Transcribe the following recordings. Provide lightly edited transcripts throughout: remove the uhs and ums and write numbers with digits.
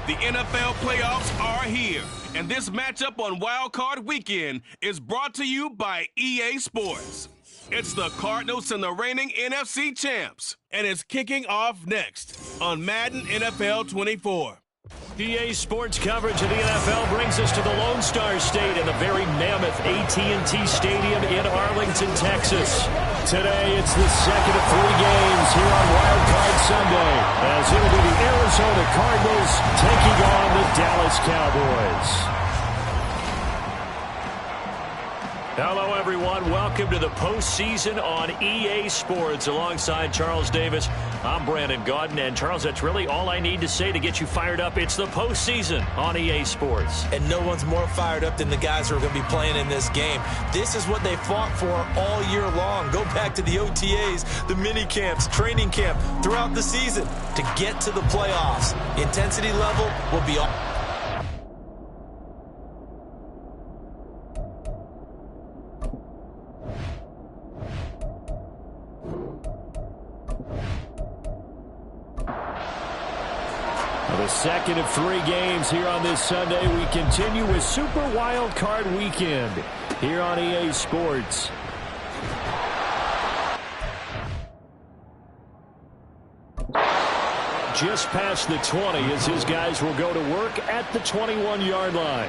The NFL playoffs are here, and this matchup on Wild Card Weekend is brought to you by EA Sports. It's the Cardinals and the reigning NFC champs, and it's kicking off next on Madden NFL 24. EA Sports coverage of the NFL brings us to the Lone Star State and the very mammoth AT&T Stadium in Arlington, Texas. Today, it's the second of 3 games here on Wild Card Sunday, as it'll be the Arizona Cardinals taking on the Dallas Cowboys. Hello, everyone. Welcome to the postseason on EA Sports. Alongside Charles Davis, I'm Brandon Gaudin. And, Charles, that's really all I need to say to get you fired up. It's the postseason on EA Sports. And no one's more fired up than the guys who are going to be playing in this game. This is what they fought for all year long. Go back to the OTAs, the mini camps, training camp, throughout the season to get to the playoffs. The intensity level will be all. The second of 3 games here on this Sunday. We continue with Super Wild Card Weekend here on EA Sports. Just past the 20 as his guys will go to work at the 21-yard line.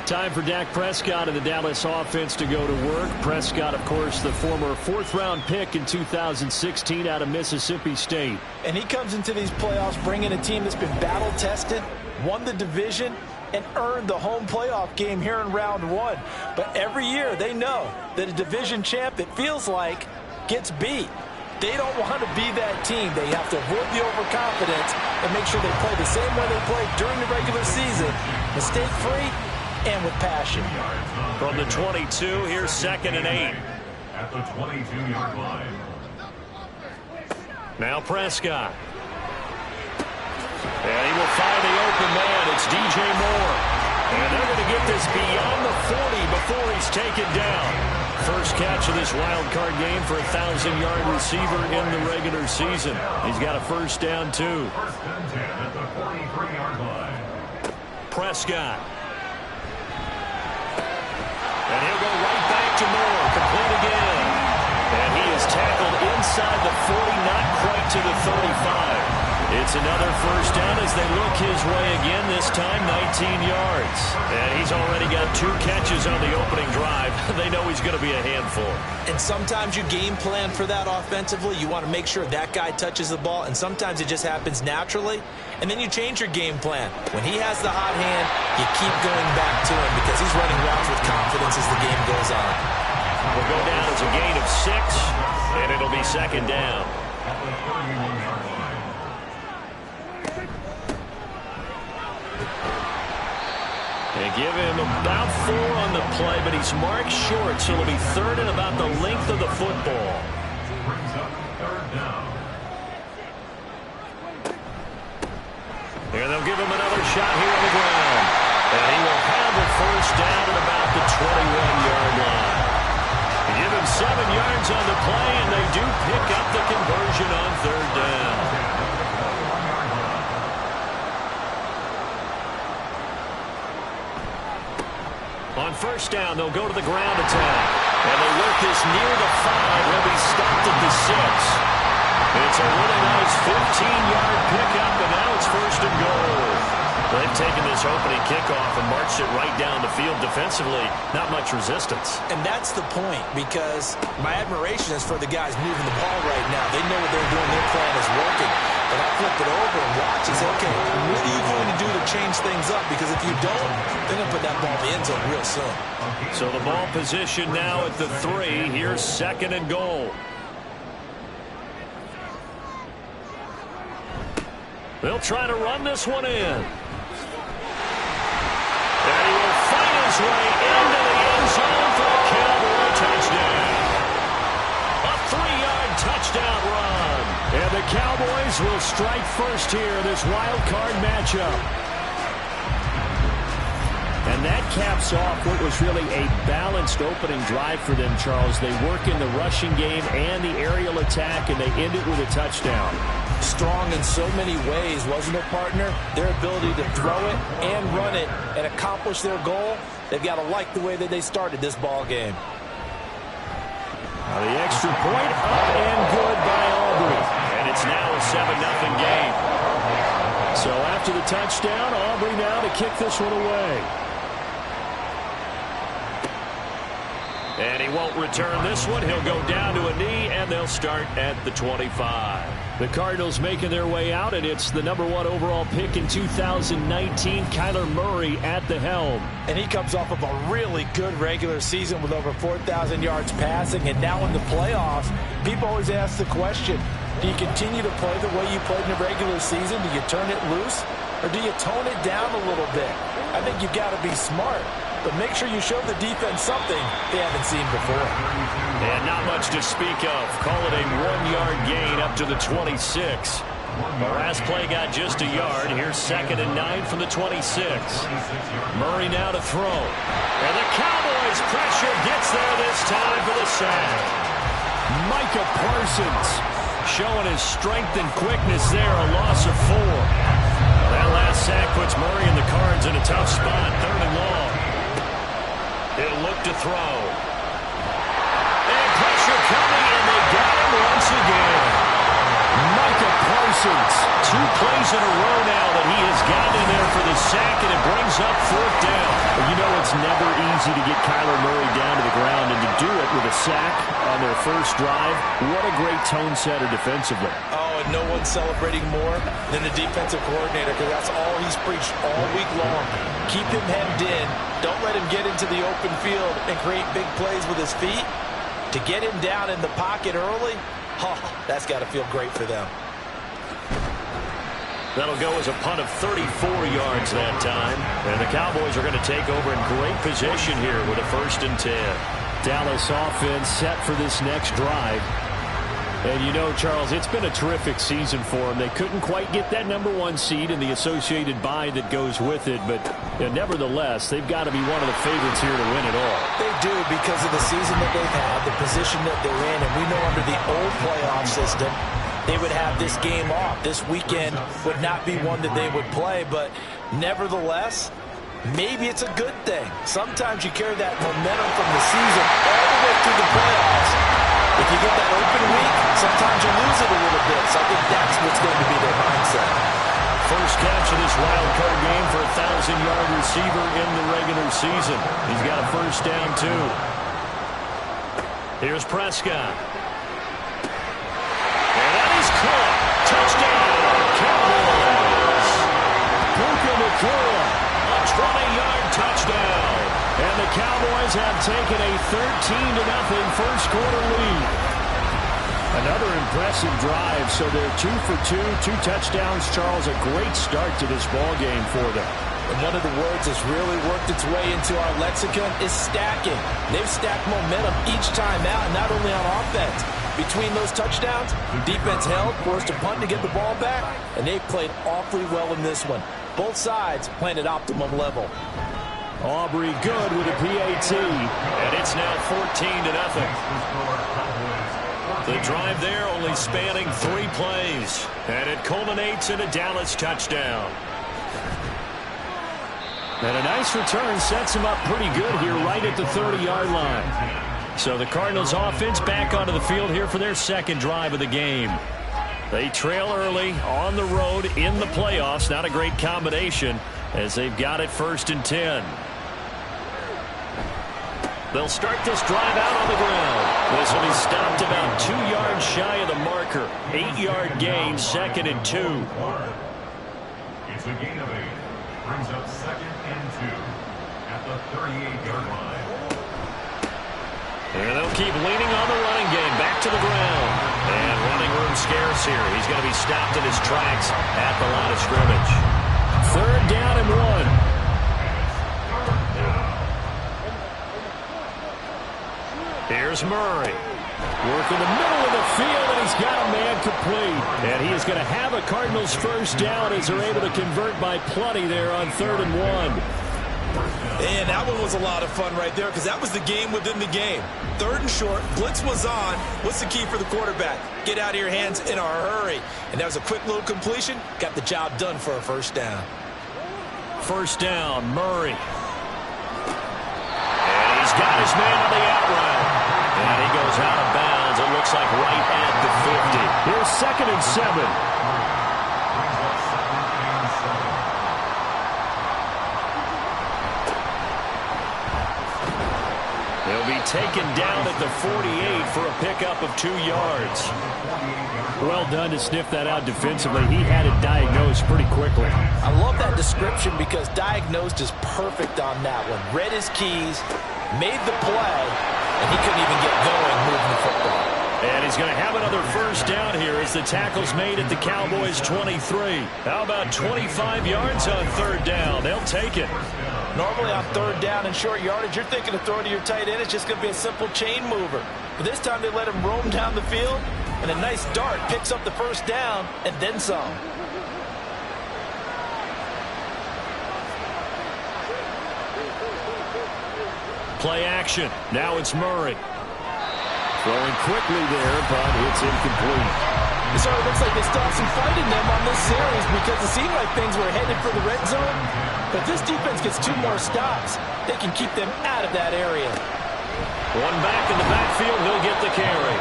Time for Dak Prescott and the Dallas offense to go to work. Prescott, of course, the former 4th-round pick in 2016 out of Mississippi State. And he comes into these playoffs bringing a team that's been battle-tested, won the division, and earned the home playoff game here in round 1. But every year they know that a division champ, it feels like, gets beat. They don't want to be that team. They have to avoid the overconfidence and make sure they play the same way they played during the regular season, mistake-free and with passion. From the 22, here's 2nd and 8. At the 22-yard line. Now Prescott. And he will find the open man. It's DJ Moore. And they're going to get this beyond the 40 before he's taken down. First catch of this wild card game for a 1,000-yard receiver in the regular season. He's got a first down, too. First and 10 at the 43-yard line. Prescott. And he'll go right back to Moore. Complete again. And he is tackled inside the 40, not quite to the 35. It's another first down as they look his way again, this time 19 yards. And he's already got 2 catches on the opening drive. They know he's going to be a handful. And sometimes you game plan for that offensively. You want to make sure that guy touches the ball, and sometimes it just happens naturally. And then you change your game plan. When he has the hot hand, you keep going back to him because he's running routes with confidence as the game goes on. Will go down as a gain of 6, and it'll be 2nd down. At the 31-yard line. They give him about 4 on the play, but he's marked short, so it'll be 3rd and about the length of the football. Brings up 3rd down. And they'll give him another shot here on the ground. And he will have the first down at about the 21-yard line. They give him 7 yards on the play, and they do pick up the conversion on 3rd down. On first down, they'll go to the ground attack. And they work this near the 5. He'll be stopped at the 6. It's a really nice 15-yard pickup, and now it's 1st and goal. They've taken this opening kickoff and marched it right down the field defensively. Not much resistance. And that's the point, because my admiration is for the guys moving the ball right now. They know what they're doing. Their plan is working. But I flip it over and watch and say, okay, what are you going to do to change things up? Because if you don't, they're going to put that ball in the end zone real soon. So the ball position now at the 3. Here's 2nd and goal. They'll try to run this one in. And he will find his way into the end zone for a Cowboy touchdown. A 3-yard touchdown run. And the Cowboys will strike first here in this wild card matchup. And that caps off what was really a balanced opening drive for them, Charles. They work in the rushing game and the aerial attack, and they end it with a touchdown. Strong in so many ways, wasn't it, partner? Their ability to throw it and run it and accomplish their goal, they've got to like the way that they started this ball game. Now the extra point up and good by Aubrey. And it's now a 7-0 game. So after the touchdown, Aubrey now to kick this one away. And he won't return this one. He'll go down to a knee, and they'll start at the 25. The Cardinals making their way out, and it's the #1 overall pick in 2019, Kyler Murray at the helm. And he comes off of a really good regular season with over 4,000 yards passing, and now in the playoffs, people always ask the question, do you continue to play the way you played in the regular season? Do you turn it loose, or do you tone it down a little bit? I think you've got to be smart, but make sure you show the defense something they haven't seen before. And not much to speak of. Call it a 1-yard gain up to the 26. The last play got just a yard. Here's 2nd and 9 from the 26. Murray now to throw. And the Cowboys pressure gets there this time for the sack. Micah Parsons showing his strength and quickness there. A loss of 4. That last sack puts Murray and the Cards in a tough spot. 3rd and long. He'll look to throw. And pressure coming, and they got him once again. Micah Parsons, 2 plays in a row now that he has gotten in there for the sack, and it brings up 4th down. But you know it's never easy to get Kyler Murray down to the ground, and to do it with a sack on their first drive, what a great tone setter defensively. Oh, and no one's celebrating more than the defensive coordinator, because that's all he's preached all week long. Keep him hemmed in. Don't let him get into the open field and create big plays with his feet. To get him down in the pocket early, oh, that's got to feel great for them. That'll go as a punt of 34 yards that time. And the Cowboys are going to take over in great position here with a 1st and 10. Dallas offense set for this next drive. And you know, Charles, it's been a terrific season for them. They couldn't quite get that #1 seed and the associated bye that goes with it. But nevertheless, they've got to be one of the favorites here to win it all. They do, because of the season that they've had, the position that they're in. And we know under the old playoff system, they would have this game off. This weekend would not be one that they would play. But nevertheless, maybe it's a good thing. Sometimes you carry that momentum from the season all the way through the playoffs. If you get that open week, sometimes you lose it a little bit. So I think that's what's going to be their mindset. First catch of this wild card game for a 1,000-yard receiver in the regular season. He's got a 1st down, too. Here's Prescott. And that is caught. Touchdown, Cowboys. Puka Nacua, a 20-yard touchdown. And the Cowboys have taken a 13-0 first quarter lead. Another impressive drive, so they're 2 for 2, 2 touchdowns. Charles, a great start to this ball game for them. And one of the words that's really worked its way into our lexicon is stacking. They've stacked momentum each time out, and not only on offense. Between those touchdowns, defense held, forced a punt to get the ball back, and they've played awfully well in this one. Both sides playing at optimum level. Aubrey good with a PAT, and it's now 14-0. The drive there only spanning 3 plays, and it culminates in a Dallas touchdown. And a nice return sets him up pretty good here right at the 30-yard line. So the Cardinals offense back onto the field here for their 2nd drive of the game. They trail early on the road in the playoffs. Not a great combination as they've got it 1st and 10. They'll start this drive out on the ground. This will be stopped about 2 yards shy of the marker. 8-yard gain, 2nd and 2. It's a gain of 8. Brings up 2nd and 2 at the 38-yard line. And they'll keep leaning on the running game. Back to the ground. And running room scarce here. He's going to be stopped in his tracks at the line of scrimmage. 3rd down and 1. Here's Murray. Working the middle of the field, and he's got a man complete. And he is going to have a Cardinals 1st down as they're able to convert by plenty there on 3rd and 1. And that one was a lot of fun right there because that was the game within the game. 3rd and short, blitz was on. What's the key for the quarterback? Get out of your hands in a hurry. And that was a quick little completion. Got the job done for a first down. First down, Murray. And he's got his man on the out route. And he goes out of bounds. It looks like right at the 50. Here's 2nd and 7. He'll be taken down at the 48 for a pickup of 2 yards. Well done to sniff that out defensively. He had it diagnosed pretty quickly. I love that description because diagnosed is perfect on that one. Read his keys, made the play, and he couldn't even get going moving the football. And he's going to have another first down here as the tackle's made at the Cowboys' 23. How about 25 yards on 3rd down? They'll take it. Normally on 3rd down and short yardage, you're thinking of throwing to your tight end. It's just going to be a simple chain mover. But this time they let him roam down the field, and a nice dart picks up the first down and then some. Play action. Now it's Murray. Throwing quickly there, but it's incomplete. It sort of looks like they still have some fight in them on this series because it seemed like things were headed for the red zone. But if this defense gets 2 more stops, they can keep them out of that area. One back in the backfield, he'll get the carry.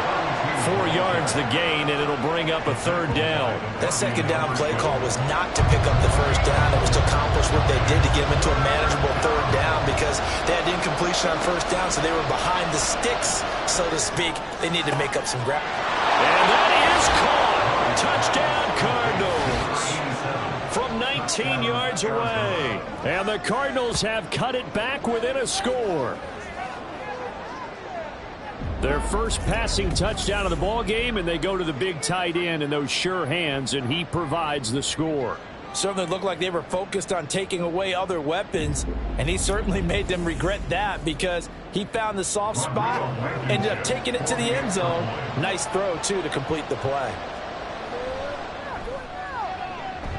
4 yards the gain, and it'll bring up a 3rd down. That 2nd down play call was not to pick up the first down. It was to accomplish what they did to get them into a manageable 3rd down because they had incompletion on first down, so they were behind the sticks, so to speak. They needed to make up some ground. And that is caught. Touchdown, Cardinals. From 19 yards away. And the Cardinals have cut it back within a score. Their first passing touchdown of the ball game, and they go to the big tight end in those sure hands, and he provides the score. Certainly looked like they were focused on taking away other weapons, and he certainly made them regret that because he found the soft spot, ended up taking it to the end zone. Nice throw, too, to complete the play.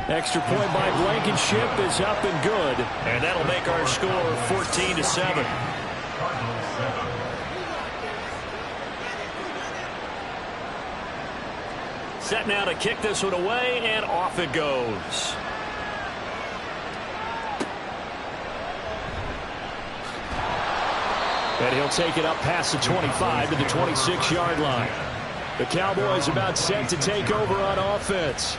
Extra point by Blankenship is up and good, and that'll make our score 14-7. Set now to kick this one away, and off it goes. And he'll take it up past the 25 to the 26-yard line. The Cowboys about set to take over on offense.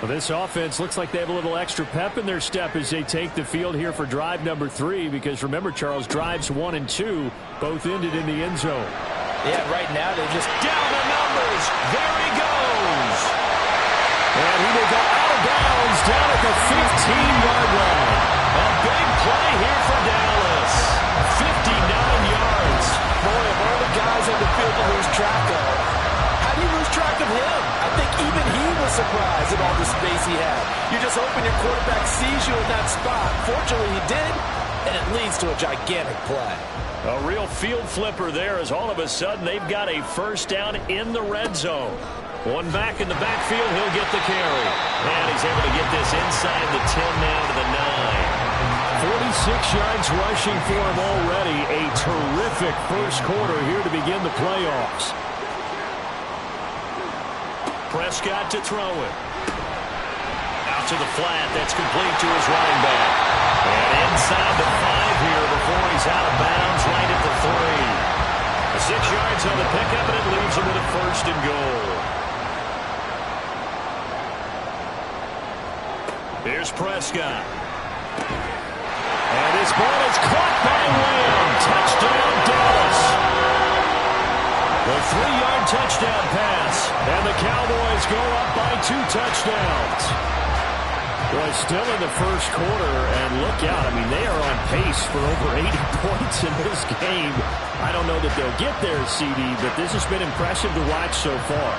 Well, this offense looks like they have a little extra pep in their step as they take the field here for drive number 3, because remember, Charles, drives 1 and 2 both ended in the end zone. Yeah, right now they're just down the numbers. There he goes. And he will go out of bounds down at the 15-yard line. A big play here for Dallas. 59 yards. Boy, of all the guys on the field to lose track of, how do you lose track of him? I think even he was surprised at all the space he had. You just hoping your quarterback sees you in that spot. Fortunately, he did, and it leads to a gigantic play. A real field flipper there as all of a sudden they've got a first down in the red zone. One back in the backfield, he'll get the carry. And he's able to get this inside the 10 now to the 9. 46 yards rushing for him already. A terrific first quarter here to begin the playoffs. Prescott to throw it. Out to the flat. That's complete to his running back. And inside the 5 here before he's out of bounds right at the 3. 6 yards on the pickup, and it leaves him with a 1st and goal. Here's Prescott. And this ball is caught by Lamb. Touchdown, Dallas. The 3-yard touchdown pass. And the Cowboys go up by 2 touchdowns. Well, still in the first quarter, and look out. I mean, they are on pace for over 80 points in this game. I don't know that they'll get there, CD, but this has been impressive to watch so far.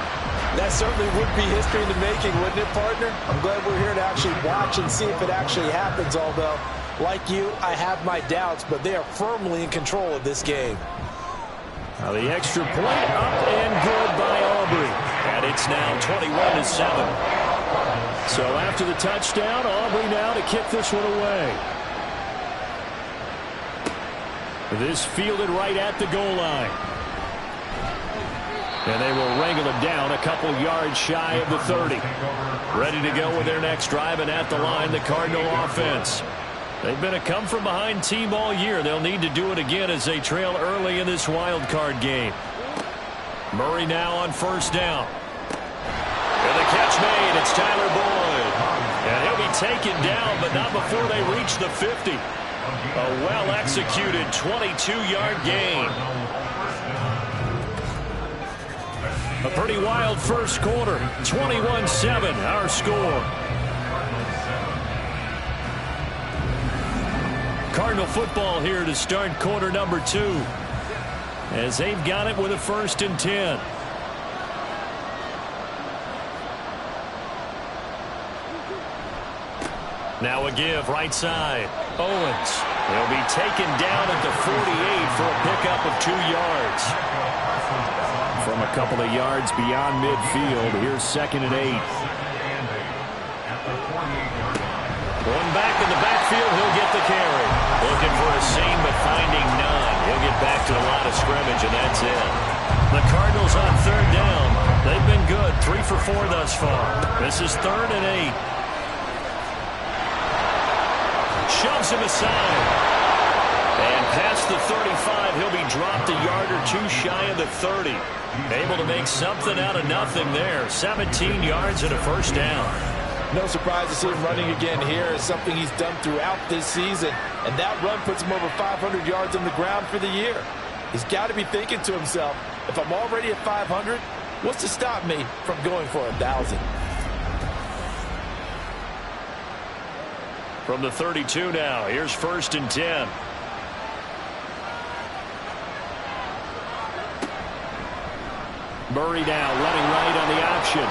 That certainly would be history in the making, wouldn't it, partner? I'm glad we're here to actually watch and see if it actually happens, although, like you, I have my doubts, but they are firmly in control of this game. Now the extra point up and good by Aubrey. And it's now 21-7. So after the touchdown, Aubrey now to kick this one away. This fielded right at the goal line. And they will wrangle it down a couple yards shy of the 30. Ready to go with their next drive, and at the line, the Cardinal offense. They've been a come-from-behind team all year. They'll need to do it again as they trail early in this wild card game. Murray now on first down. And the catch made. It's Tyler Boyd. And he'll be taken down, but not before they reach the 50. A well-executed 22-yard gain. A pretty wild first quarter. 21-7, our score. Cardinal football here to start quarter number 2. As they've got it with a 1st and 10. Now a give right side. Owens. He'll be taken down at the 48 for a pickup of 2 yards. From a couple of yards beyond midfield, here's 2nd and 8. Going back in the backfield, he'll get the carry. Looking for a seam, but finding none. He'll get back to the line of scrimmage, and that's it. The Cardinals on 3rd down. They've been good, 3 for 4 thus far. This is 3rd and 8. Shoves him aside. And past the 35, he'll be dropped a yard or 2 shy of the 30. Able to make something out of nothing there. 17 yards and a 1st down. No surprise to see him running again here. It's something he's done throughout this season. And that run puts him over 500 yards on the ground for the year. He's got to be thinking to himself, if I'm already at 500, what's to stop me from going for 1,000? From the 32 now, here's 1st and 10. Murray now running right on the option.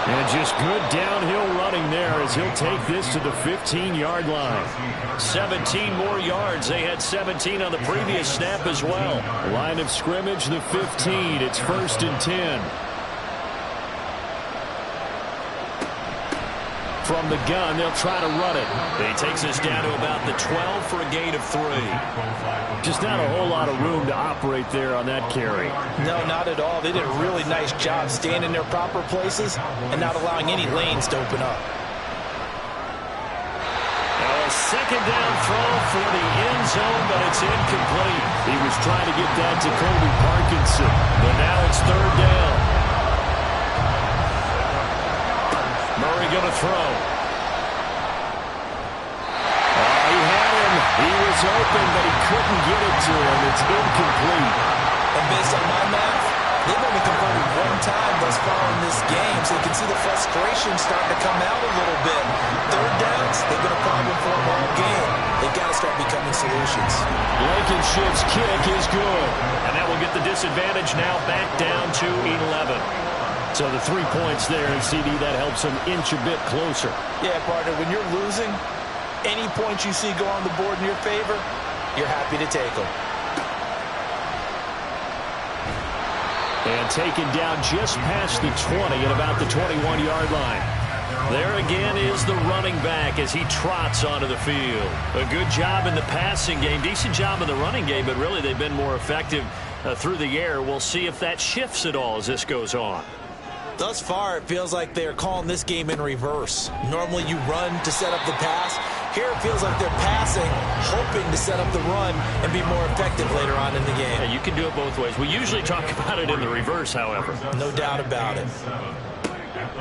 And just good downhill running there as he'll take this to the 15-yard line. 17 more yards. They had 17 on the previous snap as well. Line of scrimmage, the 15. It's 1st and 10. From the gun, they'll try to run it. He takes us down to about the 12 for a gain of 3. Just not a whole lot of room to operate there on that carry. No, not at all. They did a really nice job staying in their proper places and not allowing any lanes to open up. Now a 2nd down throw for the end zone, but it's incomplete. He was trying to get that to Kobe Parkinson, but now it's 3rd down. Murray going to throw. He had him. He was open, but he couldn't get it to him. It's incomplete. And based on my math, they've only converted 1 time thus far in this game, so you can see the frustration starting to come out a little bit. 3rd downs, they've been a problem for them all game. They've got to start becoming solutions. Blankenship's kick is good. And that will get the disadvantage now back down to 11. So the 3 points there, and CD, that helps them inch a bit closer. Yeah, partner, when you're losing, any points you see go on the board in your favor, you're happy to take them. And taken down just past the 20 at about the 21-yard line. There again is the running back as he trots onto the field. A good job in the passing game, decent job in the running game, but really they've been more effective through the air. We'll see if that shifts at all as this goes on. Thus far, it feels like they're calling this game in reverse. Normally you run to set up the pass. Here it feels like they're passing, hoping to set up the run and be more effective later on in the game. Yeah, you can do it both ways. We usually talk about it in the reverse, however. No doubt about it.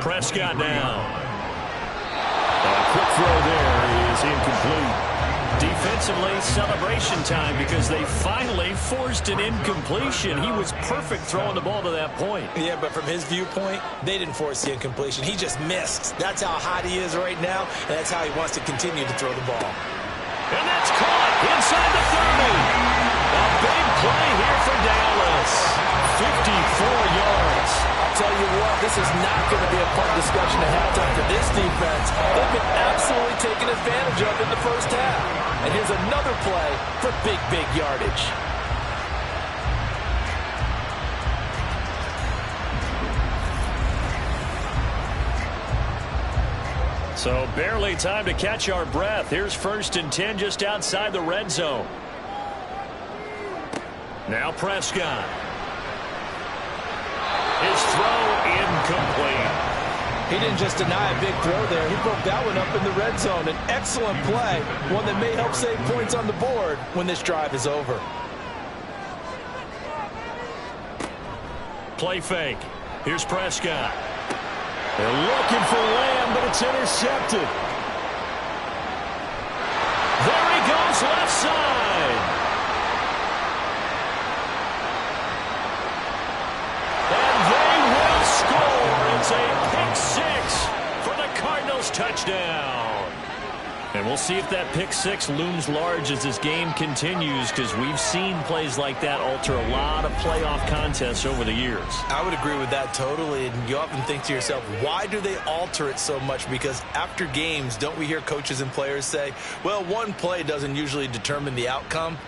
Prescott now. A quick throw there is incomplete. Defensively, celebration time because they finally forced an incompletion. He was perfect throwing the ball to that point. Yeah, but from his viewpoint, they didn't force the incompletion. He just missed. That's how hot he is right now, and that's how he wants to continue to throw the ball. And that's caught inside the 30. A big play here for Dallas. 54 yards. I'll tell you what, this is not going to be a fun discussion at halftime for this defense. They've been absolutely taken advantage of in the first half. And here's another play for big, big yardage. So barely time to catch our breath. Here's 1st and 10 just outside the red zone. Now Prescott. His throw incomplete. He didn't just deny a big throw there. He broke that one up in the red zone. An excellent play, one that may help save points on the board when this drive is over. Play fake. Here's Prescott. They're looking for Lamb, but it's intercepted. There he goes, left side. And they will score. It's a pick six for the Cardinals touchdown. And we'll see if that pick six looms large as this game continues, because we've seen plays like that alter a lot of playoff contests over the years. I would agree with that totally. And you often think to yourself, why do they alter it so much? Because after games, don't we hear coaches and players say, well, one play doesn't usually determine the outcome?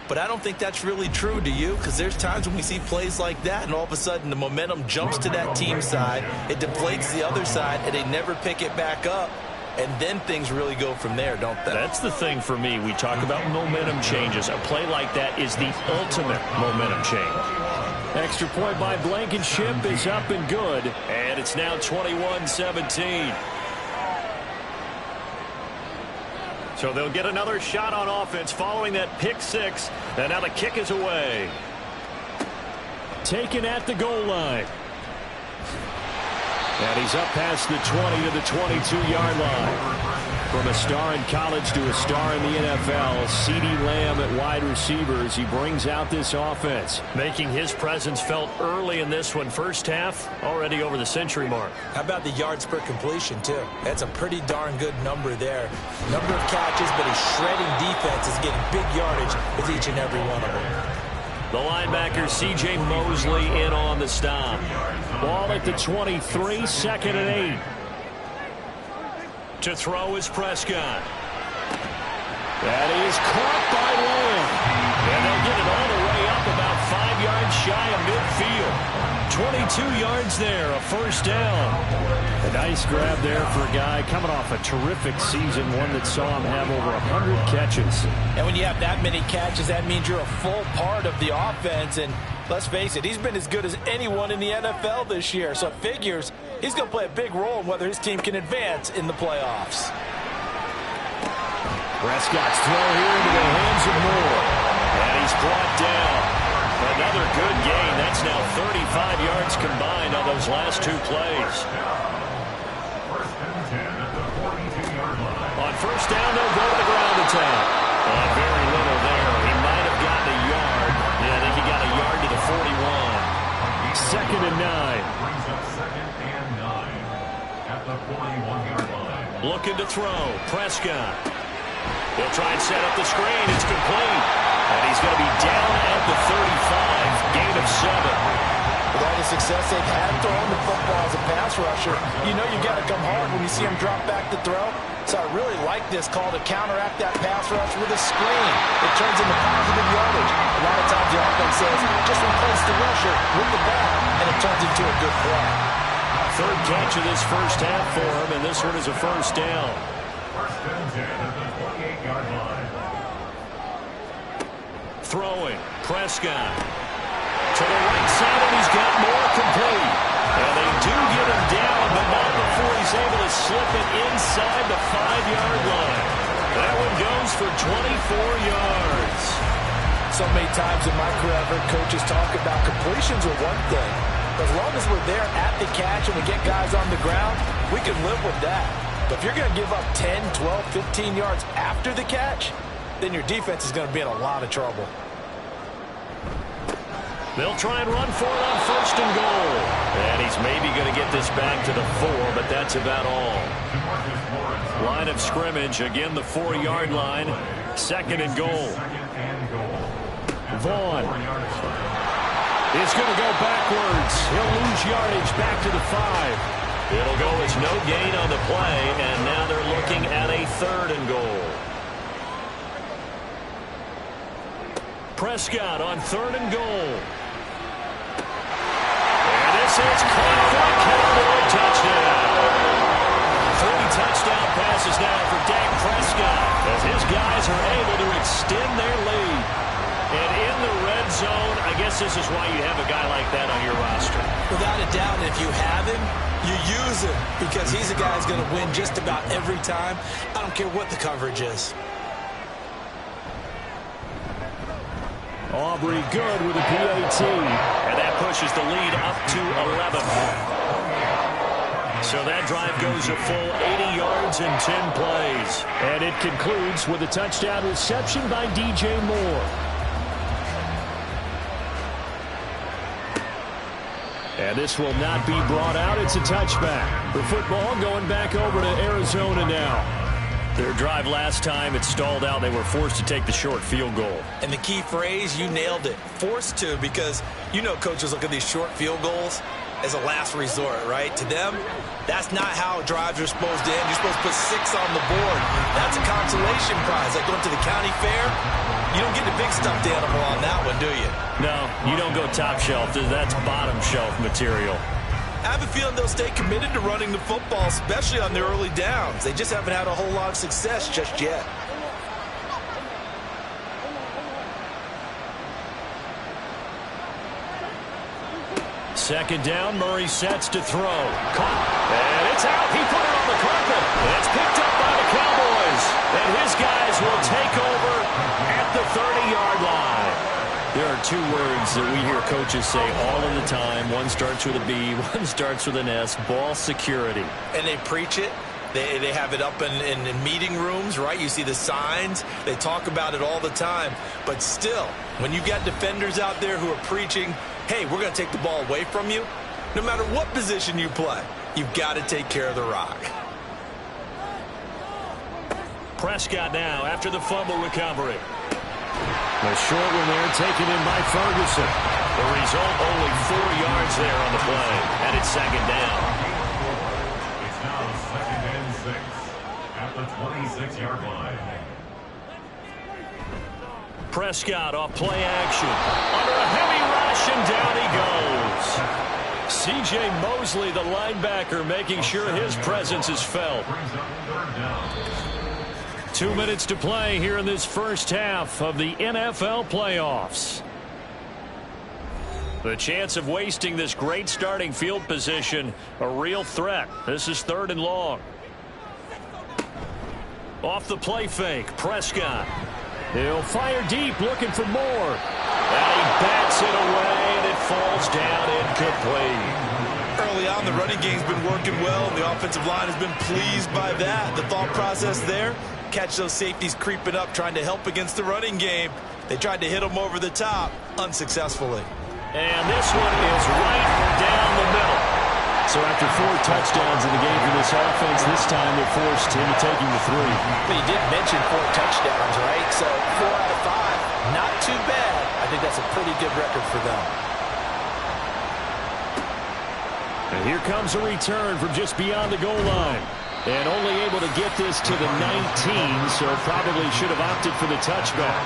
But I don't think that's really true, do you? Because there's times when we see plays like that, and all of a sudden the momentum jumps to that team side, it deflates the other side, and they never pick it back up. And then things really go from there, don't they? That's the thing for me. We talk about momentum changes. A play like that is the ultimate momentum change. Extra point by Blankenship is up and good. And it's now 21-17. So they'll get another shot on offense following that pick six. And now the kick is away. Taken at the goal line. And he's up past the 20 to the 22-yard line. From a star in college to a star in the NFL, CeeDee Lamb at wide receivers. He brings out this offense, making his presence felt early in this one. First half, already over the century mark. How about the yards per completion, too? That's a pretty darn good number there. Number of catches, but his shredding defense is getting big yardage with each and every one of them. The linebacker, C.J. Mosley, in on the stop. Ball at the 23, 2nd and 8. To throw is Prescott. That is caught by Lamb. And they'll get it all the way up about 5 yards shy of midfield. 22 yards there, a first down. A nice grab there for a guy coming off a terrific season, one that saw him have over 100 catches. And when you have that many catches, that means you're a full part of the offense. And let's face it, he's been as good as anyone in the NFL this year. So it figures he's going to play a big role in whether his team can advance in the playoffs. Prescott's throw here into the hands of Moore. And he's brought down. Another good gain. That's now 35 yards combined on those last two plays. On first down, they'll go to the ground attack. Very little there. He might have gotten a yard. Yeah, I think he got a yard to the 41. 2nd and 9. Brings up 2nd and 9 at the 41-yard line. Looking to throw. Prescott. They'll try and set up the screen. It's complete. And he's going to be down at the 35. Gain of 7. With all the success they've had throwing the football as a pass rusher, you know you got to come hard when you see him drop back to throw. So I really like this call to counteract that pass rush with a screen. It turns into positive yardage. A lot of times the offense says, just replace the rusher with the back, and it turns into a good play. Third catch of this first half for him, and this one is a first down. First and 10 at the 28-yard line. Throwing. Prescott. To the right side, and he's got more complete. And they do get him down, but not before he's able to slip it inside the 5-yard line. That one goes for 24 yards. So many times in my career, I've heard coaches talk about completions are one thing. As long as we're there at the catch and we get guys on the ground, we can live with that. But if you're going to give up 10, 12, 15 yards after the catch, then your defense is going to be in a lot of trouble. They'll try and run for it on first and goal. And he's maybe going to get this back to the 4, but that's about all. Line of scrimmage, again the 4-yard line. 2nd and goal. Vaughn is going to go backwards. He'll lose yardage back to the 5. It'll go as no gain on the play, and now they're looking at a 3rd and goal. Prescott on 3rd and goal. And this is caught for a Cowboy touchdown. 30 touchdown is now for Dak Prescott as his guys are able to extend their lead. And in the red zone, I guess this is why you have a guy like that on your roster. Without a doubt, if you have him, you use him because he's a guy who's going to win just about every time. I don't care what the coverage is. Aubrey good with a PAT. And that pushes the lead up to 11. So that drive goes a full 80 yards in 10 plays. And it concludes with a touchdown reception by DJ Moore. And this will not be brought out. It's a touchback. The football going back over to Arizona now. Their drive last time, it stalled out. They were forced to take the short field goal. And the key phrase, you nailed it. Forced to, because you know coaches look at these short field goals as a last resort, right? To them, that's not how drives are supposed to end. You're supposed to put 6 on the board. That's a consolation prize. Like going to the county fair, you don't get the big stuffed animal on that one, do you? No, you don't go top shelf. That's bottom shelf material. I have a feeling they'll stay committed to running the football, especially on their early downs. They just haven't had a whole lot of success just yet. Second down, Murray sets to throw. Caught, and it's out. He put it on the carpet. It's picked up by the Cowboys. And his guys will take over at the 30-yard line. There are 2 words that we hear coaches say all of the time. One starts with a B, one starts with an S, ball security. And they preach it. They have it up in meeting rooms, right? You see the signs. They talk about it all the time. But still, when you got defenders out there who are preaching, hey, we're going to take the ball away from you, no matter what position you play, you've got to take care of the rock. Prescott now after the fumble recovery. The short one there taken in by Ferguson. The result, only 4 yards there on the play. And it's second down. It's now 2nd and 6 at the 26-yard line. Prescott off play action. Under a heavy rush, and down he goes. C.J. Mosley, the linebacker, making sure his presence is felt. 2 minutes to play here in this first half of the NFL playoffs. The chance of wasting this great starting field position, a real threat. This is 3rd and long. Off the play fake, Prescott. He'll fire deep, looking for more. And he bats it away, and it falls down incomplete. Early on, the running game's been working well, and the offensive line has been pleased by that. The thought process there, catch those safeties creeping up, trying to help against the running game. They tried to hit them over the top, unsuccessfully. And this one is right down the middle. So after 4 touchdowns in the game for this offense, this time they're forced into taking the 3. But you did mention 4 touchdowns, right? So 4 out of 5, not too bad. I think that's a pretty good record for them. And here comes a return from just beyond the goal line. And only able to get this to the 19, so probably should have opted for the touchback.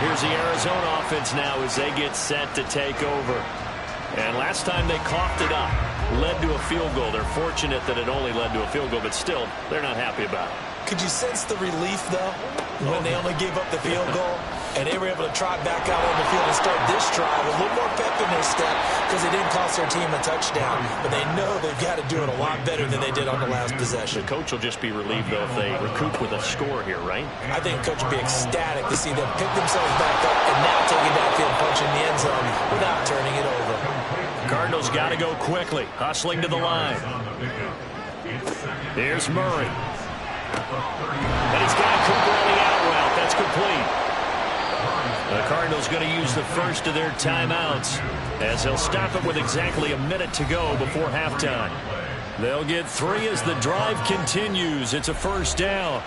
Here's the Arizona offense now as they get set to take over. And last time they coughed it up, led to a field goal. They're fortunate that it only led to a field goal, but still, they're not happy about it. Could you sense the relief, though, when they only gave up the field goal and they were able to trot back out on the field and start this drive with a little more pep in their step because they didn't cost their team a touchdown, but they know they've got to do it a lot better than they did on the last possession. The coach will just be relieved, though, if they recoup with a score here, right? I think the coach will be ecstatic to see them pick themselves back up and now take it downfield, punch in the end zone without turning it over. Cardinals got to go quickly, hustling to the line. Here's Murray. And he's got Cooper on the out route. That's complete. The Cardinals going to use the first of their timeouts as they'll stop it with exactly a minute to go before halftime. They'll get 3 as the drive continues. It's a first down.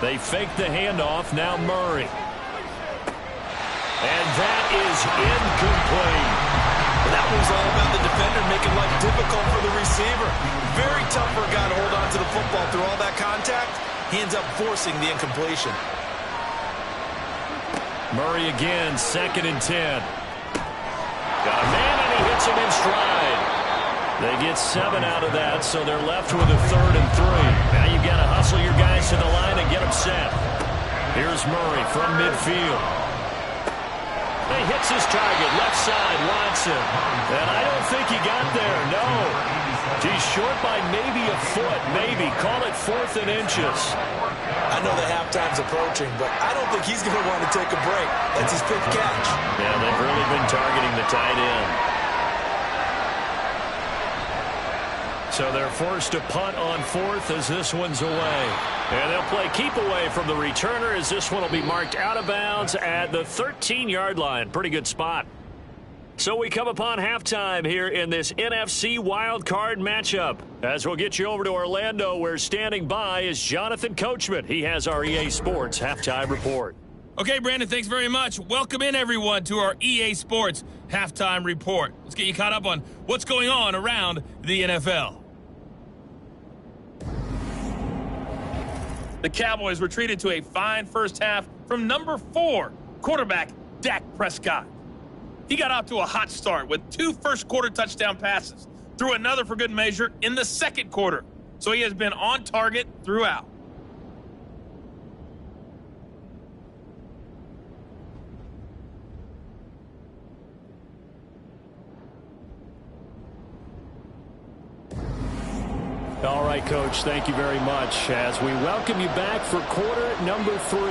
They fake the handoff. Now Murray. And that is incomplete. That was all about the defender making life difficult for the receiver. Very tough for a guy to hold on to the football through all that contact. He ends up forcing the incompletion. Murray again, 2nd and 10. Got a man, and he hits him in stride. They get 7 out of that, so they're left with a 3rd and 3. Now you've got to hustle your guys to the line and get them set. Here's Murray from midfield. He hits his target, left side, Watson. And I don't think he got there, no. He's short by maybe a foot, maybe. Call it 4th and inches. I know the halftime's approaching, but I don't think he's going to want to take a break. That's his 5th catch. Yeah, they've really been targeting the tight end. So they're forced to punt on 4th as this one's away. And they'll play keep away from the returner as this one will be marked out of bounds at the 13-yard line. Pretty good spot. So we come upon halftime here in this NFC wildcard matchup. As we'll get you over to Orlando, where standing by is Jonathan Coachman. He has our EA Sports halftime report. Okay, Brandon, thanks very much. Welcome in, everyone, to our EA Sports halftime report. Let's get you caught up on what's going on around the NFL. The Cowboys retreated to a fine first half from number 4, quarterback Dak Prescott. He got off to a hot start with 2 first-quarter touchdown passes, threw another for good measure in the second quarter. So he has been on target throughout. All right, Coach, thank you very much as we welcome you back for quarter number 3.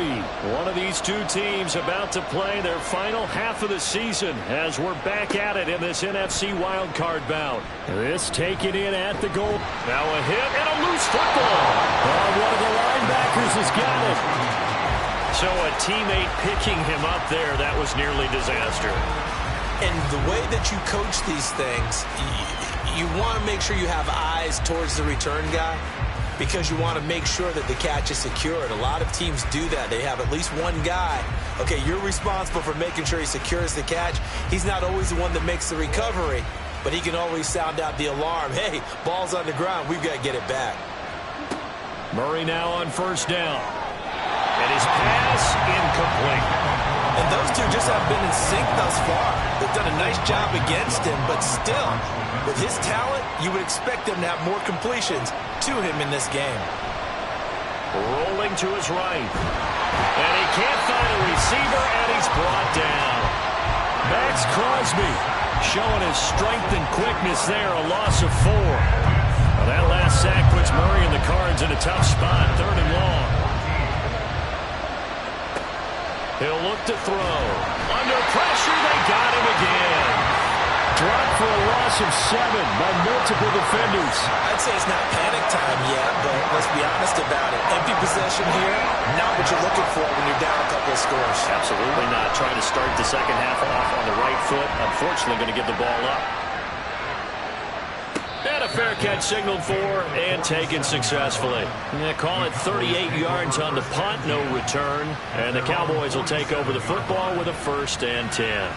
One of these two teams about to play their final half of the season as we're back at it in this NFC wildcard bout. This taken in at the goal. Now a hit and a loose football. One of the linebackers has got it. So a teammate picking him up there, that was nearly disaster. And the way that you coach these things, you want to make sure you have eyes towards the return guy because you want to make sure that the catch is secured. A lot of teams do that. They have at least one guy. Okay, you're responsible for making sure he secures the catch. He's not always the one that makes the recovery, but he can always sound out the alarm. Hey, ball's on the ground. We've got to get it back. Murray now on first down. And his pass incomplete. And those two just haven't been in sync thus far. They've done a nice job against him, but still, with his talent, you would expect them to have more completions to him in this game. Rolling to his right. And he can't find a receiver, and he's brought down. Max Crosby showing his strength and quickness there, a loss of 4. Well, that last sack puts Murray and the Cards in a tough spot, 3rd and long. He'll look to throw. Under pressure, they got him again. Dropped for a loss of 7 by multiple defenders. I'd say it's not panic time yet, but let's be honest about it. Empty possession here, not what you're looking for when you're down a couple of scores. Absolutely not. Trying to start the second half off on the right foot. Unfortunately, going to give the ball up. And a fair catch signaled for and taken successfully. They call it 38 yards on the punt, no return. And the Cowboys will take over the football with a 1st and 10.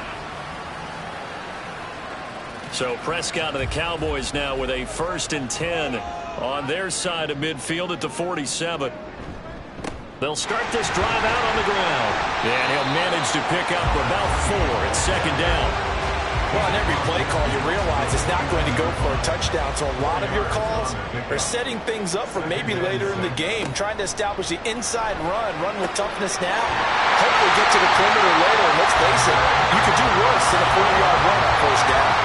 So Prescott and the Cowboys now with a 1st and 10 on their side of midfield at the 47. They'll start this drive out on the ground. And he'll manage to pick up about 4 at 2nd down. Well, in every play call, you realize it's not going to go for a touchdown. So a lot of your calls are setting things up for maybe later in the game, trying to establish the inside run with toughness now. Hopefully get to the perimeter later. And let's face it, you could do worse than a 40-yard run on 1st down.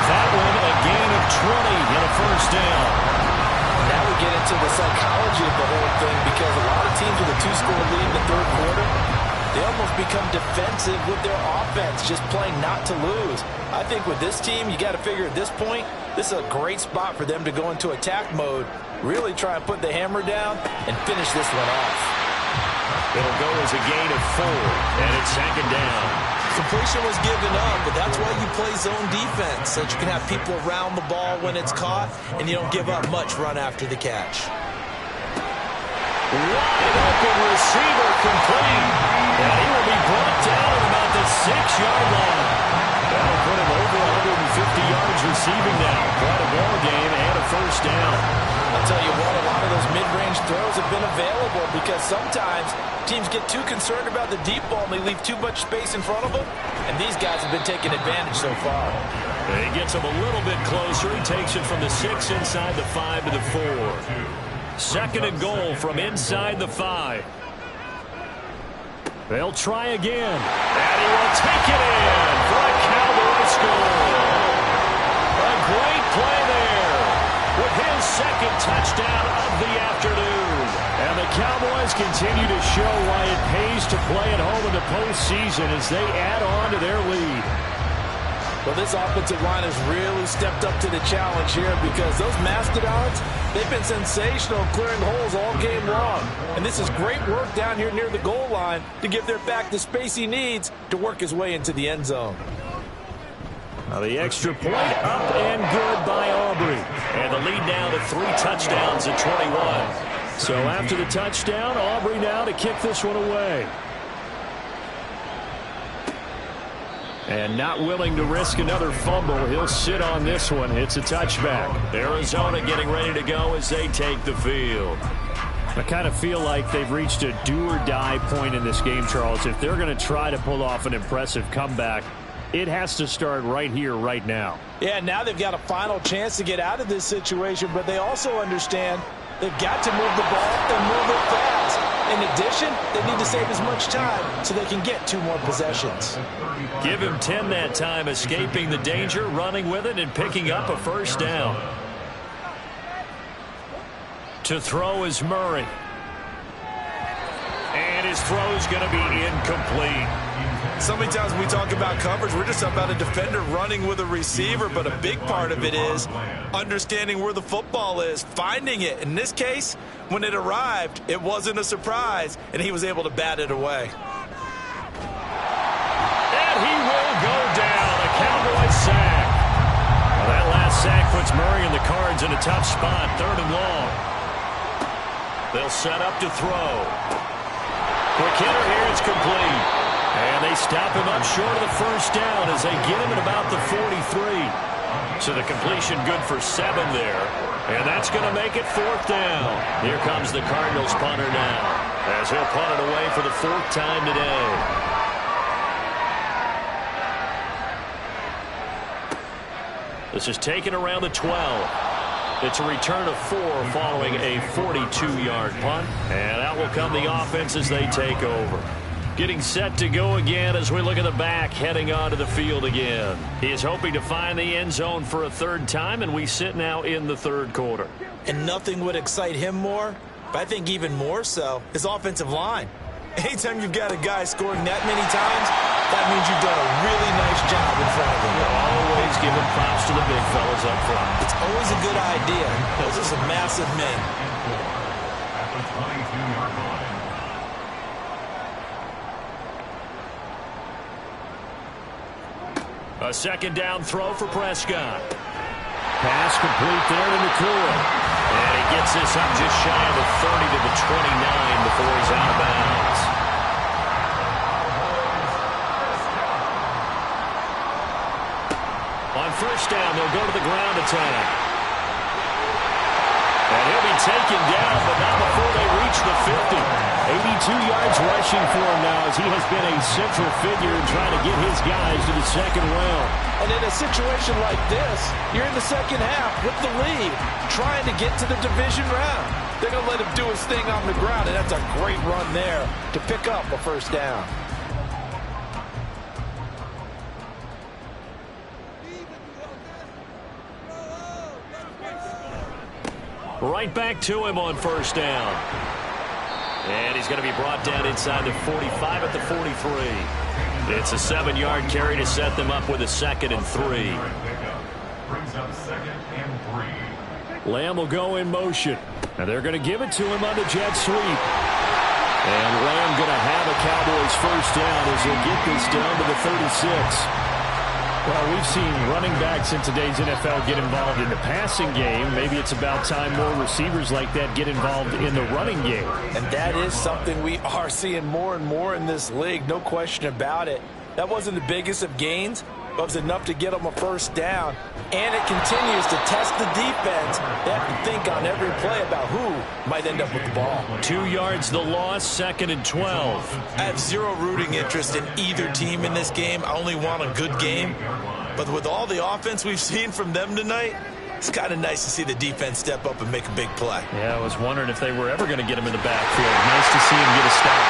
That one, a gain of 20 and a 1st down. Now we get into the psychology of the whole thing because a lot of teams with a 2-score lead in the 3rd quarter, they almost become defensive with their offense, just playing not to lose. I think with this team, you got to figure at this point, this is a great spot for them to go into attack mode, really try and put the hammer down and finish this one off. It'll go as a gain of 4, and it's 2nd down. Completion was given up, but that's why you play zone defense, so that you can have people around the ball when it's caught, and you don't give up much run after the catch. Wide open receiver complete. And he will be brought down at about the 6-yard line. That'll put him over 150 yards receiving now. Quite a ball game and a first down. I'll tell you what, a lot of those mid-range throws have been available because sometimes teams get too concerned about the deep ball and they leave too much space in front of them, and these guys have been taking advantage so far. He gets him a little bit closer. He takes it from the 6 inside the 5 to the 4. Second and goal from inside the 5. They'll try again. And he will take it in for a Cowboy score. A great play there with his second touchdown of the afternoon. And the Cowboys continue to show why it pays to play at home in the postseason as they add on to their lead. Well, this offensive line has really stepped up to the challenge here because those Mastodons, they've been sensational clearing holes all game long. And this is great work down here near the goal line to give their back the space he needs to work his way into the end zone. Now the extra point up and good by Aubrey. And the lead now to 3 touchdowns at 21. So after the touchdown, Aubrey now to kick this one away. And not willing to risk another fumble. He'll sit on this one. It's a touchback. Arizona getting ready to go as they take the field. I kind of feel like they've reached a do-or-die point in this game, Charles. If they're going to try to pull off an impressive comeback, it has to start right here, right now. Yeah, now they've got a final chance to get out of this situation, but they also understand they've got to move the ball and move it fast. In addition, they need to save as much time so they can get 2 more possessions. Give him 10 that time, escaping the danger, running with it, and picking up a first down. To throw is Murray. And his throw is going to be incomplete. So many times when we talk about coverage, we're just about a defender running with a receiver, but a big part of it is understanding where the football is, finding it. In this case, when it arrived, it wasn't a surprise, and he was able to bat it away. And he will go down, a Cowboy sack. Well, that last sack puts Murray and the Cards in a tough spot, 3rd and long. They'll set up to throw. Quick hitter here, it's complete. And they stop him up short of the first down as they get him at about the 43. So the completion good for 7 there. And that's going to make it 4th down. Here comes the Cardinals punter now as he'll punt it away for the 4th time today. This is taken around the 12. It's a return of 4 following a 42-yard punt. And out will come the offense as they take over. Getting set to go again as we look at the back, heading onto the field again. He is hoping to find the end zone for a 3rd time, and we sit now in the 3rd quarter. And nothing would excite him more, but I think even more so, his offensive line. Anytime you've got a guy scoring that many times, that means you've done a really nice job in front of him. Always giving props to the big fellas up front. It's always a good idea. Those are some massive men. At the 22-yard line. A 2nd down throw for Prescott. Pass complete there to McCoy. And he gets this up just shy of the 30 to the 29 before he's out of bounds. On 1st down, they'll go to the ground attack. And he'll be taken down, but not before they reach the 50. 82 yards rushing for him now as he has been a central figure in trying to get his guys to the 2nd round. And in a situation like this, you're in the 2nd half with the lead, trying to get to the division round. They're going to let him do his thing on the ground, and that's a great run there to pick up a 1st down. Right back to him on 1st down. And he's going to be brought down inside the 45 at the 43. It's a 7-yard carry to set them up with a 2nd and 3. Brings up 2nd and 3. Lamb will go in motion. Now they're going to give it to him on the jet sweep. And Lamb going to have a Cowboys 1st down as they get this down to the 36. Well, we've seen running backs in today's NFL get involved in the passing game. Maybe it's about time more receivers like that get involved in the running game. And that is something we are seeing more and more in this league, no question about it. That wasn't the biggest of gains, but it was enough to get them a first down. And it continues to test the defense. They have to think on every play about who might end up with the ball. 2 yards the loss, 2nd and 12. I have zero rooting interest in either team in this game. I only want a good game. But with all the offense we've seen from them tonight, it's kind of nice to see the defense step up and make a big play. Yeah, I was wondering if they were ever going to get him in the backfield. Nice to see him get a stop.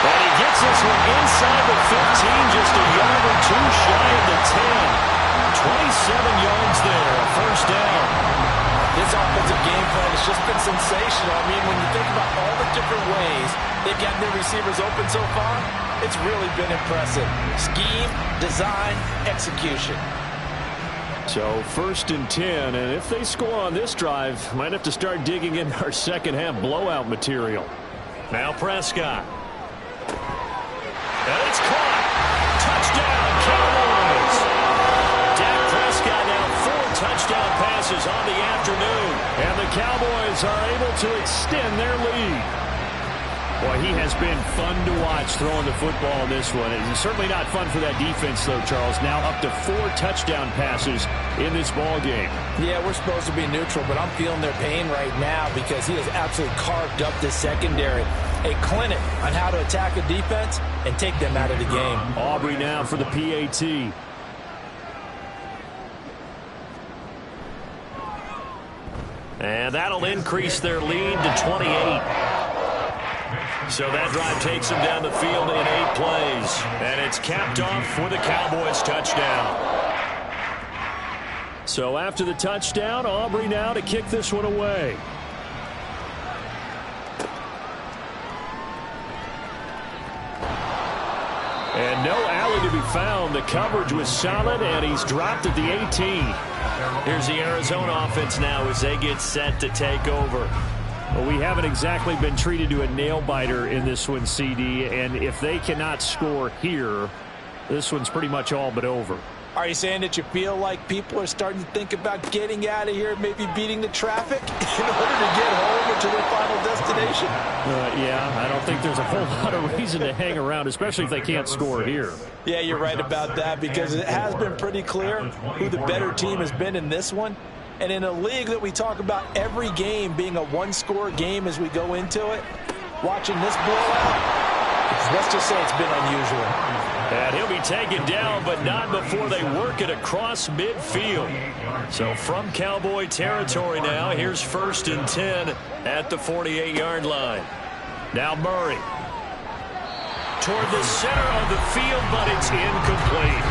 And he gets this one inside the 15, just a yard or two shy of the 10. 27 yards there, a first down. This offensive game plan has just been sensational. I mean, when you think about all the different ways they've gotten their receivers open so far, it's really been impressive. Scheme, design, execution. So 1st and 10, and if they score on this drive, might have to start digging in our second half blowout material. Now Prescott. And it's caught. Touchdown, Cowboys. Dak Prescott now 4 touchdown passes on the afternoon. And the Cowboys are able to extend their lead. Boy, he has been fun to watch throwing the football in this one. It's certainly not fun for that defense, though, Charles. Now up to 4 touchdown passes in this ball game. Yeah, we're supposed to be neutral, but I'm feeling their pain right now because he has absolutely carved up this secondary. A clinic on how to attack a defense and take them out of the game. Aubrey now for the PAT. And that'll increase their lead to 28. So that drive takes them down the field in 8 plays. And it's capped off with a Cowboys touchdown. So after the touchdown, Aubrey now to kick this one away. And no alley to be found. The coverage was solid, and he's dropped at the 18. Here's the Arizona offense now as they get set to take over. Well, we haven't exactly been treated to a nail-biter in this one, CD, and if they cannot score here, this one's pretty much all but over. Are you saying that you feel like people are starting to think about getting out of here, maybe beating the traffic in order to get home or to their final destination? Yeah, I don't think there's a whole lot of reason to hang around, especially if they can't score here. Yeah, you're right about that because it has been pretty clear who the better team has been in this one. And in a league that we talk about every game being a one-score game as we go into it, watching this blowout, let's just say it's been unusual. And he'll be taken down, but not before they work it across midfield. So from Cowboy territory now, here's 1st and 10 at the 48-yard line. Now Murray. Toward the center of the field, but it's incomplete.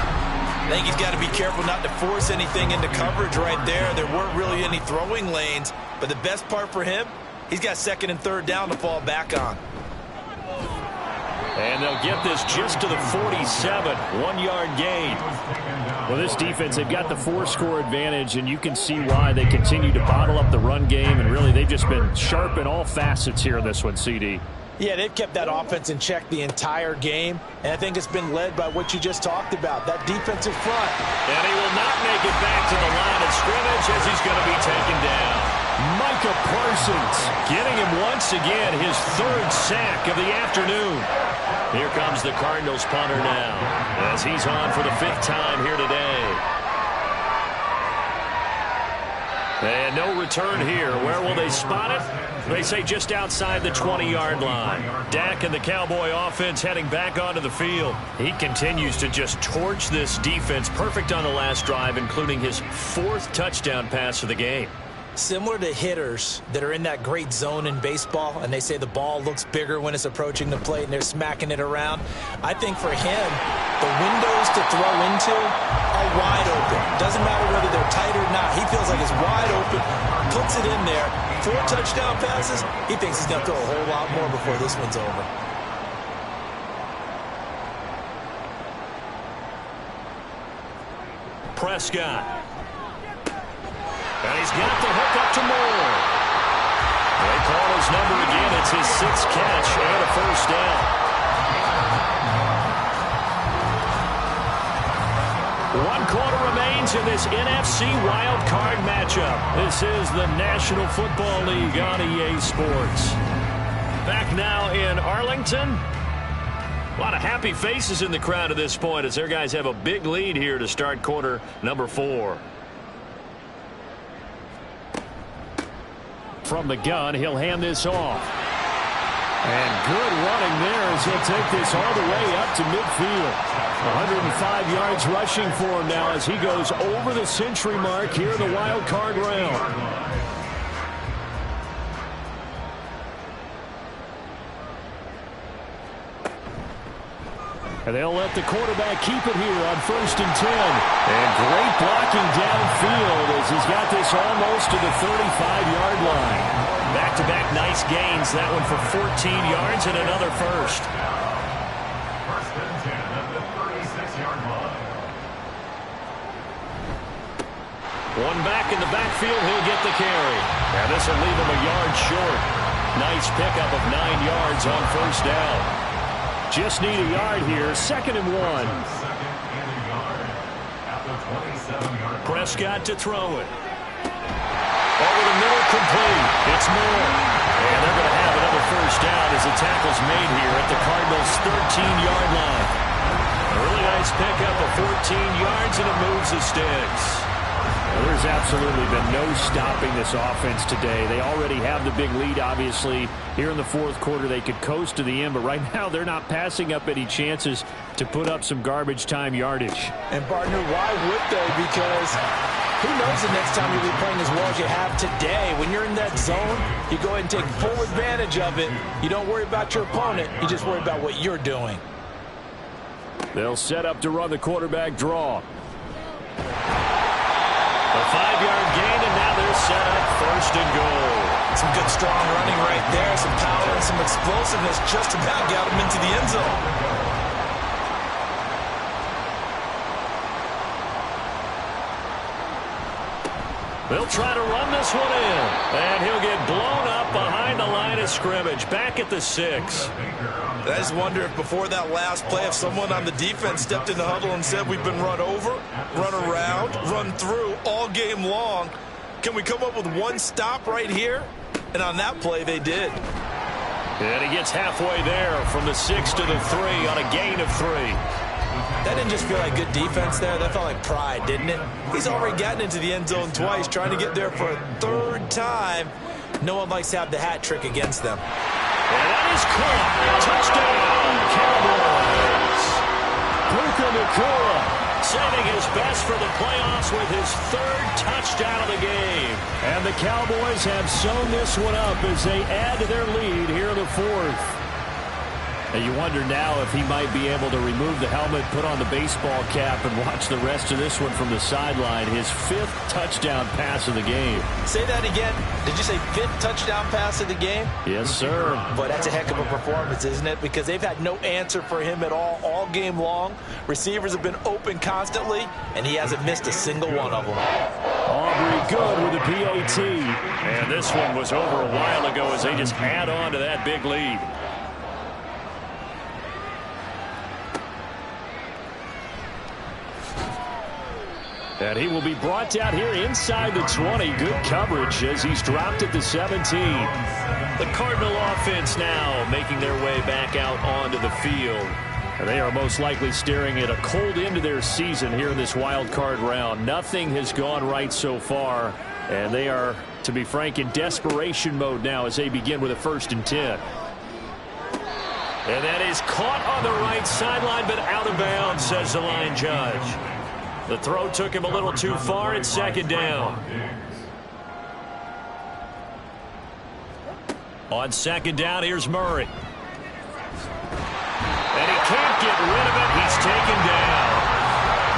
I think he's got to be careful not to force anything into coverage right there. There weren't really any throwing lanes, but the best part for him, he's got 2nd and 3rd down to fall back on. And they'll get this just to the 47, 1-yard gain. Well, this defense, they've got the 4-score advantage, and you can see why they continue to bottle up the run game, and really they've just been sharp in all facets here in this one, CD. Yeah, they've kept that offense in check the entire game, and I think it's been led by what you just talked about, that defensive front. And he will not make it back to the line of scrimmage as he's going to be taken down. Micah Parsons getting him once again, his 3rd sack of the afternoon. Here comes the Cardinals punter now as he's on for the 5th time here today. And no return here. Where will they spot it? They say just outside the 20-yard line. Dak and the Cowboy offense heading back onto the field. He continues to just torch this defense. Perfect on the last drive, including his 4th touchdown pass of the game. Similar to hitters that are in that great zone in baseball, and they say the ball looks bigger when it's approaching the plate and they're smacking it around. I think for him, the windows to throw into are wide open. Doesn't matter whether they're tight or not. He feels like it's wide open, puts it in there. 4 touchdown passes. He thinks he's going to throw a whole lot more before this one's over. Prescott. And he's got the hook up to Moore. They call his number again. It's his 6th catch and a first down. 1 quarter remains in this NFC wild card matchup. This is the National Football League on EA Sports. Back now in Arlington. lot of happy faces in the crowd at this point as their guys have a big lead here to start quarter number 4. From the gun, he'll hand this off. And good running there as he'll take this all the way up to midfield. 105 yards rushing for him now as he goes over the century mark here in the wild card round. And they'll let the quarterback keep it here on 1st and 10. And great blocking downfield as he's got this almost to the 35-yard line. Back-to-back nice gains. That one for 14 yards and another first. 1st and 10 at the 36-yard line. One back in the backfield. He'll get the carry. And this will leave him a yard short. Nice pickup of 9 yards on 1st down. Just need a yard here. 2nd and 1. Prescott to throw it. Over the middle, complete. It's Moore. And they're going to have another 1st down as the tackle's made here at the Cardinals' 13-yard line. A really nice pickup of 14 yards, and it moves the sticks. Well, there's absolutely been no stopping this offense today. They already have the big lead, obviously. Here in the 4th quarter, they could coast to the end, but right now they're not passing up any chances to put up some garbage time yardage. And, partner, why would they? Because who knows the next time you'll be playing as well as you have today. When you're in that zone, you go ahead and take full advantage of it. You don't worry about your opponent. You just worry about what you're doing. They'll set up to run the quarterback draw. A 5-yard gain, and now they're set up 1st and goal. Some good, strong running right there. Some power and some explosiveness just about got him into the end zone. They'll try to run this one in, and he'll get blown up behind the line of scrimmage, back at the 6. I just wonder if before that last play, if someone on the defense stepped in the huddle and said, we've been run over, run around, run through all game long. Can we come up with one stop right here? And on that play, they did. And he gets halfway there from the 6 to the 3 on a gain of 3. That didn't just feel like good defense there. That felt like pride, didn't it? He's already gotten into the end zone twice, trying to get there for a 3rd time. No one likes to have the hat trick against them. And that is caught. Touchdown, Cowboys. Puka Nacua saving his best for the playoffs with his 3rd touchdown of the game. And the Cowboys have sewn this one up as they add to their lead here in the 4th. And you wonder now if he might be able to remove the helmet, put on the baseball cap, and watch the rest of this one from the sideline. His 5th touchdown pass of the game. Say that again. Did you say 5th touchdown pass of the game? Yes, sir. Boy, that's a heck of a performance, isn't it? Because they've had no answer for him at all game long. Receivers have been open constantly, and he hasn't missed a single one of them. Aubrey good with a PAT. And this one was over a while ago as they just add on to that big lead. And he will be brought down here inside the 20. Good coverage as he's dropped at the 17. The Cardinal offense now making their way back out onto the field. And they are most likely staring at a cold end to their season here in this wild card round. Nothing has gone right so far. And they are, to be frank, in desperation mode now as they begin with a 1st and 10. And that is caught on the right sideline, but out of bounds, says the line judge. The throw took him a little too far. It's 2nd down. On 2nd down, here's Murray. And he can't get rid of it. He's taken down.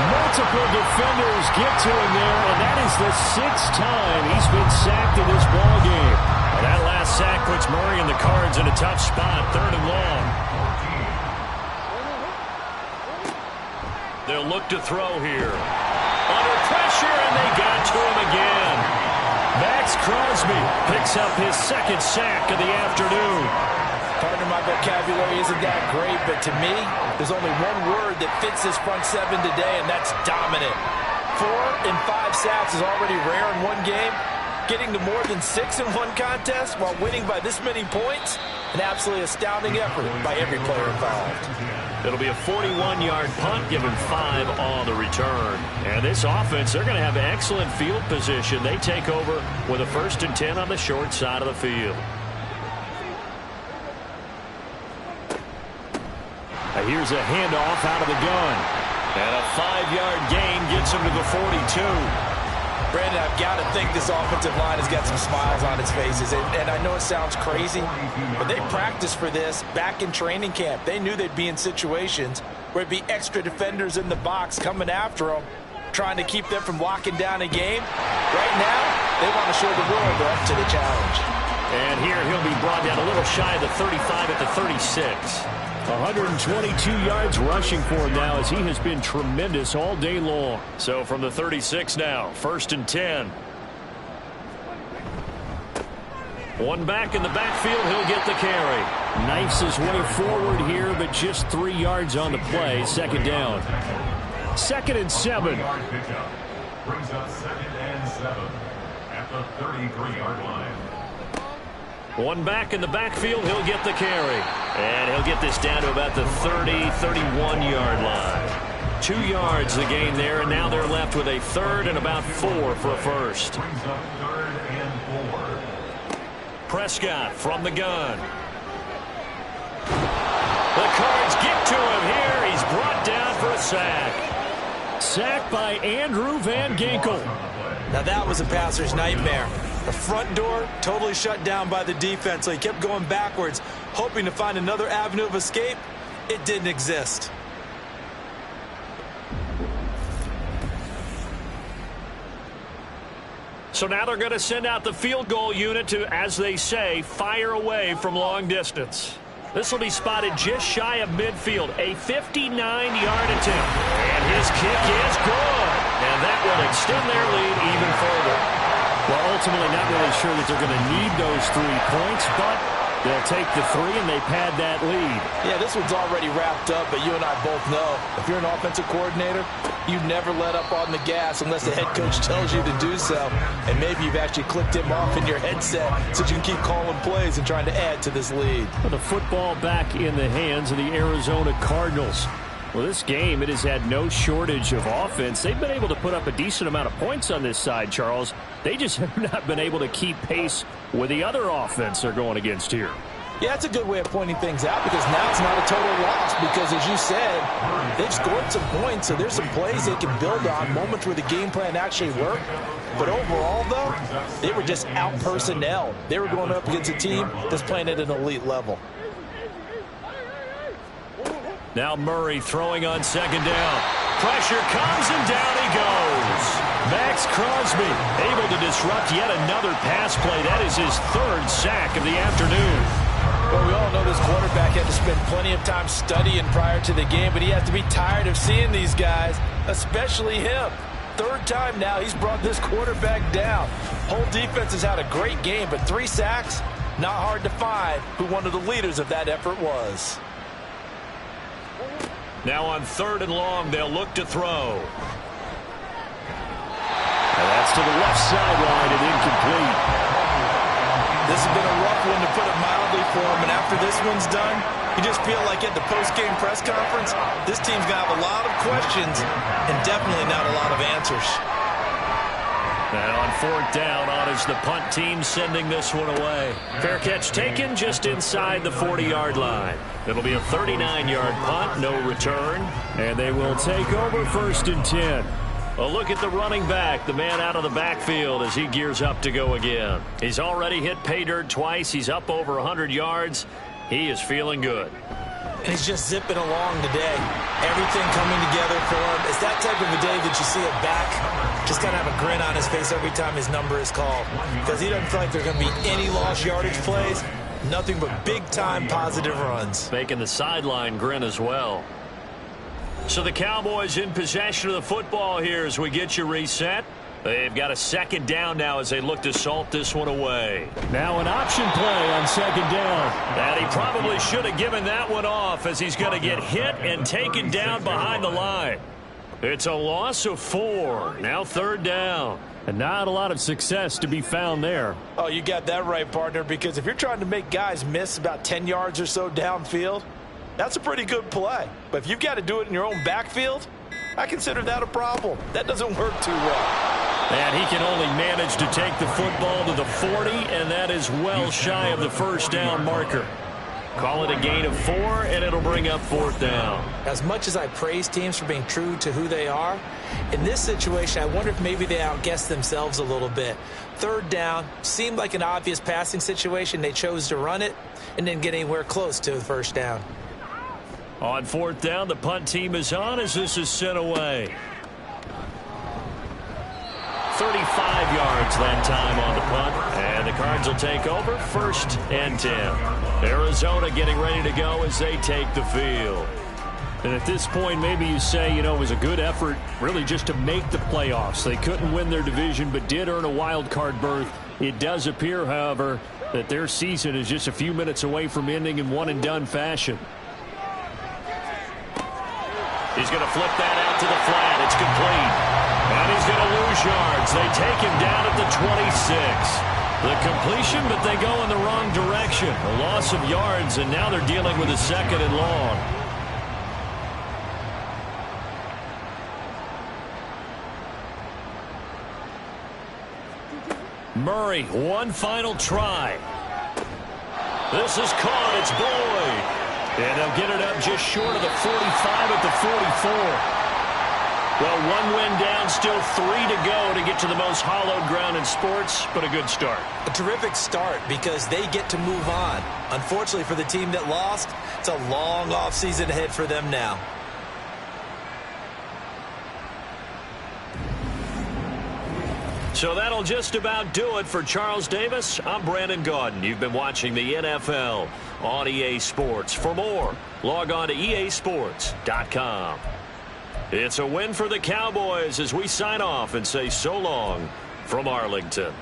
Multiple defenders get to him there, and that is the 6th time he's been sacked in this ballgame. That last sack puts Murray and the Cards in a tough spot, 3rd and long. They'll look to throw here. Under pressure, and they got to him again. Max Crosby picks up his 2nd sack of the afternoon. Partner, my vocabulary isn't that great, but to me, there's only one word that fits this front 7 today, and that's dominant. 4 and 5 sacks is already rare in one game. Getting to more than 6 in one contest while winning by this many points, an absolutely astounding effort by every player involved. It'll be a 41-yard punt, given 5 on the return. And this offense, they're going to have excellent field position. They take over with a 1st and 10 on the short side of the field. Here's a handoff out of the gun. And a 5-yard gain gets him to the 42. Brandon, I've got to think this offensive line has got some smiles on its faces. And I know it sounds crazy, but they practiced for this back in training camp. They knew they'd be in situations where there'd be extra defenders in the box coming after them, trying to keep them from locking down a game. Right now, they want to show the world they're up to the challenge. And here he'll be brought down a little shy of the 35 at the 36. 122 yards rushing for him now, as he has been tremendous all day long. So from the 36 now, 1st and 10. One back in the backfield, he'll get the carry. Knifes his way forward here, but just 3 yards on the play. 2nd down. 2nd and 7. Brings up 2nd and 7 at the 33-yard line. One back in the backfield, he'll get the carry. And he'll get this down to about the 30, 31-yard line. 2 yards the gain there, and now they're left with a 3rd and about 4 for a first. Brings up 3rd and 4. Prescott from the gun. The Cards get to him here. He's brought down for a sack. Sacked by Andrew Van Ginkel. Now that was a passer's nightmare. The front door totally shut down by the defense, so he kept going backwards, hoping to find another avenue of escape. It didn't exist. So now they're going to send out the field goal unit to, as they say, fire away from long distance. This will be spotted just shy of midfield, a 59-yard attempt. And his kick is good. And that will extend their lead even further. Well, ultimately not really sure that they're going to need those 3 points, but they'll take the 3 and they pad that lead. Yeah, this one's already wrapped up, but you and I both know if you're an offensive coordinator, you never let up on the gas unless the head coach tells you to do so. And maybe you've actually clicked him off in your headset so you can keep calling plays and trying to add to this lead. The football back in the hands of the Arizona Cardinals. Well, this game, it has had no shortage of offense. They've been able to put up a decent amount of points on this side, Charles. They just have not been able to keep pace with the other offense they're going against here. Yeah, that's a good way of pointing things out, because now it's not a total loss, because as you said, they've scored some points, so there's some plays they can build on, moments where the game plan actually worked. But overall, though, they were just out-personnel. They were going up against a team that's playing at an elite level. Now Murray throwing on 2nd down. Pressure comes and down he goes. Max Crosby able to disrupt yet another pass play. That is his 3rd sack of the afternoon. Well, we all know this quarterback had to spend plenty of time studying prior to the game, but he has to be tired of seeing these guys, especially him. 3rd time now he's brought this quarterback down. Whole defense has had a great game, but 3 sacks, not hard to find who one of the leaders of that effort was. Now on 3rd and long, they'll look to throw. And that's to the left sideline and incomplete. This has been a rough one, to put it mildly, for him. And after this one's done, you just feel like at the post-game press conference, this team's going to have a lot of questions and definitely not a lot of answers. And on 4th down, on is the punt team sending this one away. Fair catch taken just inside the 40-yard line. It'll be a 39-yard punt, no return. And they will take over 1st and 10. A look at the running back, the man out of the backfield as he gears up to go again. He's already hit pay dirt twice. He's up over 100 yards. He is feeling good. And he's just zipping along today. Everything coming together for him. It's that type of a day that you see a back just kind of have a grin on his face every time his number is called, because he doesn't feel like there's going to be any lost yardage plays. Nothing but big-time positive runs. Making the sideline grin as well. So the Cowboys in possession of the football here as we get you reset. They've got a 2nd down now as they look to salt this one away. Now an option play on 2nd down. And he probably should have given that one off, as he's going to get hit and taken down behind the line. It's a loss of 4. Now 3rd down. And not a lot of success to be found there. Oh, you got that right, partner, because if you're trying to make guys miss about 10 yards or so downfield, That's a pretty good play. But if you've got to do it in your own backfield, I consider that a problem. That doesn't work too well. And he can only manage to take the football to the 40, and that is well shy of the first down marker. Call it a gain of 4, and it'll bring up 4th down. As much as I praise teams for being true to who they are, in this situation, I wonder if maybe they outguessed themselves a little bit. 3rd down seemed like an obvious passing situation. They chose to run it and didn't get anywhere close to the first down. On 4th down, the punt team is on as this is sent away. 35 yards that time on the punt, and the Cards will take over 1st and 10. Arizona getting ready to go as they take the field. And at this point, maybe you say, it was a good effort really just to make the playoffs. They couldn't win their division but did earn a wild card berth. It does appear, however, that their season is just a few minutes away from ending in one-and-done fashion. He's going to flip that out to the flat. It's complete. And he's going to lose yards. They take him down at the 26. The completion, but they go in the wrong direction. A loss of yards, and now they're dealing with a 2nd and long. Murray, one final try. This is caught. It's Boyd. And they'll get it up just short of the 45 at the 44. Well, 1 win down, still 3 to go to get to the most hallowed ground in sports, but a good start. A terrific start because they get to move on. Unfortunately for the team that lost, it's a long offseason ahead for them now. So that'll just about do it for Charles Davis. I'm Brandon Gaudin. You've been watching the NFL on EA Sports. For more, log on to easports.com. It's a win for the Cowboys as we sign off and say so long from Arlington.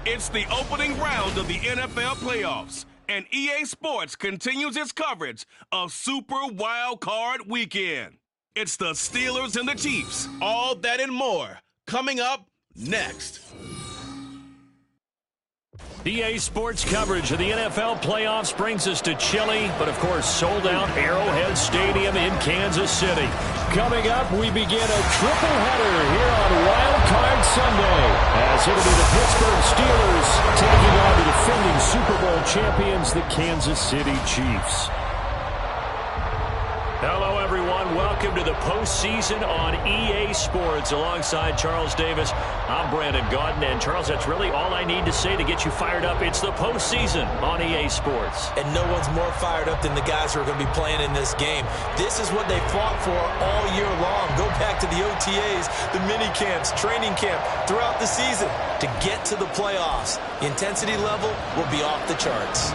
It's the opening round of the NFL playoffs, and EA Sports continues its coverage of Super Wild Card Weekend. It's the Steelers and the Chiefs, all that and more, coming up next. EA Sports coverage of the NFL playoffs brings us to chilly, but of course sold-out Arrowhead Stadium in Kansas City. Coming up, we begin a triple header here on Wild Card Sunday, as it'll be the Pittsburgh Steelers taking on the defending Super Bowl champions, the Kansas City Chiefs. Hello, everyone. Welcome to the postseason on EA Sports. Alongside Charles Davis, I'm Brandon Gaudin. And, Charles, that's really all I need to say to get you fired up. It's the postseason on EA Sports. And no one's more fired up than the guys who are going to be playing in this game. This is what they fought for all year long. Go back to the OTAs, the mini camps, training camp, throughout the season to get to the playoffs. The intensity level will be off the charts.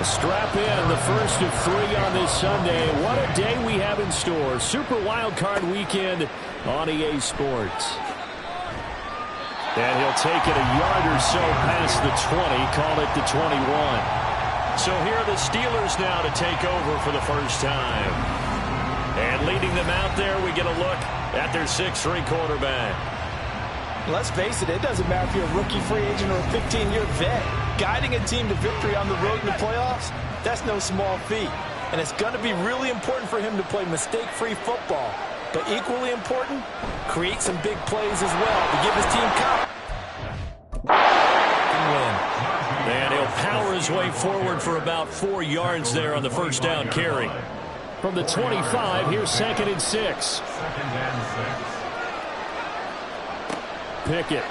Strap in, the first of three on this Sunday. What a day we have in store. Super Wild Card Weekend on EA Sports. And he'll take it a yard or so past the 20, call it the 21. So here are the Steelers now to take over for the first time. And leading them out there, we get a look at their 6'3" quarterback. Let's face it, it doesn't matter if you're a rookie free agent or a 15-year vet. Guiding a team to victory on the road in the playoffs, that's no small feat. And it's going to be really important for him to play mistake-free football. But equally important, create some big plays as well to give his team confidence and win. And he'll power his way forward for about 4 yards there on the first down carry. From the 25, here's 2nd and 6. Pickett.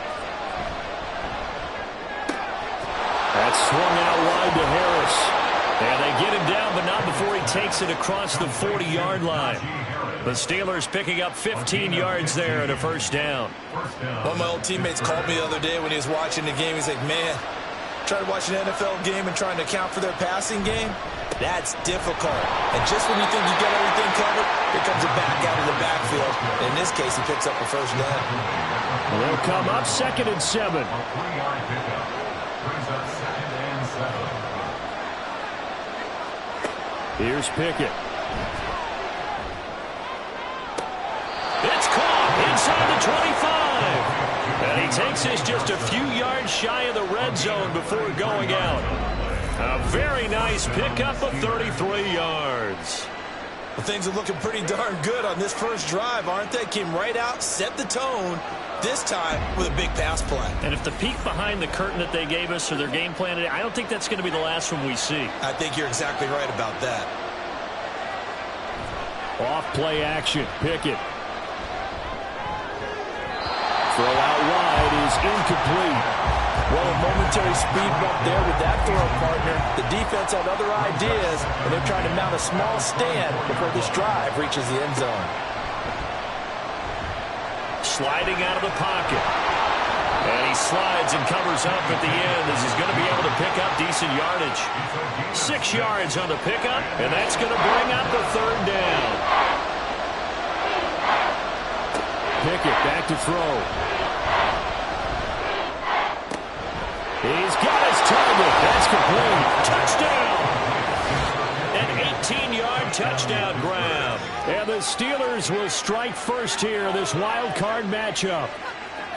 That's swung out wide to Harris. And they get him down, but not before he takes it across the 40-yard line. The Steelers picking up 15 yards there and a first down. One of my old teammates called me the other day when he was watching the game. He's like, man, trying to watch an NFL game and trying to account for their passing game, that's difficult. And just when you think you get everything covered, here comes a back out of the backfield. And in this case, he picks up a first down. They'll come up 2nd and 7. Here's Pickett. It's caught inside the 25. And he takes this just a few yards shy of the red zone before going out. A very nice pickup of 33 yards. Well, things are looking pretty darn good on this first drive, aren't they? Came right out, set the tone, this time with a big pass play. And if the peek behind the curtain that they gave us or their game plan today, I don't think that's going to be the last one we see. I think you're exactly right about that. Off play action, Pickett. Throw out wide is incomplete. Well, a momentary speed bump there with that throw, partner. The defense had other ideas, and they're trying to mount a small stand before this drive reaches the end zone. Sliding out of the pocket. And he slides and covers up at the end as he's going to be able to pick up decent yardage. 6 yards on the pickup, and that's going to bring up the third down. Pickett back to throw. He's got his target. That's complete. Touchdown! An 18-yard touchdown grab. And the Steelers will strike first here, this wild card matchup.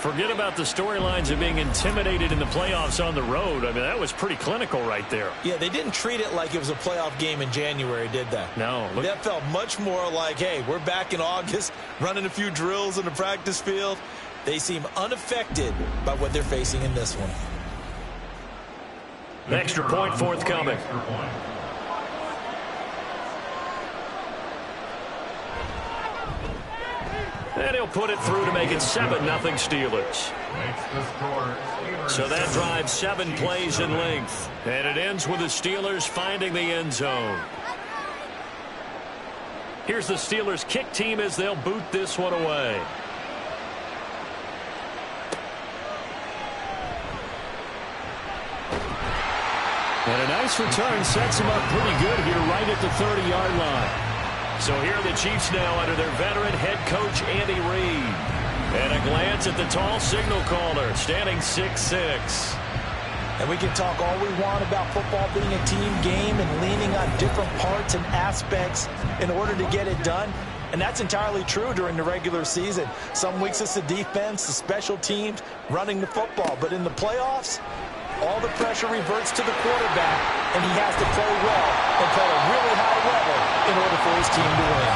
Forget about the storylines of being intimidated in the playoffs on the road. I mean, that was pretty clinical right there. Yeah, they didn't treat it like it was a playoff game in January, did they? No. That felt much more like, hey, we're back in August, running a few drills in the practice field. They seem unaffected by what they're facing in this one. Extra point forthcoming. And he'll put it through to make it 7-0 Steelers. So that drives 7 plays in length. And it ends with the Steelers finding the end zone. Here's the Steelers kick team as they'll boot this one away. And a nice return sets him up pretty good here right at the 30-yard line. So here are the Chiefs now under their veteran head coach, Andy Reid. And a glance at the tall signal caller, standing 6'6". And we can talk all we want about football being a team game and leaning on different parts and aspects in order to get it done. And that's entirely true during the regular season. Some weeks it's the defense, the special teams, running the football. But in the playoffs, all the pressure reverts to the quarterback, and he has to play well and play at a really high level in order for his team to win.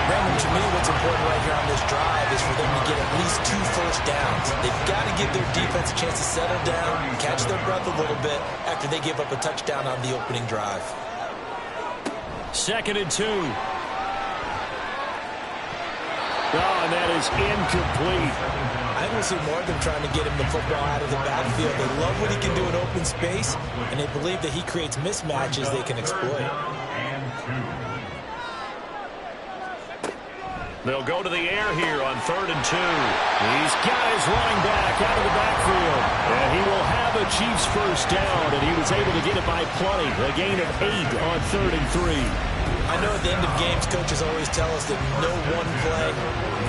Raymond, to me, what's important right here on this drive is for them to get at least 2 first downs. They've got to give their defense a chance to settle down, catch their breath a little bit after they give up a touchdown on the opening drive. 2nd and 2. Oh, and that is incomplete. I don't see more of them trying to get him the football out of the backfield. They love what he can do in open space, and they believe that he creates mismatches they can exploit. They'll go to the air here on 3rd and 2. He's got his running back out of the backfield. And he will have a Chiefs first down, and he was able to get it by plenty. A gain of 8 on 3rd and 3. I know at the end of games, coaches always tell us that no one play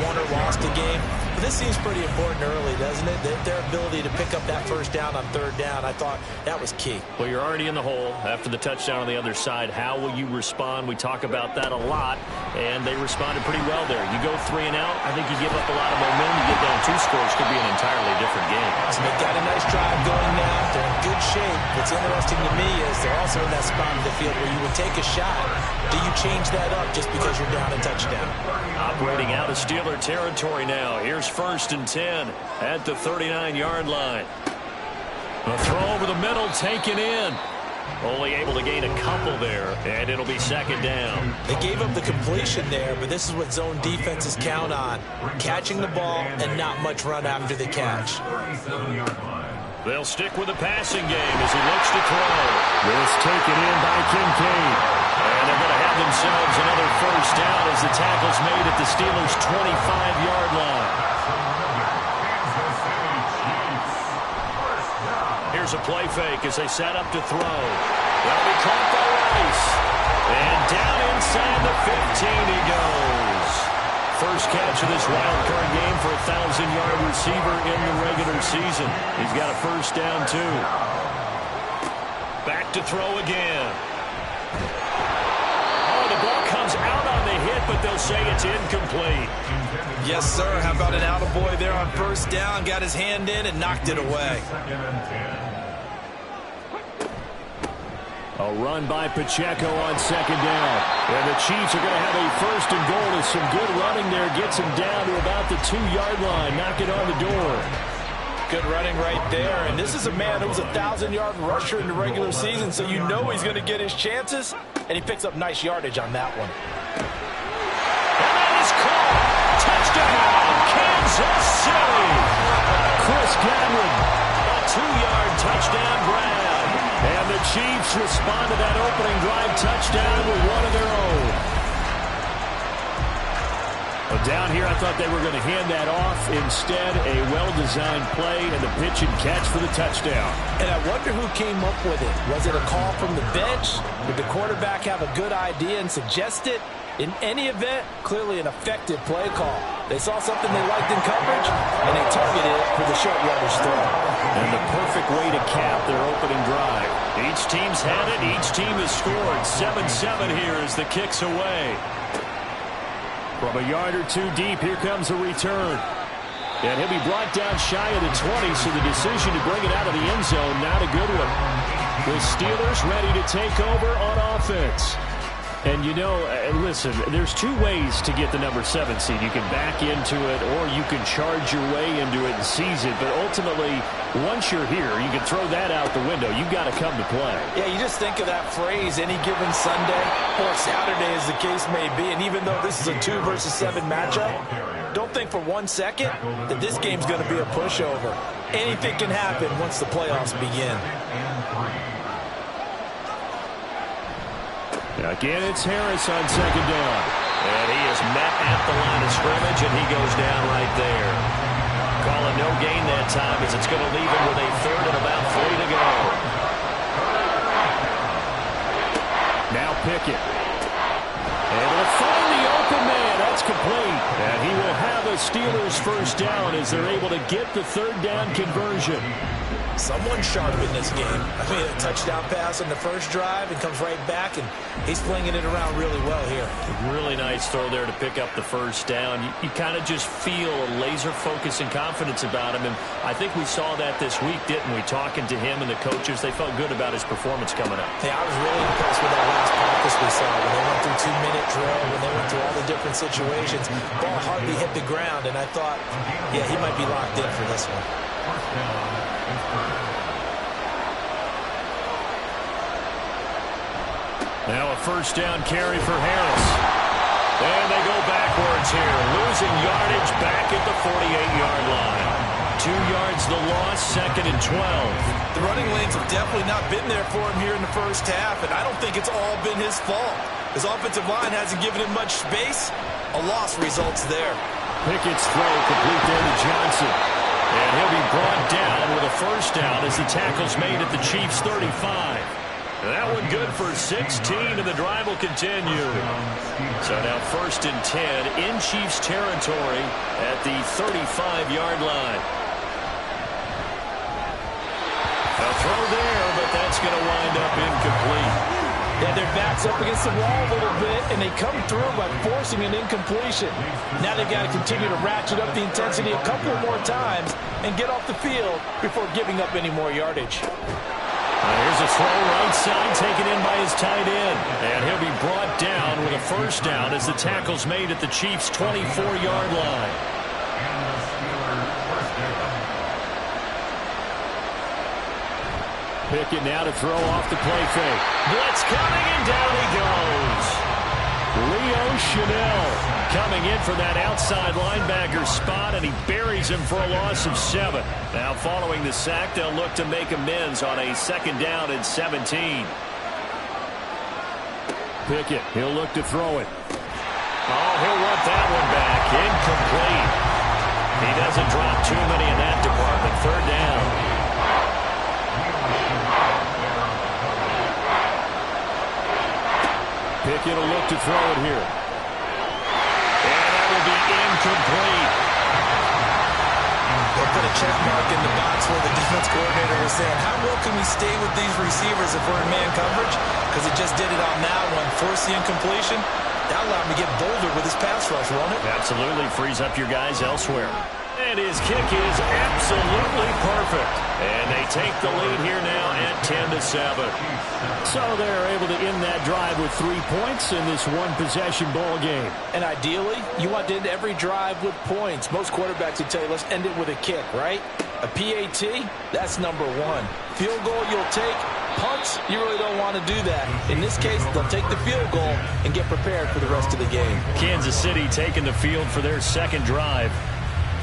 won or lost a game. But this seems pretty important early, doesn't it? Their ability to pick up that first down on 3rd down, I thought that was key. Well, you're already in the hole after the touchdown on the other side. How will you respond? We talk about that a lot, and they responded pretty well there. You go 3 and out, I think you give up a lot of momentum. You get down 2 scores, could be an entirely different game. So they've got a nice drive going now. They're in good shape. What's interesting to me is they're also in that spot in the field where you would take a shot. Do you change that up just because you're down a touchdown? Operating out of Steeler territory now. Here's 1st and 10 at the 39-yard line. A throw over the middle taken in. Only able to gain a couple there, and it'll be 2nd down. They gave up the completion there, but this is what zone defenses count on. Catching the ball and not much run after the catch. They'll stick with the passing game as he looks to throw. This taken in by Kincaid. And they're going to have themselves another first down as the tackle's made at the Steelers' 25-yard line. Here's a play fake as they set up to throw. That'll be caught by Rice. And down inside the 15 he goes. First catch of this wild card game for a 1,000-yard receiver in the regular season. He's got a first down, too. Back to throw again. Oh, the ball comes out on the hit, but they'll say it's incomplete. Yes, sir. How about an attaboy there on 1st down? Got his hand in and knocked it away. A run by Pacheco on 2nd down. And the Chiefs are going to have a 1st and goal as some good running there gets him down to about the 2-yard line. Knock it on the door. Good running right there. And this is a man who was a 1,000-yard rusher in the regular season, so you know he's going to get his chances. And he picks up nice yardage on that one. And that is caught. Touchdown, Kansas City. Chris Godwin. A 2-yard touchdown grab. And the Chiefs respond to that opening drive touchdown with one of their own. Well, down here, I thought they were going to hand that off. Instead, a well-designed play and the pitch and catch for the touchdown. And I wonder who came up with it. Was it a call from the bench? Did the quarterback have a good idea and suggest it? In any event, clearly an effective play call. They saw something they liked in coverage, and they targeted it for the short yardage throw. And the perfect way to cap their opening drive. Each team's had it. Each team has scored. 7-7 here as the kick's away. From a yard or 2 deep, here comes a return. And he'll be brought down shy of the 20, so the decision to bring it out of the end zone, not a good one. The Steelers ready to take over on offense. And, you know, listen, there's 2 ways to get the number 7 seed. You can back into it or you can charge your way into it and seize it. But ultimately, once you're here, you can throw that out the window. You've got to come to play. Yeah, you just think of that phrase, any given Sunday or Saturday as the case may be. And even though this is a 2 versus 7 matchup, don't think for 1 second that this game's going to be a pushover. Anything can happen once the playoffs begin. Again, it's Harris on 2nd down. And he is met at the line of scrimmage, and he goes down right there. Call it no gain that time as it's going to leave him with a 3rd and about 3 to go. Pickett. And they'll find the open man. That's complete. And he will have a Steelers first down as they're able to get the third down conversion. Someone sharp in this game. I mean, a touchdown pass on the first drive and comes right back, and he's flinging it around really well here. Really nice throw there to pick up the first down. You kind of just feel a laser focus and confidence about him, and I think we saw that this week, didn't we? Talking to him and the coaches, they felt good about his performance coming up. Yeah, I was really impressed with that last practice we saw when they went through 2-minute drill, when they went through all the different situations. Ball hardly hit the ground, and I thought, yeah, he might be locked in for this one. Now a first down carry for Harris. And they go backwards here, losing yardage back at the 48-yard line. 2 yards the loss, 2nd and 12. The running lanes have definitely not been there for him here in the first half, and I don't think it's all been his fault. His offensive line hasn't given him much space. A loss results there. Pickett's throw complete there to Johnson. And he'll be brought down with a first down as the tackle's made at the Chiefs' 35. That one good for 16, and the drive will continue. So now 1st and 10 in Chiefs territory at the 35-yard line. A throw there, but that's going to wind up incomplete. Yeah, their back's up against the wall a little bit, and they come through by forcing an incompletion. Now they've got to continue to ratchet up the intensity a couple more times and get off the field before giving up any more yardage. Here's a throw right side taken in by his tight end. And he'll be brought down with a first down as the tackle's made at the Chiefs' 24-yard line. Pickett now to throw off the play fake. Blitz coming, and down he goes. Leo Chanel coming in for that outside linebacker spot, and he buries him for a loss of 7. Now following the sack, they'll look to make amends on a 2nd down and 17. Pickett, he'll look to throw it. Oh, he'll want that one back. Incomplete. He doesn't drop too many in that department. 3rd down. Pickett will look to throw it here. And that will be incomplete. They'll put a check mark in the box where the defense coordinator was saying, how well can we stay with these receivers if we're in man coverage? Because it just did it on that one. Force the incompletion. That allowed him to get bolder with his pass rush, won't it? Absolutely. Frees up your guys elsewhere. And his kick is absolutely perfect. And they take the lead here now at 10-7. So they're able to end that drive with 3 points in this one-possession ball game. And ideally, you want to end every drive with points. Most quarterbacks would tell you, let's end it with a kick, right? A PAT, that's number 1. Field goal you'll take. Punts, you really don't want to do that. In this case, they'll take the field goal and get prepared for the rest of the game. Kansas City taking the field for their 2nd drive.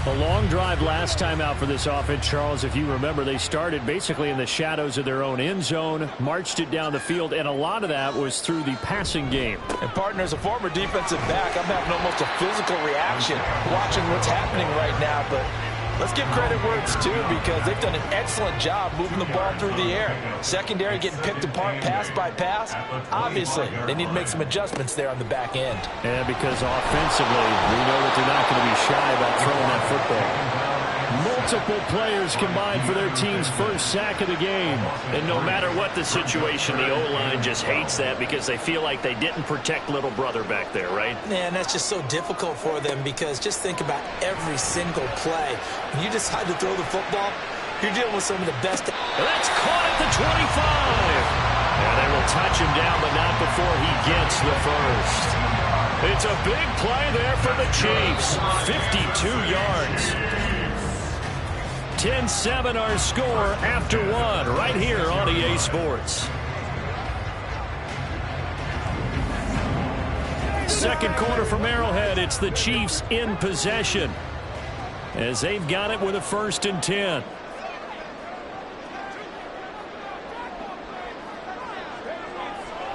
A long drive last time out for this offense, Charles. If you remember, they started basically in the shadows of their own end zone, marched it down the field, and a lot of that was through the passing game. And, partner, as a former defensive back, I'm having almost a physical reaction watching what's happening right now. But let's give credit where it's due, because they've done an excellent job moving the ball through the air. Secondary getting picked apart pass by pass. Obviously, they need to make some adjustments there on the back end. And because offensively, we know that they're not going to be shy about throwing that football. Multiple players combined for their team's first sack of the game. And no matter what the situation, the O-line just hates that because they feel like they didn't protect little brother back there, right? Man, that's just so difficult for them, because just think about every single play. When you decide to throw the football, you're dealing with some of the best. That's caught at the 25. And they will touch him down, but not before he gets the first. It's a big play there for the Chiefs. 52 yards. 10-7 our score after 1 right here on EA Sports. Second quarter from Arrowhead. It's the Chiefs in possession as they've got it with a 1st and 10.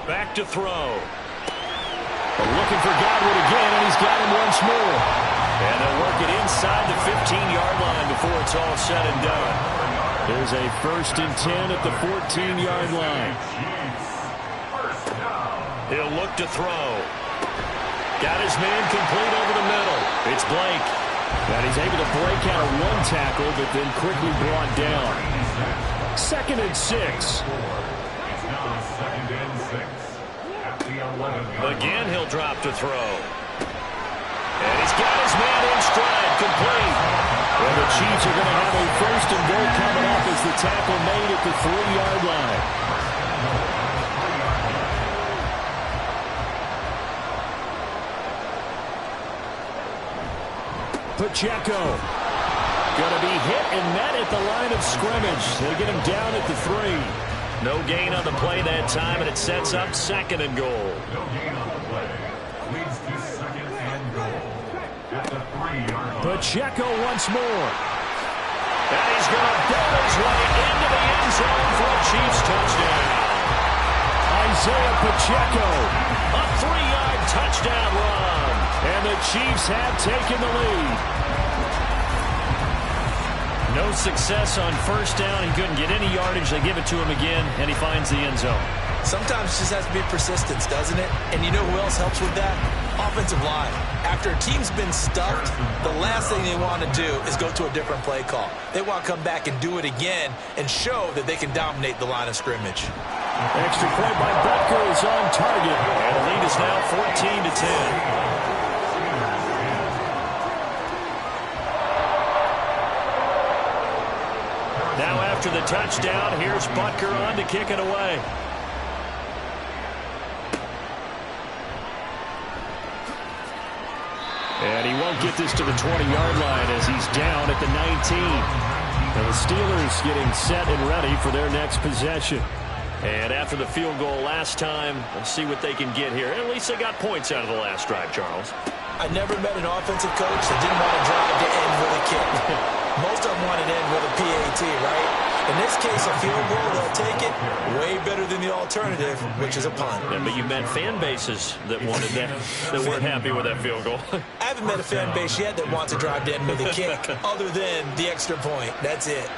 Back to throw. Looking for Godwin again, and he's got him once more. And they'll work it inside the 15-yard line before it's all said and done. There's a 1st and 10 at the 14-yard line. He'll look to throw. Got his man complete over the middle. It's Blake. And he's able to break out of one tackle, but then quickly brought down. 2nd and 6. It's now 2nd and 6 at the 11. Again, he'll drop to throw. And he's got his man in stride, complete. Well, the Chiefs are going to have a 1st and goal coming up as the tackle made at the 3-yard line. Pacheco going to be hit and met at the line of scrimmage. They get him down at the 3. No gain on the play that time, and it sets up 2nd and goal. No gain on the play. Leads to 2nd and goal at the 3-yard line. Pacheco once more. And he's going to build his way into the end zone for a Chiefs touchdown. Isaiah Pacheco. A 3-yard touchdown run. And the Chiefs have taken the lead. No success on 1st down. He couldn't get any yardage. They give it to him again, and he finds the end zone. Sometimes it just has to be persistence, doesn't it? And you know who else helps with that? Offensive line. After a team's been stuffed, the last thing they want to do is go to a different play call. They want to come back and do it again and show that they can dominate the line of scrimmage. Extra point by Butker is on target. And the lead is now 14-10. Now after the touchdown, here's Butker on to kick it away. And he won't get this to the 20-yard line as he's down at the 19. And the Steelers getting set and ready for their next possession. And after the field goal last time, let's see what they can get here. At least they got points out of the last drive, Charles. I never met an offensive coach that didn't want to drive to end with a kick. Most of them want to end with a PAT, right? In this case, a field goal, they'll take it. Way better than the alternative, which is a punt. Yeah, but you met fan bases that wanted that, that weren't happy with that field goal. I haven't met a fan base yet that wants to drive to end with a kick, other than the extra point. That's it.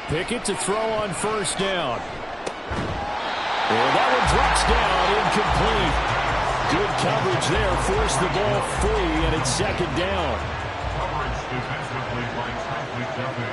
Pickett to throw on 1st down. And that one drops down, incomplete. Good coverage there, forced the ball free, and it's 2nd down. Coverage defensively by Tyler Duffy.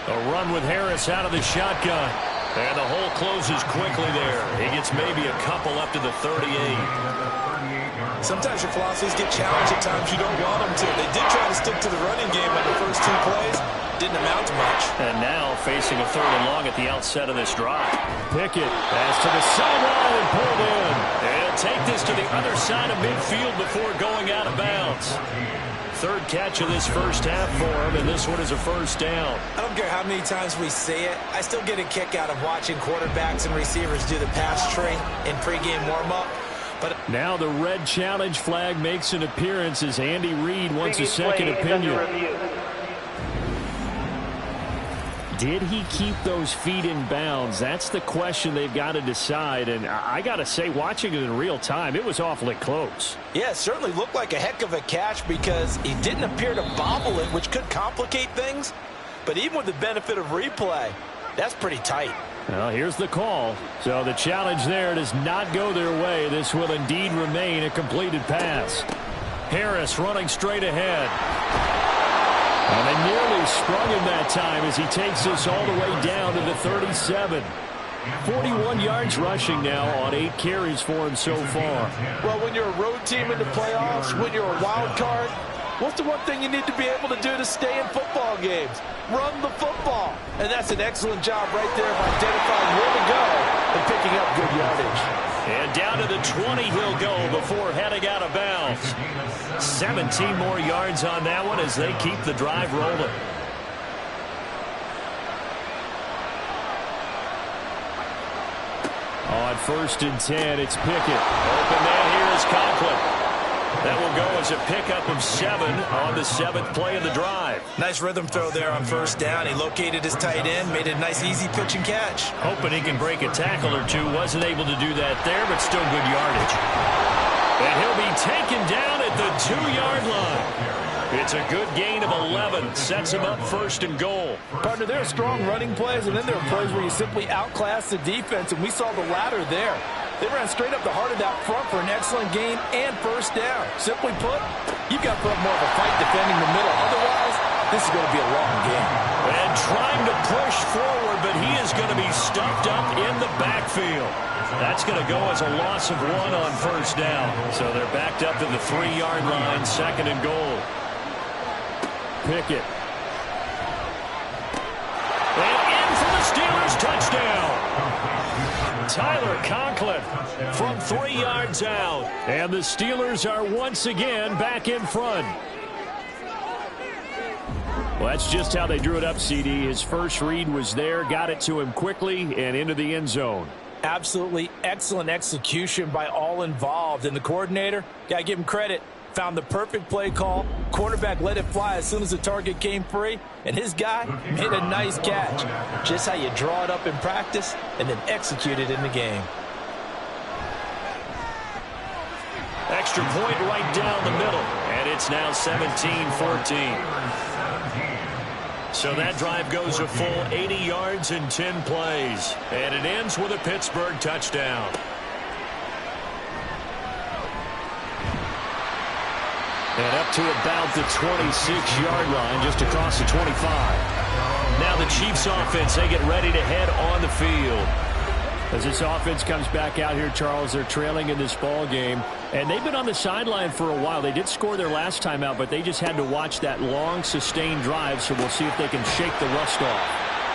A run with Harris out of the shotgun. And the hole closes quickly there. He gets maybe a couple up to the 38. Sometimes your philosophies get challenged at times you don't want them to. They did try to stick to the running game on the first 2 plays. Didn't amount to much. And now facing a 3rd and long at the outset of this drive. Pickett pass to the sideline and pulled in. And he'll take this to the other side of midfield before going out of bounds. 3rd catch of this first half for him, and this one is a 1st down. I don't care how many times we say it. I still get a kick out of watching quarterbacks and receivers do the pass tree in pregame warm-up. But now the red challenge flag makes an appearance as Andy Reid wants a second opinion. Did he keep those feet in bounds? That's the question they've got to decide. And I got to say, watching it in real time, it was awfully close. Yeah, it certainly looked like a heck of a catch because he didn't appear to bobble it, which could complicate things. But even with the benefit of replay, that's pretty tight. Well, here's the call. So the challenge there does not go their way. This will indeed remain a completed pass. Harris running straight ahead. And they nearly sprung him that time as he takes this all the way down to the 37. 41 yards rushing now on 8 carries for him so far. Well, when you're a road team in the playoffs, when you're a wild card, what's the one thing you need to be able to do to stay in football games? Run the football. And that's an excellent job right there of identifying where to go and picking up good yardage. And down to the 20 he'll go before heading out of bounds. 17 more yards on that one as they keep the drive rolling. On 1st and 10, it's Pickett. Open man here is Conklin. That will go as a pickup of 7 on the 7th play of the drive. Nice rhythm throw there on 1st down. He located his tight end, made a nice easy pitch and catch. Hoping he can break a tackle or two. Wasn't able to do that there, but still good yardage. And he'll be taken down at the 2-yard line. It's a good gain of 11. Sets him up first and goal. Partner, there are strong running plays, and then there are plays where you simply outclass the defense, and we saw the latter there. They ran straight up the heart of that front for an excellent gain and first down. Simply put, you've got to put up more of a fight defending the middle. Otherwise, this is going to be a long game. And trying to push forward, but he is going to be stuffed up in the backfield. That's going to go as a loss of 1 on first down. So they're backed up to the 3-yard line, second and goal. Pickett. And in for the Steelers, touchdown. Tyler Conklin from 3 yards out. And the Steelers are once again back in front. Well, that's just how they drew it up, CD. His first read was there, got it to him quickly, and into the end zone. Absolutely excellent execution by all involved. And the coordinator, got to give him credit, found the perfect play call. Quarterback let it fly as soon as the target came free. And his guy made a nice catch. Just how you draw it up in practice and then execute it in the game. Extra point right down the middle. And it's now 17-14. So that drive goes a full 80 yards in 10 plays. And it ends with a Pittsburgh touchdown. And up to about the 26-yard line, just across the 25. Now the Chiefs offense, they get ready to head on the field. As this offense comes back out here, Charles, they're trailing in this ball game. And they've been on the sideline for a while. They did score their last time out, but they just had to watch that long, sustained drive. So we'll see if they can shake the rust off.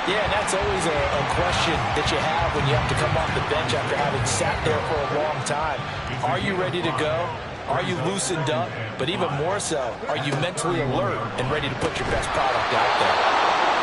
Yeah, and that's always a question that you have when you have to come off the bench after having sat there for a long time. Are you ready to go? Are you loosened up? But even more so, are you mentally alert and ready to put your best product out there?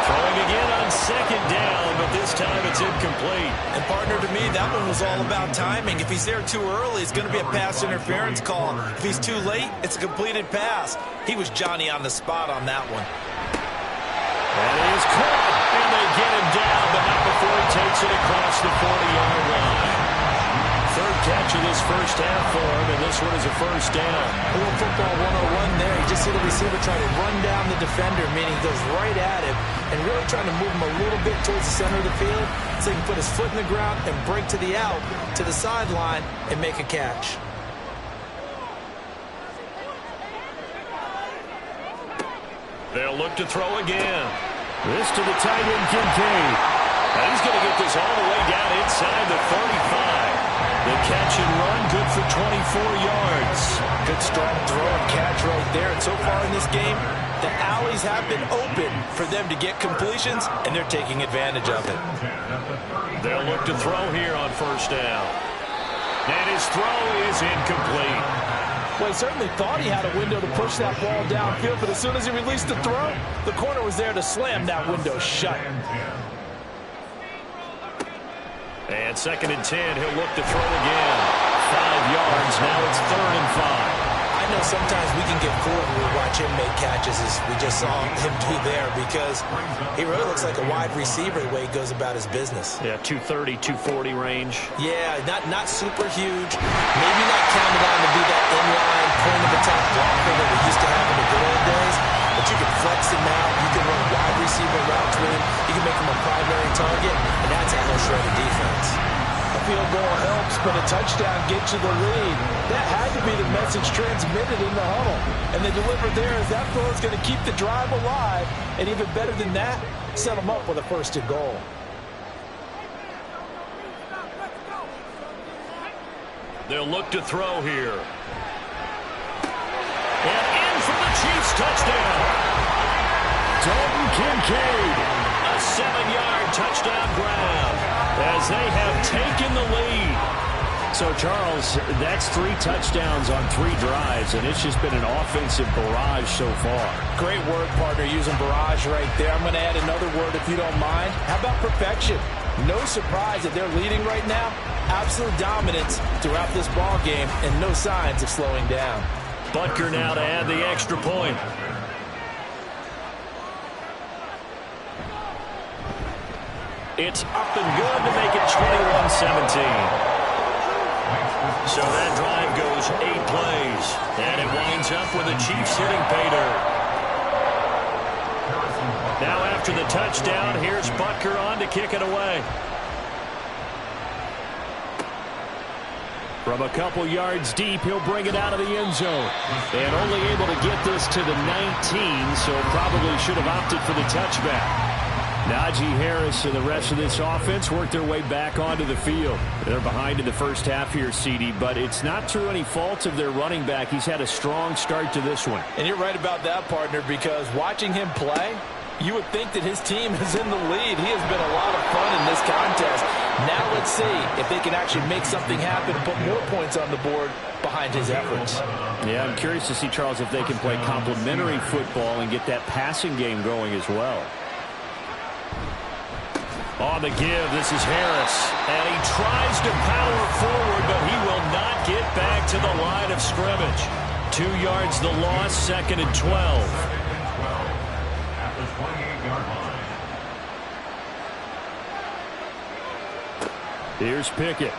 Throwing again on second down, but this time it's incomplete. And partner, to me, that one was all about timing. If he's there too early, it's going to be a pass interference call. If he's too late, it's a completed pass. He was Johnny on the spot on that one. That is caught, and they get him down, but not before he takes it across the 40-yard line. Third catch of this first half for him, and this one is a first down. A little football 101 there. You just see the receiver trying to run down the defender, meaning he goes right at him, and really trying to move him a little bit towards the center of the field so he can put his foot in the ground and break to the out, to the sideline, and make a catch. They'll look to throw again. This to the tight end, Kincaid. And he's going to get this all the way down inside the 35. The catch and run, good for 24 yards. Good strong throw and catch right there. And so far in this game, the alleys have been open for them to get completions, and they're taking advantage of it. They'll look to throw here on first down. And his throw is incomplete. Well, he certainly thought he had a window to push that ball downfield, but as soon as he released the throw, the corner was there to slam that window shut. And second and 10, he'll look to throw again. 5 yards, now it's 3rd and 5. I know sometimes we can get fooled when we watch him make catches, as we just saw him do there, because he really looks like a wide receiver the way he goes about his business. Yeah, 230, 240 range. Yeah, not super huge. Maybe not counted on to be that inline point of attack blocker that we used to have in the good old days, but you can flex him out. You can run wide receiver routes with him. You can make him a primary target, and that's how he'll shred a defense. A field goal helps, but a touchdown gets you the lead. That had to be the message transmitted in the huddle. And they delivered there as that throw is going to keep the drive alive. And even better than that, set them up with a first and goal. They'll look to throw here. And in for the Chiefs touchdown. Dalton Kincaid. A 7-yard touchdown grab as they have taken the lead. So, Charles, that's 3 touchdowns on 3 drives, and it's just been an offensive barrage so far. Great word, partner, using barrage right there. I'm going to add another word if you don't mind. How about perfection? No surprise that they're leading right now. Absolute dominance throughout this ball game and no signs of slowing down. Butker now to add the extra point. It's up and good to make it 21-17. So that drive goes 8 plays. And it winds up with the Chiefs hitting pay dirt. Now after the touchdown, here's Butker on to kick it away. From a couple yards deep, he'll bring it out of the end zone. And only able to get this to the 19, so probably should have opted for the touchback. Najee Harris and the rest of this offense worked their way back onto the field. They're behind in the first half here, CD, but it's not through any fault of their running back. He's had a strong start to this one. And you're right about that, partner, because watching him play, you would think that his team is in the lead. He has been a lot of fun in this contest. Now let's see if they can actually make something happen and put more points on the board behind his efforts. Yeah, I'm curious to see, Charles, if they can play complementary football and get that passing game going as well. On the give, this is Harris. And he tries to power forward, but he will not get back to the line of scrimmage. 2 yards the loss, 2nd and 12. At the 28-yard line. Here's Pickett.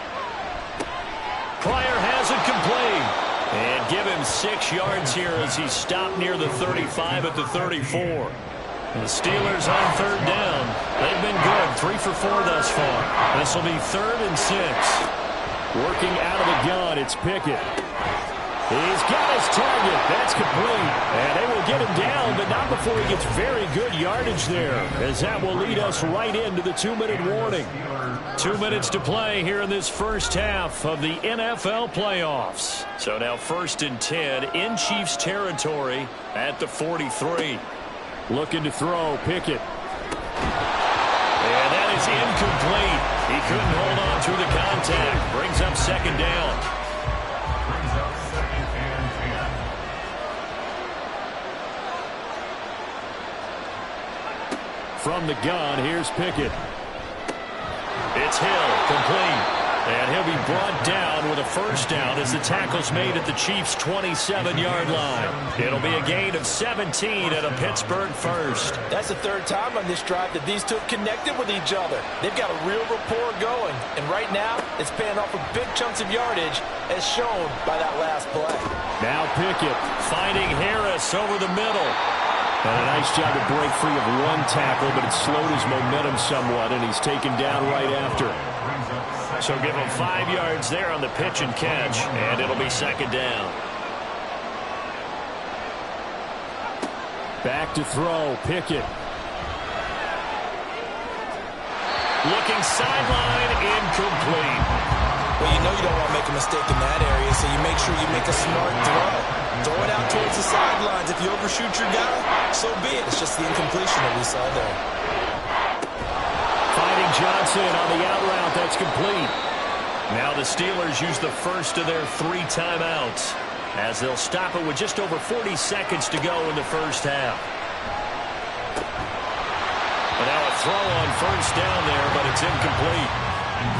Pryor has it complete. And give him 6 yards here as he stopped near the 35 at the 34. The Steelers on 3rd down. They've been good, 3 for 4 thus far. This will be 3rd and 6. Working out of the gun, it's Pickett. He's got his target. That's complete. And they will get him down, but not before he gets very good yardage there, as that will lead us right into the 2-minute warning. 2 minutes to play here in this first half of the NFL playoffs. So now 1st and 10 in Chiefs territory at the 43. Looking to throw, Pickett. And that is incomplete. He couldn't hold on through the contact. Brings up 2nd down. Brings up 2nd and 10. From the gun, here's Pickett. It's Hill, complete. And he'll be brought down with a 1st down as the tackle's made at the Chiefs' 27-yard line. It'll be a gain of 17 at a Pittsburgh 1st. That's the 3rd time on this drive that these two have connected with each other. They've got a real rapport going. And right now, it's paying off with big chunks of yardage, as shown by that last play. Now Pickett Finding Harris over the middle. And a nice job to break free of one tackle, but it slowed his momentum somewhat, and he's taken down right after. So give him 5 yards there on the pitch and catch, and it'll be 2nd down. Back to throw, Pickett. Looking sideline, incomplete. Well, you know you don't want to make a mistake in that area, so you make sure you make a smart throw. Throw it out towards the sidelines. If you overshoot your guy, so be it. It's just the incompletion that we saw there. Finding Johnson on the out route. That's complete. Now the Steelers use the first of their 3 timeouts as they'll stop it with just over 40 seconds to go in the first half. And now a throw on 1st down there, but it's incomplete.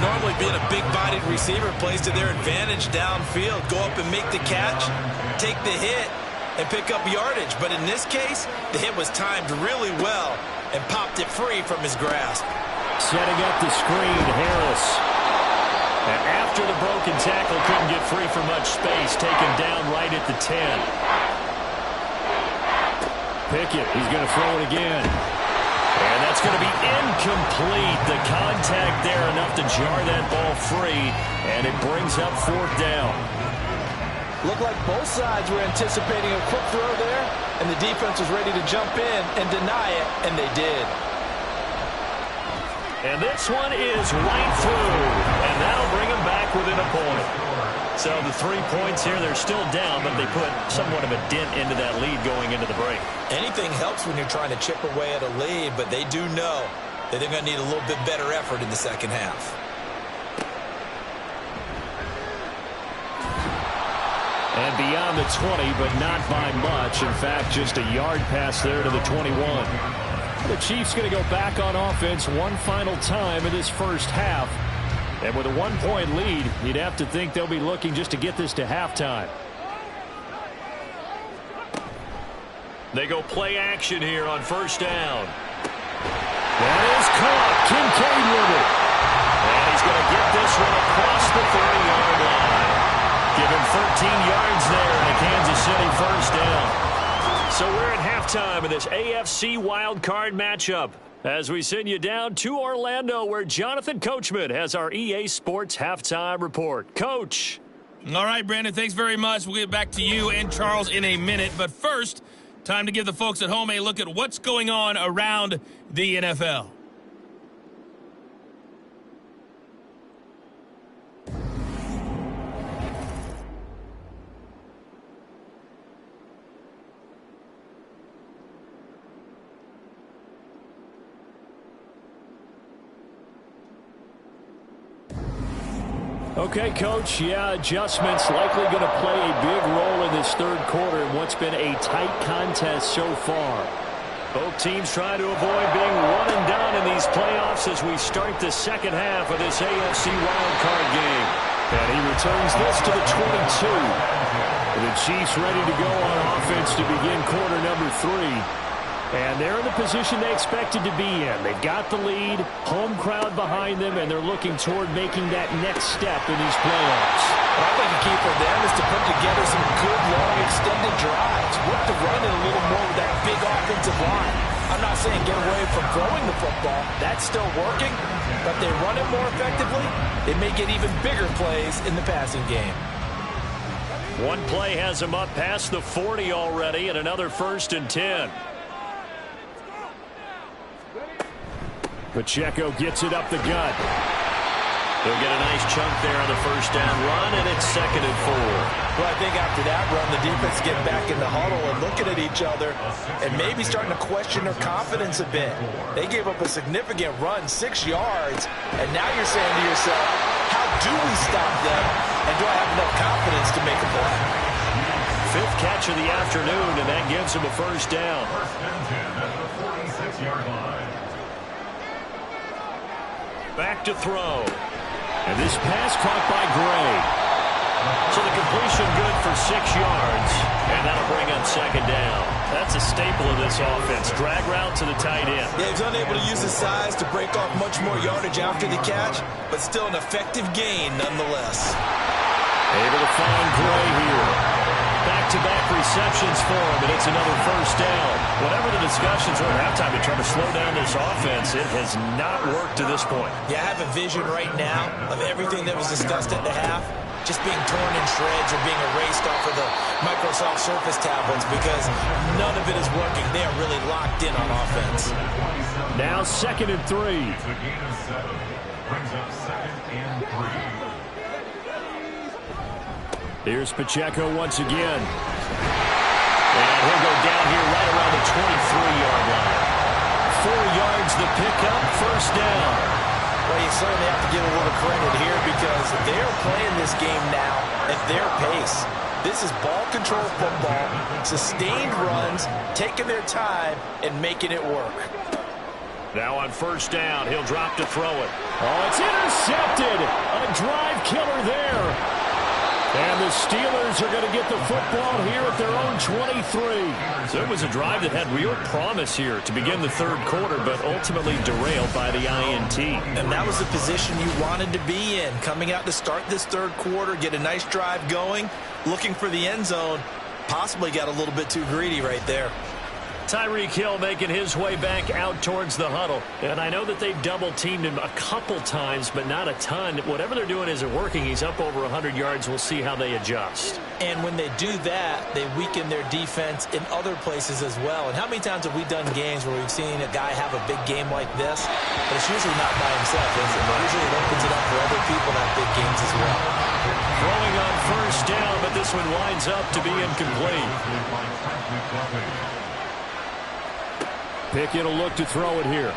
Normally being a big-bodied receiver plays to their advantage downfield. Go up and make the catch, take the hit, and pick up yardage. But in this case, the hit was timed really well and popped it free from his grasp. Setting up the screen, Harris. And after the broken tackle, couldn't get free for much space, taken down right at the 10. Pickett, he's going to throw it again. And that's going to be incomplete. The contact there enough to jar that ball free, and it brings up 4th down. Looked like both sides were anticipating a quick throw there, and the defense was ready to jump in and deny it, and they did. And this one is right through, and that'll bring them back within a point. So the 3 points here, they're still down, but they put somewhat of a dent into that lead going into the break. Anything helps when you're trying to chip away at a lead, but they do know that they're going to need a little bit better effort in the second half. And beyond the 20, but not by much. In fact, just a yard pass there to the 21. The Chiefs going to go back on offense one final time in this first half. And with a 1-point lead, you'd have to think they'll be looking just to get this to halftime. They go play action here on 1st down. That is caught. Kincaid with it. And he's going to get this one across the 30-yard line. Give him 13 yards there and a Kansas City 1st down. So we're at halftime of this AFC wildcard matchup as we send you down to Orlando, where Jonathan Coachman has our EA Sports halftime report. Coach. All right, Brandon, thanks very much. We'll get back to you and Charles in a minute. But first, time to give the folks at home a look at what's going on around the NFL. Okay, Coach, adjustments likely going to play a big role in this third quarter in what's been a tight contest so far. Both teams trying to avoid being one and done in these playoffs as we start the second half of this AFC wildcard game. And he returns this to the 22. The Chiefs ready to go on offense to begin quarter number 3. And they're in the position they expected to be in. They've got the lead, home crowd behind them, and they're looking toward making that next step in these playoffs. What I think the key for them is to put together some good, long, extended drives. Work the run in a little more with that big offensive line. I'm not saying get away from throwing the football. That's still working. But if they run it more effectively, they may get even bigger plays in the passing game. One play has them up past the 40 already, and another 1st and 10. Pacheco gets it up the gut. He'll get a nice chunk there on the first down run, and it's 2nd and 4. Well, I think after that run, the defense getting back in the huddle and looking at each other and maybe starting to question their confidence a bit. They gave up a significant run, 6 yards, and now you're saying to yourself, how do we stop them, and do I have enough confidence to make a play? 5th catch of the afternoon, and that gives him a first down. 1st and 10 at the 46-yard line. Back to throw. And this pass caught by Gray. So the completion good for 6 yards. And that'll bring up 2nd down. That's a staple of this offense. Drag route to the tight end. Yeah, he's unable to use his size to break off much more yardage after the catch, but still an effective gain nonetheless. Able to find Gray here. Back-to-back receptions for him, and it's another first down. Whatever the discussions were at halftime to try to slow down this offense, it has not worked to this point. Yeah, I have a vision right now of everything that was discussed at the half just being torn in shreds or being erased off of the Microsoft Surface tablets because none of it is working. They are really locked in on offense. Now 2nd and 3. It's a gain of 7. Brings up 2nd and 3. Here's Pacheco once again. And he'll go down here right around the 23-yard line. 4 yards the pickup, first down. Well, you certainly have to give a little credit here because they're playing this game now at their pace. This is ball control football, sustained runs, taking their time, and making it work. Now on first down, he'll drop to throw it. Oh, it's intercepted. A drive killer there. And the Steelers are going to get the football here at their own 23. So it was a drive that had real promise here to begin the third quarter, but ultimately derailed by the INT. And that was the position you wanted to be in. Coming out to start this third quarter, get a nice drive going, looking for the end zone. Possibly got a little bit too greedy right there. Tyreek Hill making his way back out towards the huddle. And I know that they've double-teamed him a couple times, but not a ton. Whatever they're doing isn't working. He's up over 100 yards. We'll see how they adjust. And when they do that, they weaken their defense in other places as well. And how many times have we done games where we've seen a guy have a big game like this? But it's usually not by himself, is it? Usually it opens it up for other people to have big games as well. Throwing on first down, but this one winds up to be incomplete. Pickett will look to throw it here.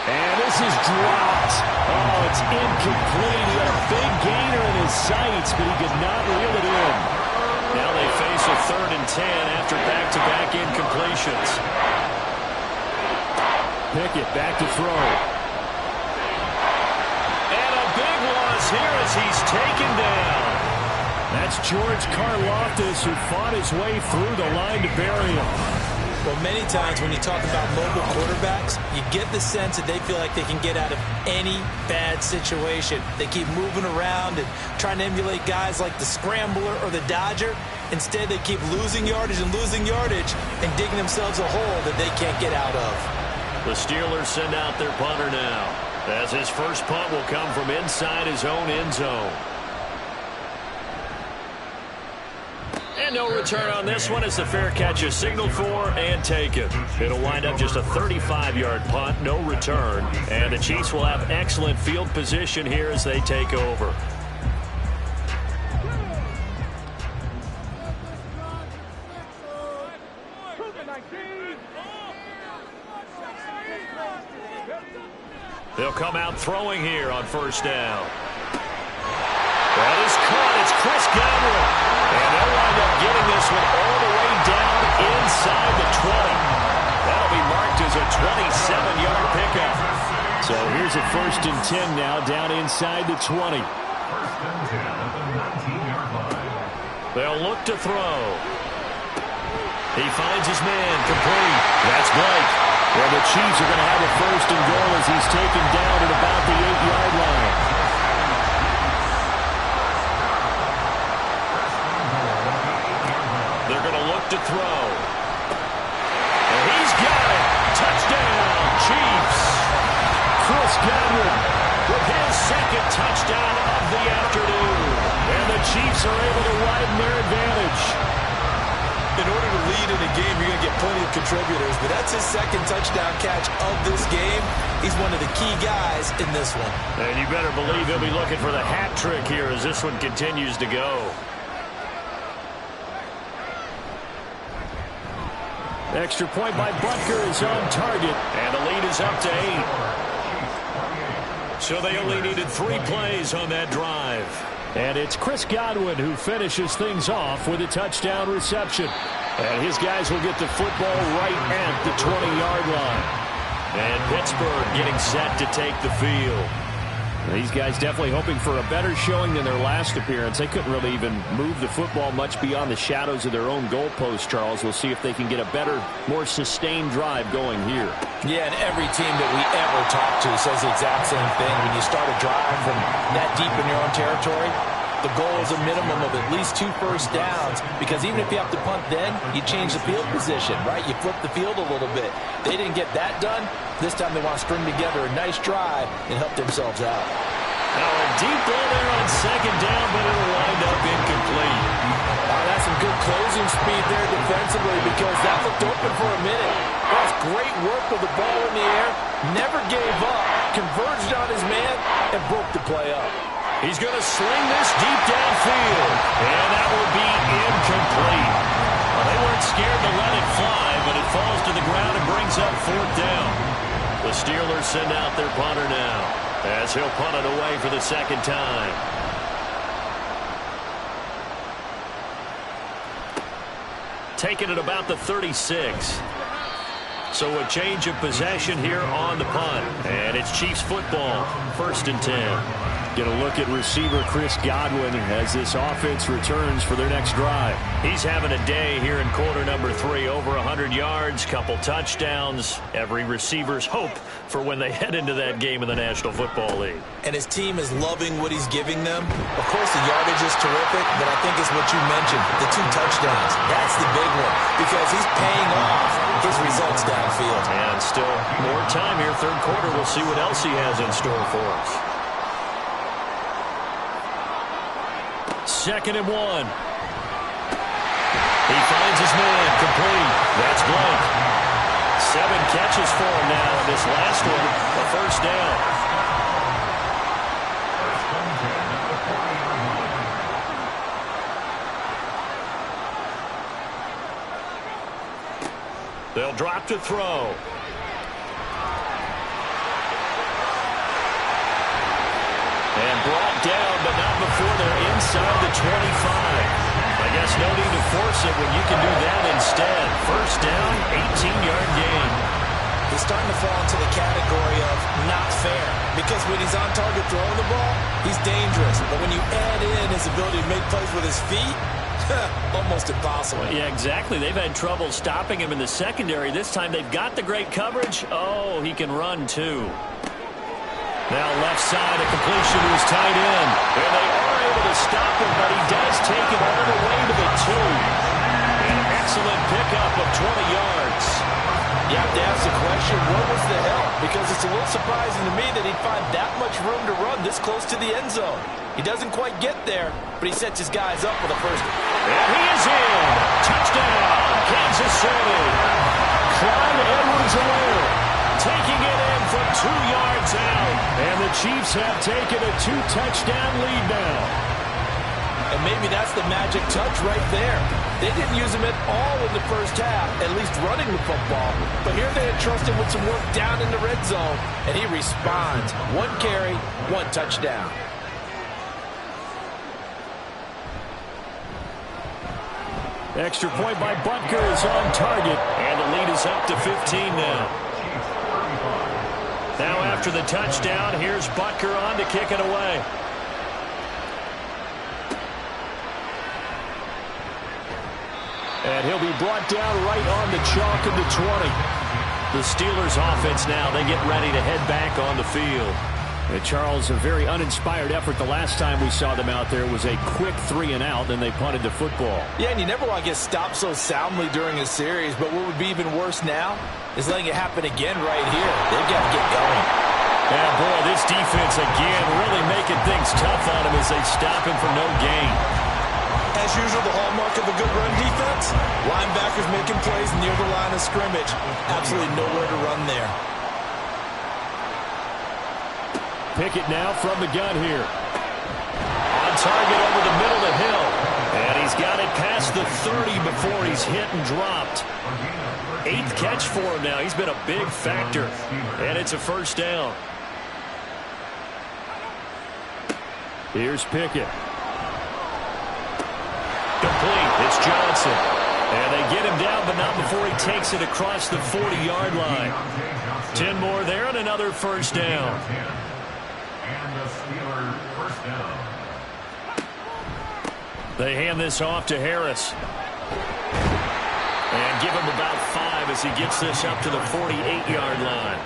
And this is dropped. Oh, it's incomplete. He had a big gainer in his sights, but he could not reel it in. Now they face a 3rd and 10 after back-to-back incompletions. Pickett back to throw. And a big loss here as he's taken down. That's George Karlaftis, who fought his way through the line to bury him. Well, many times when you talk about mobile quarterbacks, you get the sense that they feel like they can get out of any bad situation. They keep moving around and trying to emulate guys like the Scrambler or the Dodger. Instead, they keep losing yardage and digging themselves a hole that they can't get out of. The Steelers send out their punter now, as his first punt will come from inside his own end zone. And no return on this one as the fair catch is signaled for and taken. It'll wind up just a 35-yard punt, no return. And the Chiefs will have excellent field position here as they take over. They'll come out throwing here on first down. That is caught. It's Chris Godwin. And they'll wind up getting this one all the way down inside the 20. That'll be marked as a 27-yard pickup. So here's a 1st and 10 now down inside the 20. 1st and 10 at the 19-yard line. They'll look to throw. He finds his man complete. That's Blake. Well, the Chiefs are going to have a 1st and goal as he's taken down at about the 8-yard line. They're going to look to throw. And he's got it. Touchdown, Chiefs. Chris Godwin With his second touchdown of the afternoon. And the Chiefs are able to widen their advantage. In order to lead in a game, you're going to get plenty of contributors, but that's his second touchdown catch of this game. He's one of the key guys in this one. And you better believe he'll be looking for the hat trick here as this one continues to go. Extra point by Butker is on target. And the lead is up to 8. So they only needed 3 plays on that drive. And it's Chris Godwin who finishes things off with a touchdown reception. And his guys will get the football right at the 20-yard line. And Pittsburgh getting set to take the field. These guys definitely hoping for a better showing than their last appearance. They couldn't really even move the football much beyond the shadows of their own goalpost, Charles. We'll see if they can get a better, more sustained drive going here. Yeah, and every team that we ever talk to says the exact same thing. When you start a drive from that deep in your own territory, the goal is a minimum of at least 2 first downs, because even if you have to punt then, you change the field position, right? You flip the field a little bit. They didn't get that done. This time they want to string together a nice drive and help themselves out. Now a deep ball there on second down, but it'll wind up incomplete. That's some good closing speed there defensively, because that looked open for a minute. That's great work with the ball in the air. Never gave up. Converged on his man and broke the play up. He's going to sling this deep downfield. And that will be incomplete. Well, they weren't scared to let it fly, but it falls to the ground and brings up 4th down. The Steelers send out their punter now, as he'll punt it away for the second time. Taking it about the 36. So a change of possession here on the punt. And it's Chiefs football, 1st and 10. Get a look at receiver Chris Godwin as this offense returns for their next drive. He's having a day here in quarter number 3. Over 100 yards, couple touchdowns. Every receiver's hope for when they head into that game in the National Football League. And his team is loving what he's giving them. Of course, the yardage is terrific, but I think it's what you mentioned, the 2 touchdowns. That's the big one, because he's paying off his results downfield. And still more time here, 3rd quarter. We'll see what else he has in store for us. 2nd and 1. He finds his man complete. That's Blake. 7 catches for him now. This last one, a 1st down. They'll drop to throw. And brought down, but not before they're inside the 25. I guess no need to force it when you can do that instead. 1st down, 18-yard gain. He's starting to fall into the category of not fair, because when he's on target throwing the ball, he's dangerous. But when you add in his ability to make plays with his feet, Almost impossible. Yeah, exactly. They've had trouble stopping him in the secondary. This time they've got the great coverage. Oh, he can run, too. Now left side, a completion to his tight end. And they are able to stop him, but he does take it all the way to the 2. An excellent pickup of 20 yards. You have to ask the question, what was the help? Because it's a little surprising to me that he'd find that much room to run this close to the end zone. He doesn't quite get there, but he sets his guys up for the first. And he is in. Touchdown, Kansas City. Clyde Edwards-Helaire taking it in from 2 yards out. And the Chiefs have taken a 2-touchdown lead now. And maybe that's the magic touch right there. They didn't use him at all in the first half, at least running the football. But here they entrust him with some work down in the red zone, and he responds. 1 carry, 1 touchdown. Extra point by Butker is on target, and the lead is up to 15 now. Now after the touchdown, here's Butker on to kick it away. And he'll be brought down right on the chalk of the 20. The Steelers offense now, they get ready to head back on the field. And Charles, a very uninspired effort the last time we saw them out there. It was a quick 3-and-out, then they punted the football. Yeah, and you never want to get stopped so soundly during a series, but what would be even worse now is letting it happen again right here. They've got to get going. And boy, this defense again really making things tough on him as they stop him for no gain. As usual, the hallmark of a good run defense, linebackers making plays near the line of scrimmage. Absolutely nowhere to run there. Pickett now from the gun here. On target over the middle to Hill. And he's got it past the 30 before he's hit and dropped. 8th catch for him now. He's been a big factor. And it's a first down. Here's Pickett. Complete. It's Johnson. And they get him down, but not before he takes it across the 40-yard line. 10 more there and another first down. And the Steelers first down. They hand this off to Harris. And give him about 5 as he gets this up to the 48-yard line.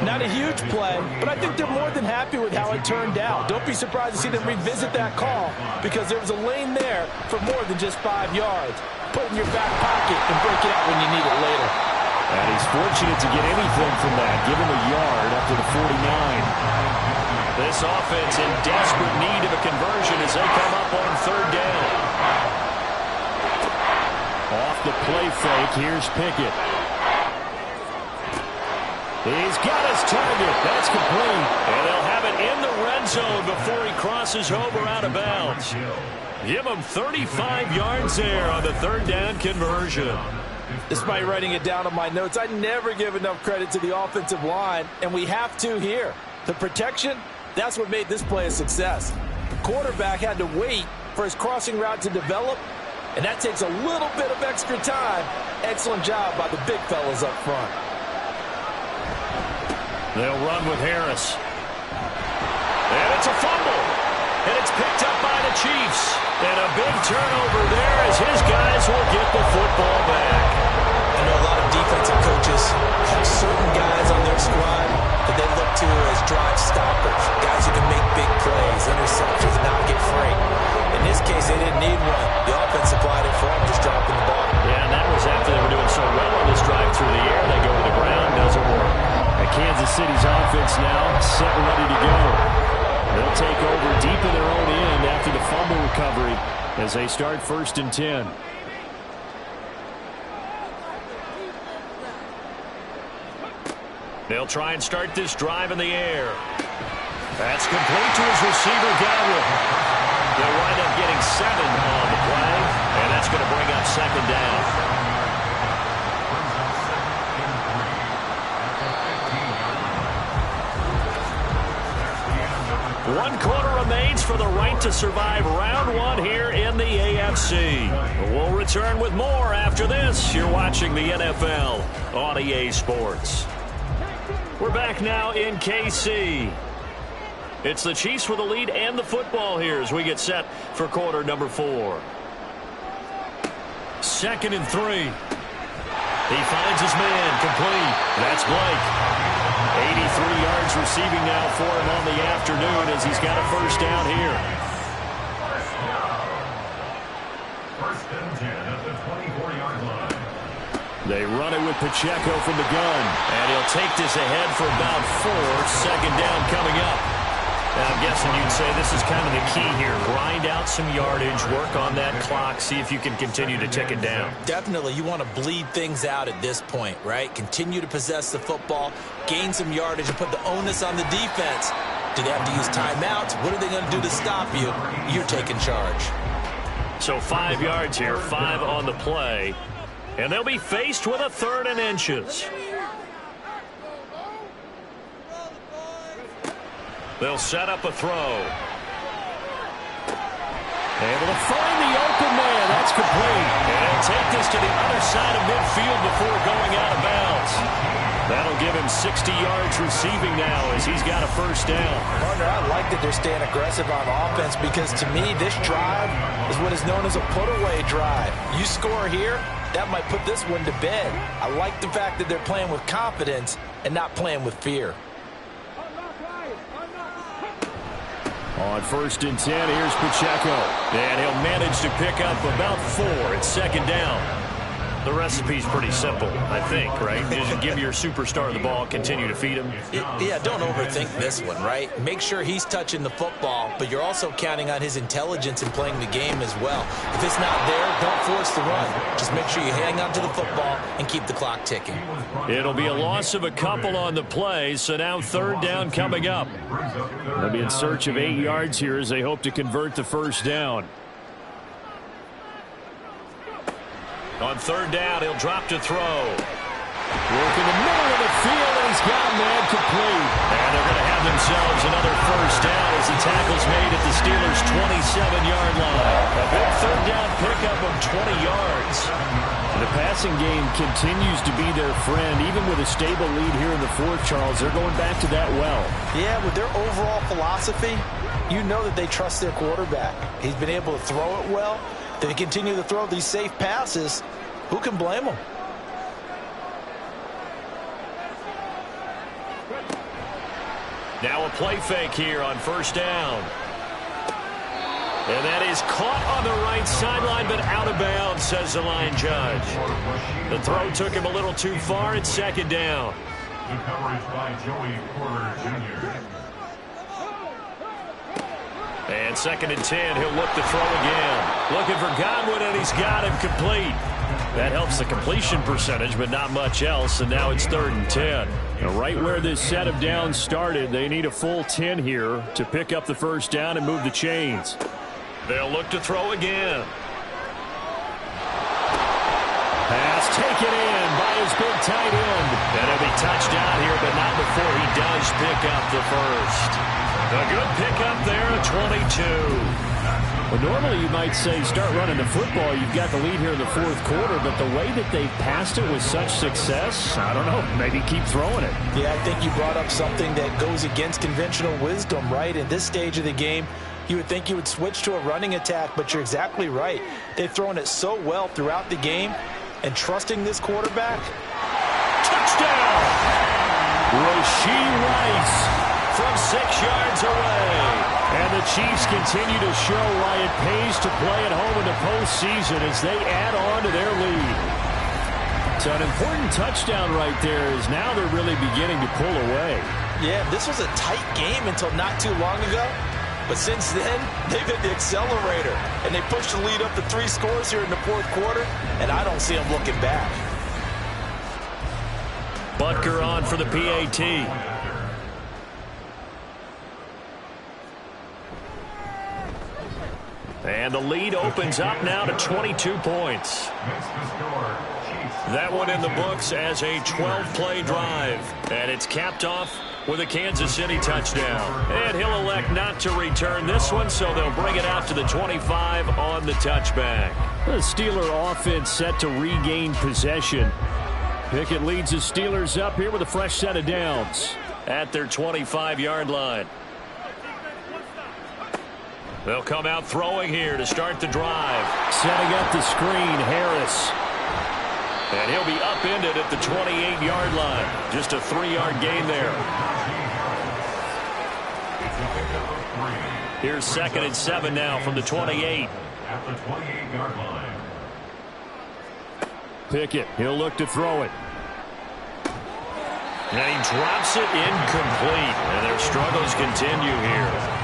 Not a huge play, but I think they're more than happy with how it turned out. Don't be surprised to see them revisit that call because there was a lane there for more than just 5 yards. Put it in your back pocket and break it out when you need it later. And he's fortunate to get anything from that. Give him a yard up to the 49. This offense in desperate need of a conversion as they come up on 3rd down. Off the play fake, here's Pickett. He's got his target. That's complete. And they'll have it in the red zone before he crosses over out of bounds. Give him 35 yards there on the 3rd down conversion. Despite writing it down on my notes, I never give enough credit to the offensive line, and we have to here. The protection, that's what made this play a success. The quarterback had to wait for his crossing route to develop, and that takes a little bit of extra time. Excellent job by the big fellas up front. They'll run with Harris. And it's a fumble. And it's picked up by the Chiefs. And a big turnover there as his guys will get the football back. I know a lot of defensive coaches have certain guys on their squad that they look to as drive stoppers, guys who can make big plays, interceptions, not get free. In this case, they didn't need one. The offense supplied it for them, just dropping the ball. Yeah, and that was after they were doing so well on this drive through the air. They go to the ground, doesn't work. And Kansas City's offense now set and ready to go. They'll take over deep in their own end after the fumble recovery as they start 1st and 10. They'll try and start this drive in the air. That's complete to his receiver, Godwin. They'll wind up getting 7 on the play, and that's going to bring up 2nd down. One quarter remains for the right to survive round 1 here in the AFC. We'll return with more after this. You're watching the NFL on EA Sports. We're back now in KC. It's the Chiefs with the lead and the football here as we get set for quarter number 4. 2nd and 3. He finds his man, complete. That's Blake. 83 yards receiving now for him on the afternoon as he's got a first down here. First and 10 at the 24-yard line. They run it with Pacheco from the gun. And he'll take this ahead for about 4. 2nd down coming up. Now, I'm guessing you'd say this is kind of the key here. Grind out some yardage, work on that clock, see if you can continue to tick it down. Definitely, you want to bleed things out at this point, right? Continue to possess the football, gain some yardage, and put the onus on the defense. Do they have to use timeouts? What are they going to do to stop you? You're taking charge. So 5 yards here, 5 on the play. And they'll be faced with a 3rd and inches. They'll set up a throw. Able to find the open man. That's complete. And he'll take this to the other side of midfield before going out of bounds. That'll give him 60 yards receiving now as he's got a first down. Partner, I like that they're staying aggressive on offense because to me this drive is what is known as a put-away drive. You score here, that might put this one to bed. I like the fact that they're playing with confidence and not playing with fear. On 1st and 10, here's Pacheco. And he'll manage to pick up about 4. It's 2nd down. The recipe's pretty simple, I think, right? Just give your superstar the ball, continue to feed him. Yeah, don't overthink this one, right? Make sure he's touching the football, but you're also counting on his intelligence in playing the game as well. If it's not there, don't force the run. Just make sure you hang on to the football and keep the clock ticking. It'll be a loss of a couple on the play, so now 3rd down coming up. They'll be in search of 8 yards here as they hope to convert the first down. On 3rd down, he'll drop to throw. Work in the middle of the field, and he's got man complete. And they're going to have themselves another first down as the tackle's made at the Steelers' 27-yard line. A big 3rd down pickup of 20 yards. The passing game continues to be their friend. Even with a stable lead here in the 4th, Charles, they're going back to that well. Yeah, with their overall philosophy, you know that they trust their quarterback. He's been able to throw it well. They continue to throw these safe passes. Who can blame them? Now a play fake here on 1st down. And that is caught on the right sideline, but out of bounds, says the line judge. The throw took him a little too far. It's 2nd down. The coverage by Joey Porter Jr. And 2nd and 10, he'll look to throw again. Looking for Godwin, and he's got him complete. That helps the completion percentage, but not much else, and now it's 3rd and 10. Now, right where this set of downs started, they need a full 10 here to pick up the first down and move the chains. They'll look to throw again. Pass taken in by his big tight end. And he'll be touched down here, but not before he does pick up the first. A good pickup there at 22. Well, normally you might say start running the football. You've got the lead here in the 4th quarter, but the way that they've passed it with such success, I don't know, maybe keep throwing it. Yeah, I think you brought up something that goes against conventional wisdom, right? In this stage of the game, you would think you would switch to a running attack, but you're exactly right. They've thrown it so well throughout the game, and trusting this quarterback. Touchdown! Rashee Rice from 6 yards away. And the Chiefs continue to show why it pays to play at home in the postseason as they add on to their lead. So an important touchdown right there is now they're really beginning to pull away. Yeah, this was a tight game until not too long ago. But since then, they've hit the accelerator. And they pushed the lead up to 3 scores here in the 4th quarter. And I don't see them looking back. Butker on for the PAT. And the lead opens up now to 22 points. That one in the books as a 12-play drive. And it's capped off with a Kansas City touchdown. And he'll elect not to return this one, so they'll bring it out to the 25 on the touchback. The Steeler offense set to regain possession. Pickett leads the Steelers up here with a fresh set of downs. At their 25-yard line. They'll come out throwing here to start the drive. Setting up the screen, Harris. And he'll be upended at the 28-yard line. Just a 3-yard gain there. Here's 2nd and 7 now from the 28. At the 28-yard line. Pickett, he'll look to throw it. And he drops it incomplete. And their struggles continue here.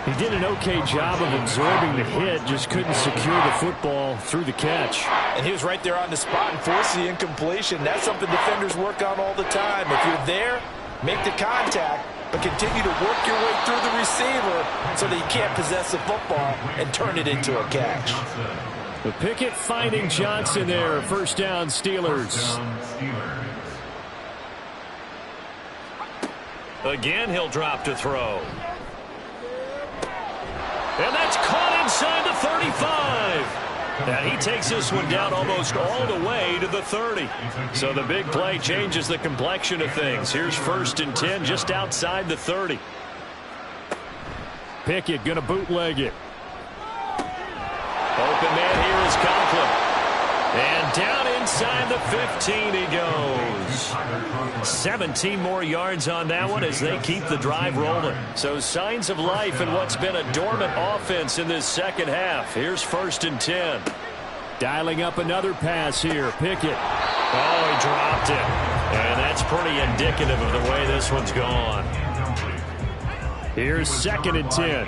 He did an okay job of absorbing the hit, just couldn't secure the football through the catch. And he was right there on the spot and forced the incompletion. That's something defenders work on all the time. If you're there, make the contact, but continue to work your way through the receiver so that you can't possess the football and turn it into a catch. The Pickett finding Johnson there. First down, Steelers. Again, he'll drop to throw. And that's caught inside the 35. And he takes this one down almost all the way to the 30. So the big play changes the complexion of things. Here's 1st and 10 just outside the 30. Pickett going to bootleg it. Open man here is Conklin. And down inside the 15 he goes. 17 more yards on that one as they keep the drive rolling. So signs of life in what's been a dormant offense in this second half. Here's 1st and 10. Dialing up another pass here. Pickett. Oh, he dropped it. And that's pretty indicative of the way this one's gone. Here's 2nd and 10.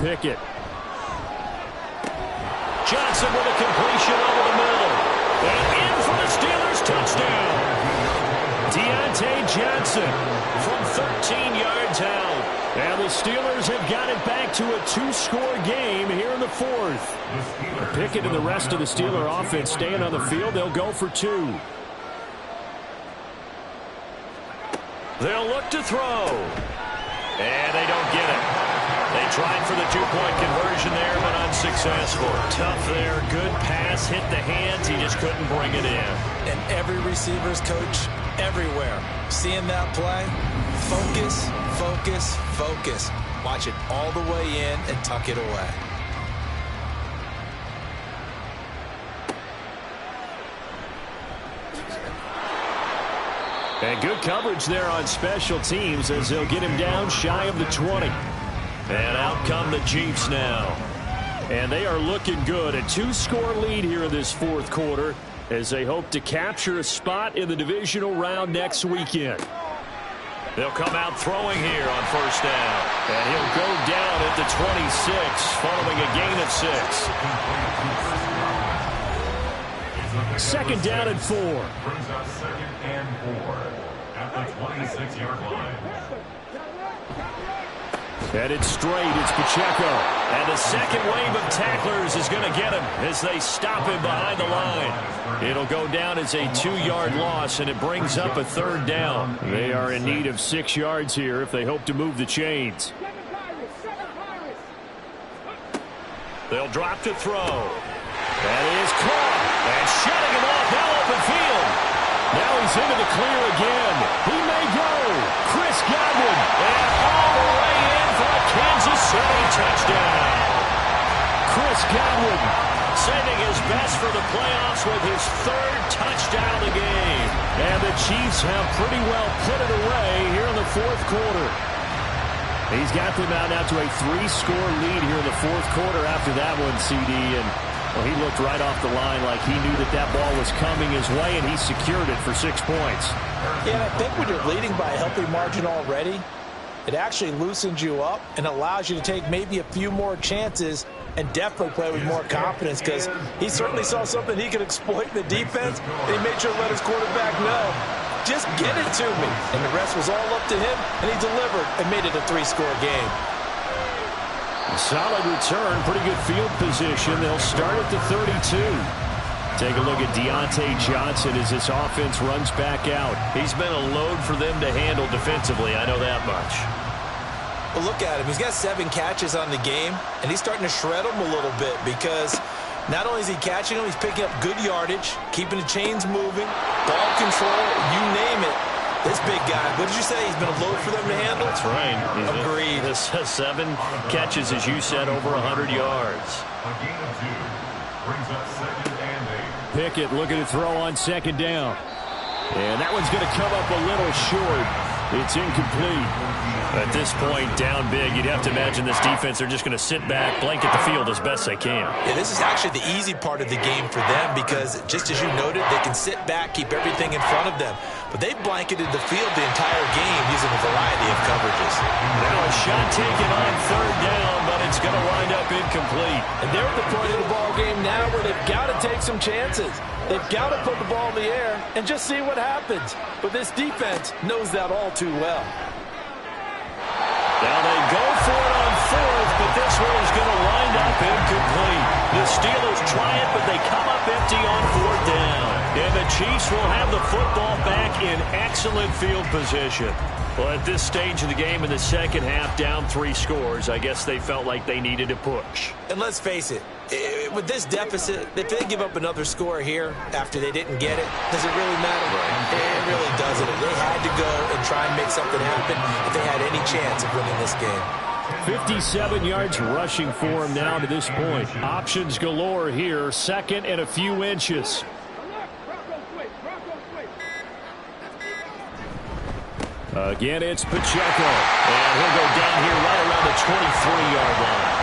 Pickett. Johnson with a completion over the middle. And in for the Steelers touchdown. Deontay Johnson from 13 yards out. And the Steelers have got it back to a 2-score game here in the 4th. Pickett and the rest of the Steeler offense staying on the field. They'll go for 2. They'll look to throw. And they don't get it. They tried for the 2-point conversion there, but unsuccessful. Tough there. Good pass. Hit the hands. He just couldn't bring it in. And every receiver's coach everywhere. Seeing that play, focus, focus, focus. Watch it all the way in and tuck it away. And good coverage there on special teams as they'll get him down shy of the 20. And out come the Chiefs now. And they are looking good. A 2-score lead here in this 4th quarter as they hope to capture a spot in the divisional round next weekend. They'll come out throwing here on 1st down. And he'll go down at the 26 following a gain of 6. 2nd down and 4. Brings up 2nd and 4 at the 26-yard line. Headed straight, it's Pacheco. And the second wave of tacklers is going to get him as they stop him behind the line. It'll go down as a 2-yard loss, and it brings up a 3rd down. They are in need of 6 yards here if they hope to move the chains. They'll drop to throw. That is caught. And shutting him off now open field. Now he's into the clear again. He may go. Chris Godwin. And all the way in for a Kansas City touchdown. Chris Godwin sending his best for the playoffs with his 3rd touchdown of the game. And the Chiefs have pretty well put it away here in the 4th quarter. He's got them out now to a 3-score lead here in the 4th quarter after that one, CD. And well, he looked right off the line like he knew that that ball was coming his way, and he secured it for 6 points. Yeah, and I think when you're leading by a healthy margin already, it actually loosens you up and allows you to take maybe a few more chances and definitely play with more confidence because he certainly saw something he could exploit in the defense, and he made sure to let his quarterback know, just get it to me. And the rest was all up to him, and he delivered and made it a 3-score game. Solid return, pretty good field position. They'll start at the 32. Take a look at Deontay Johnson as this offense runs back out. He's been a load for them to handle defensively, I know that much. Well, look at him. He's got 7 catches on the game, and he's starting to shred them a little bit because not only is he catching them, he's picking up good yardage, keeping the chains moving, ball control, you name it. This big guy, what did you say? He's been a load for them to handle? That's right. Agreed. This 7 catches, as you said, over 100 yards. A gain of 2 brings up 2nd and 8. Pickett looking to throw on 2nd down. And that one's going to come up a little short. It's incomplete. At this point, down big, you'd have to imagine this defense, they're just going to sit back, blanket the field as best they can. Yeah, this is actually the easy part of the game for them because, just as you noted, they can sit back, keep everything in front of them. But they blanketed the field the entire game using a variety of coverages. Now a shot taken on 3rd down, but it's going to wind up incomplete. And they're at the point of the ball game now where they've got to take some chances. They've got to put the ball in the air and just see what happens. But this defense knows that all too well. Now they go for it on 4th, but this one is going to wind up incomplete. The Steelers try it, but they come up empty on 4th down. And the Chiefs will have the football back in excellent field position. Well, at this stage of the game in the second half, down 3 scores, I guess they felt like they needed to push. And let's face it, with this deficit, if they give up another score here after they didn't get it, does it really matter? It really doesn't. They had to go and try and make something happen if they had any chance of winning this game. 57 yards rushing for him now to this point. Options galore here. 2nd and a few inches. Again, it's Pacheco. And he'll go down here right around the 23-yard line.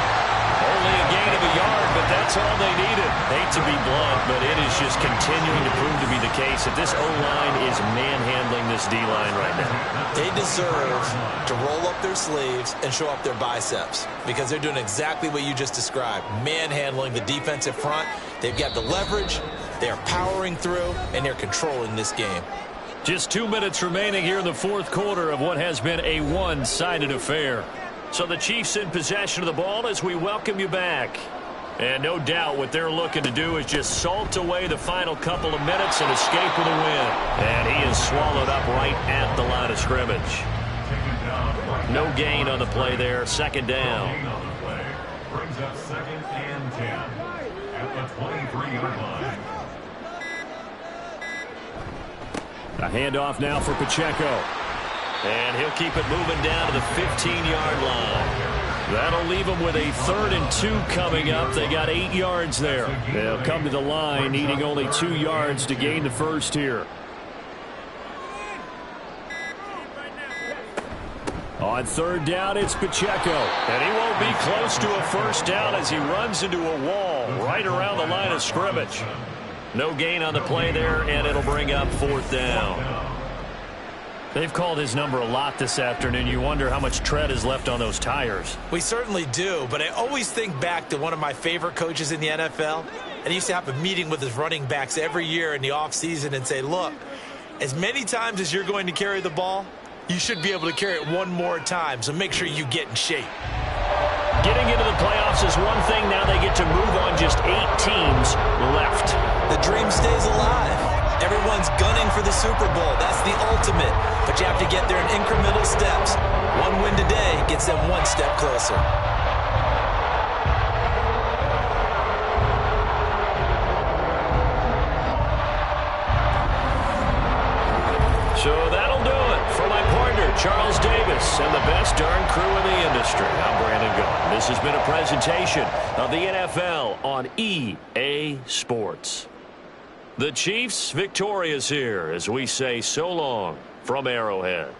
Only a gain of a yard, but that's all they needed. Hate to be blunt, but it is just continuing to prove to be the case that this O-line is manhandling this D-line right now. They deserve to roll up their sleeves and show up their biceps because they're doing exactly what you just described, manhandling the defensive front. They've got the leverage, they're powering through, and they're controlling this game. Just 2 minutes remaining here in the 4th quarter of what has been a one-sided affair. So the Chiefs in possession of the ball as we welcome you back. And no doubt what they're looking to do is just salt away the final couple of minutes and escape with a win. And he is swallowed up right at the line of scrimmage. No gain on the play there. 2nd down. Brings up 2nd and 10 at the 23-yard line. A handoff now for Pacheco. And he'll keep it moving down to the 15-yard line. That'll leave them with a 3rd and 2 coming up. They got 8 yards there. They'll come to the line needing only 2 yards to gain the first here. On 3rd down, it's Pacheco. And he won't be close to a first down as he runs into a wall right around the line of scrimmage. No gain on the play there, and it'll bring up 4th down. They've called his number a lot this afternoon. You wonder how much tread is left on those tires. We certainly do, but I always think back to one of my favorite coaches in the NFL, and he used to have a meeting with his running backs every year in the offseason and say, look, as many times as you're going to carry the ball, you should be able to carry it one more time, so make sure you get in shape. Getting into the playoffs is one thing. Now they get to move on. Just 8 teams left. The dream stays alive. Everyone's gunning for the Super Bowl. That's the ultimate. But you have to get there in incremental steps. One win today gets them one step closer. So that'll do it for my partner, Charles Davis, and the best darn crew in the industry. I'm Brandon Gaughan. This has been a presentation of the NFL on EA Sports. The Chiefs victorious here as we say so long from Arrowhead.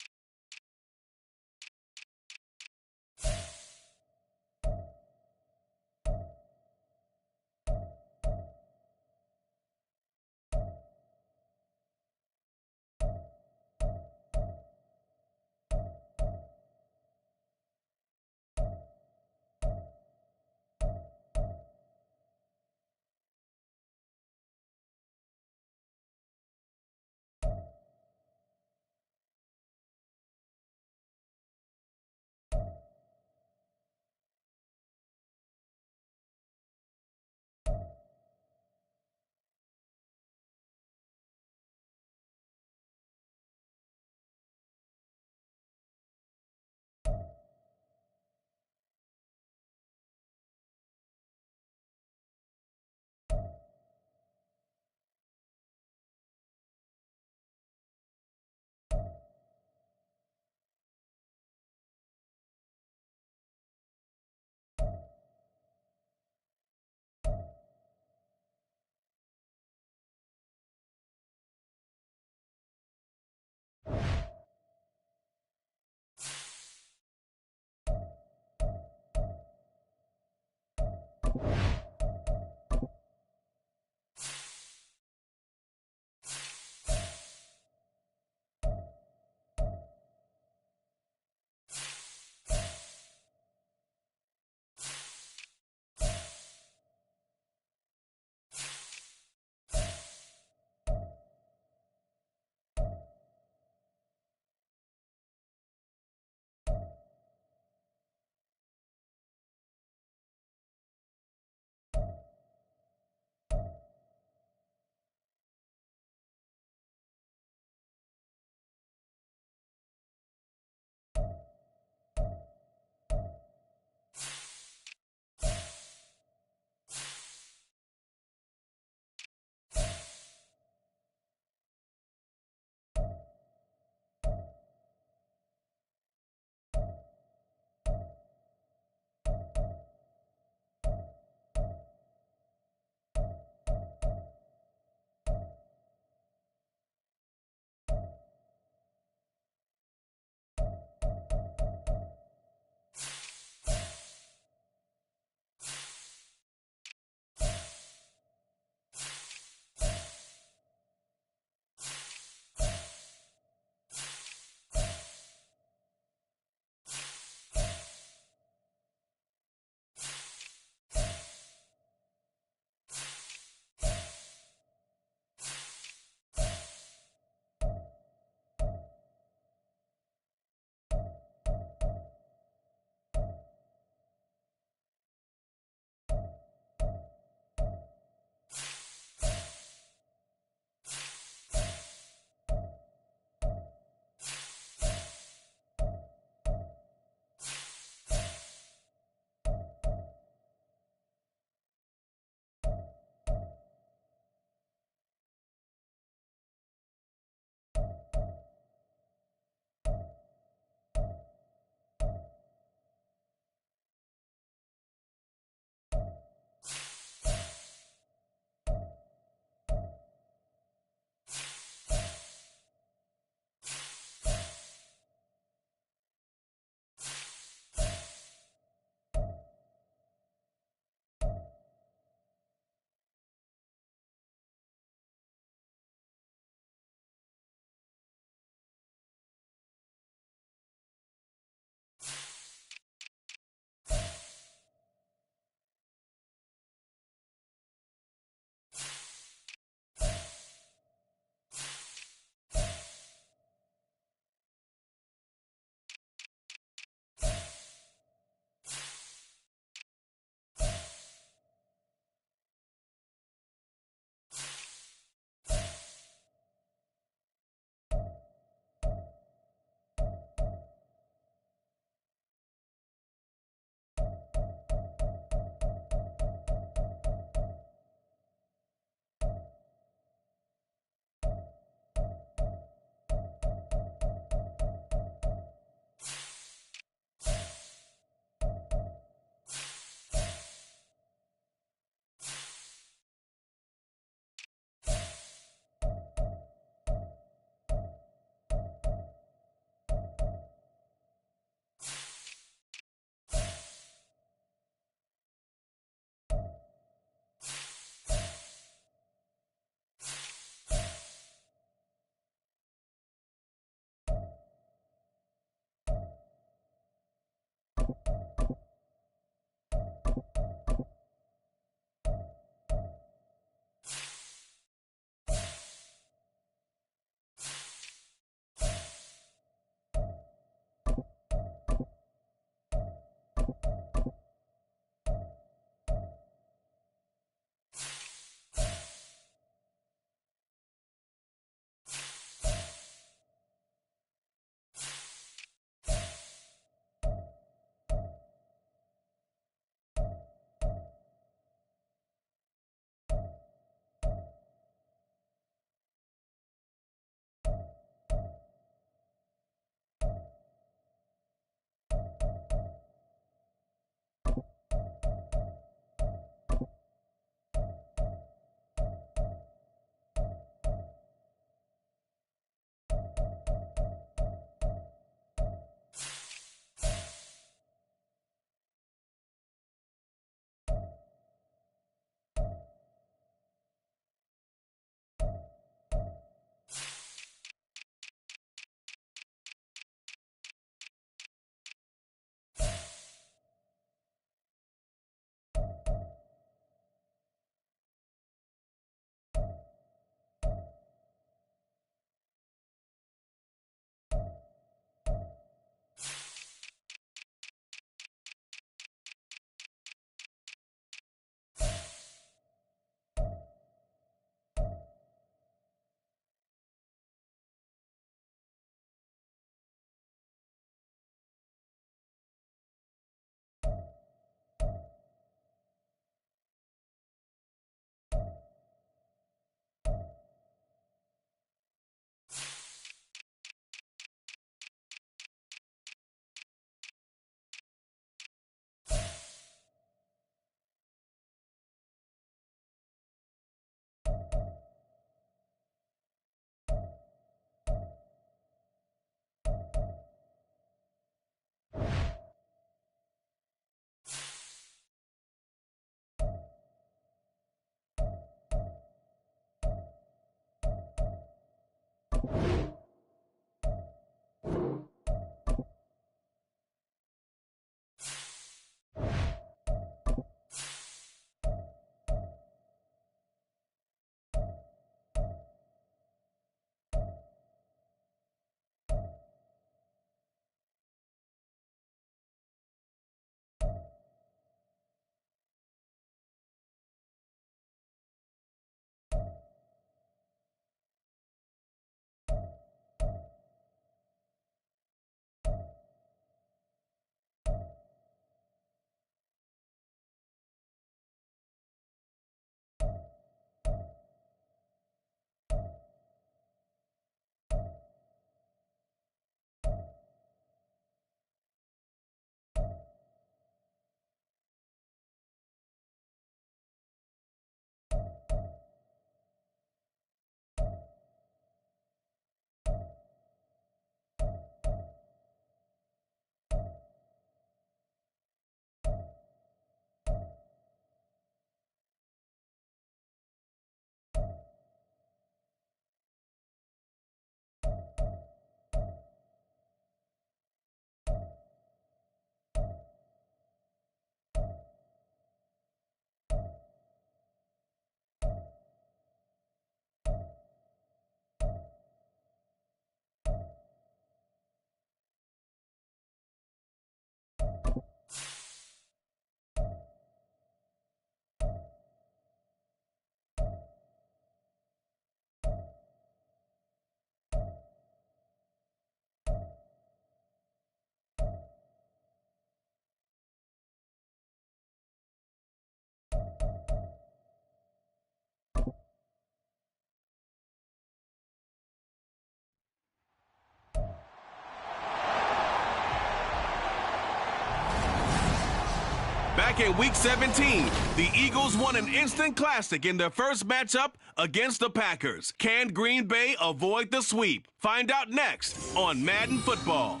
Back in Week 17, the Eagles won an instant classic in their first matchup against the Packers. Can Green Bay avoid the sweep? Find out next on Madden Football.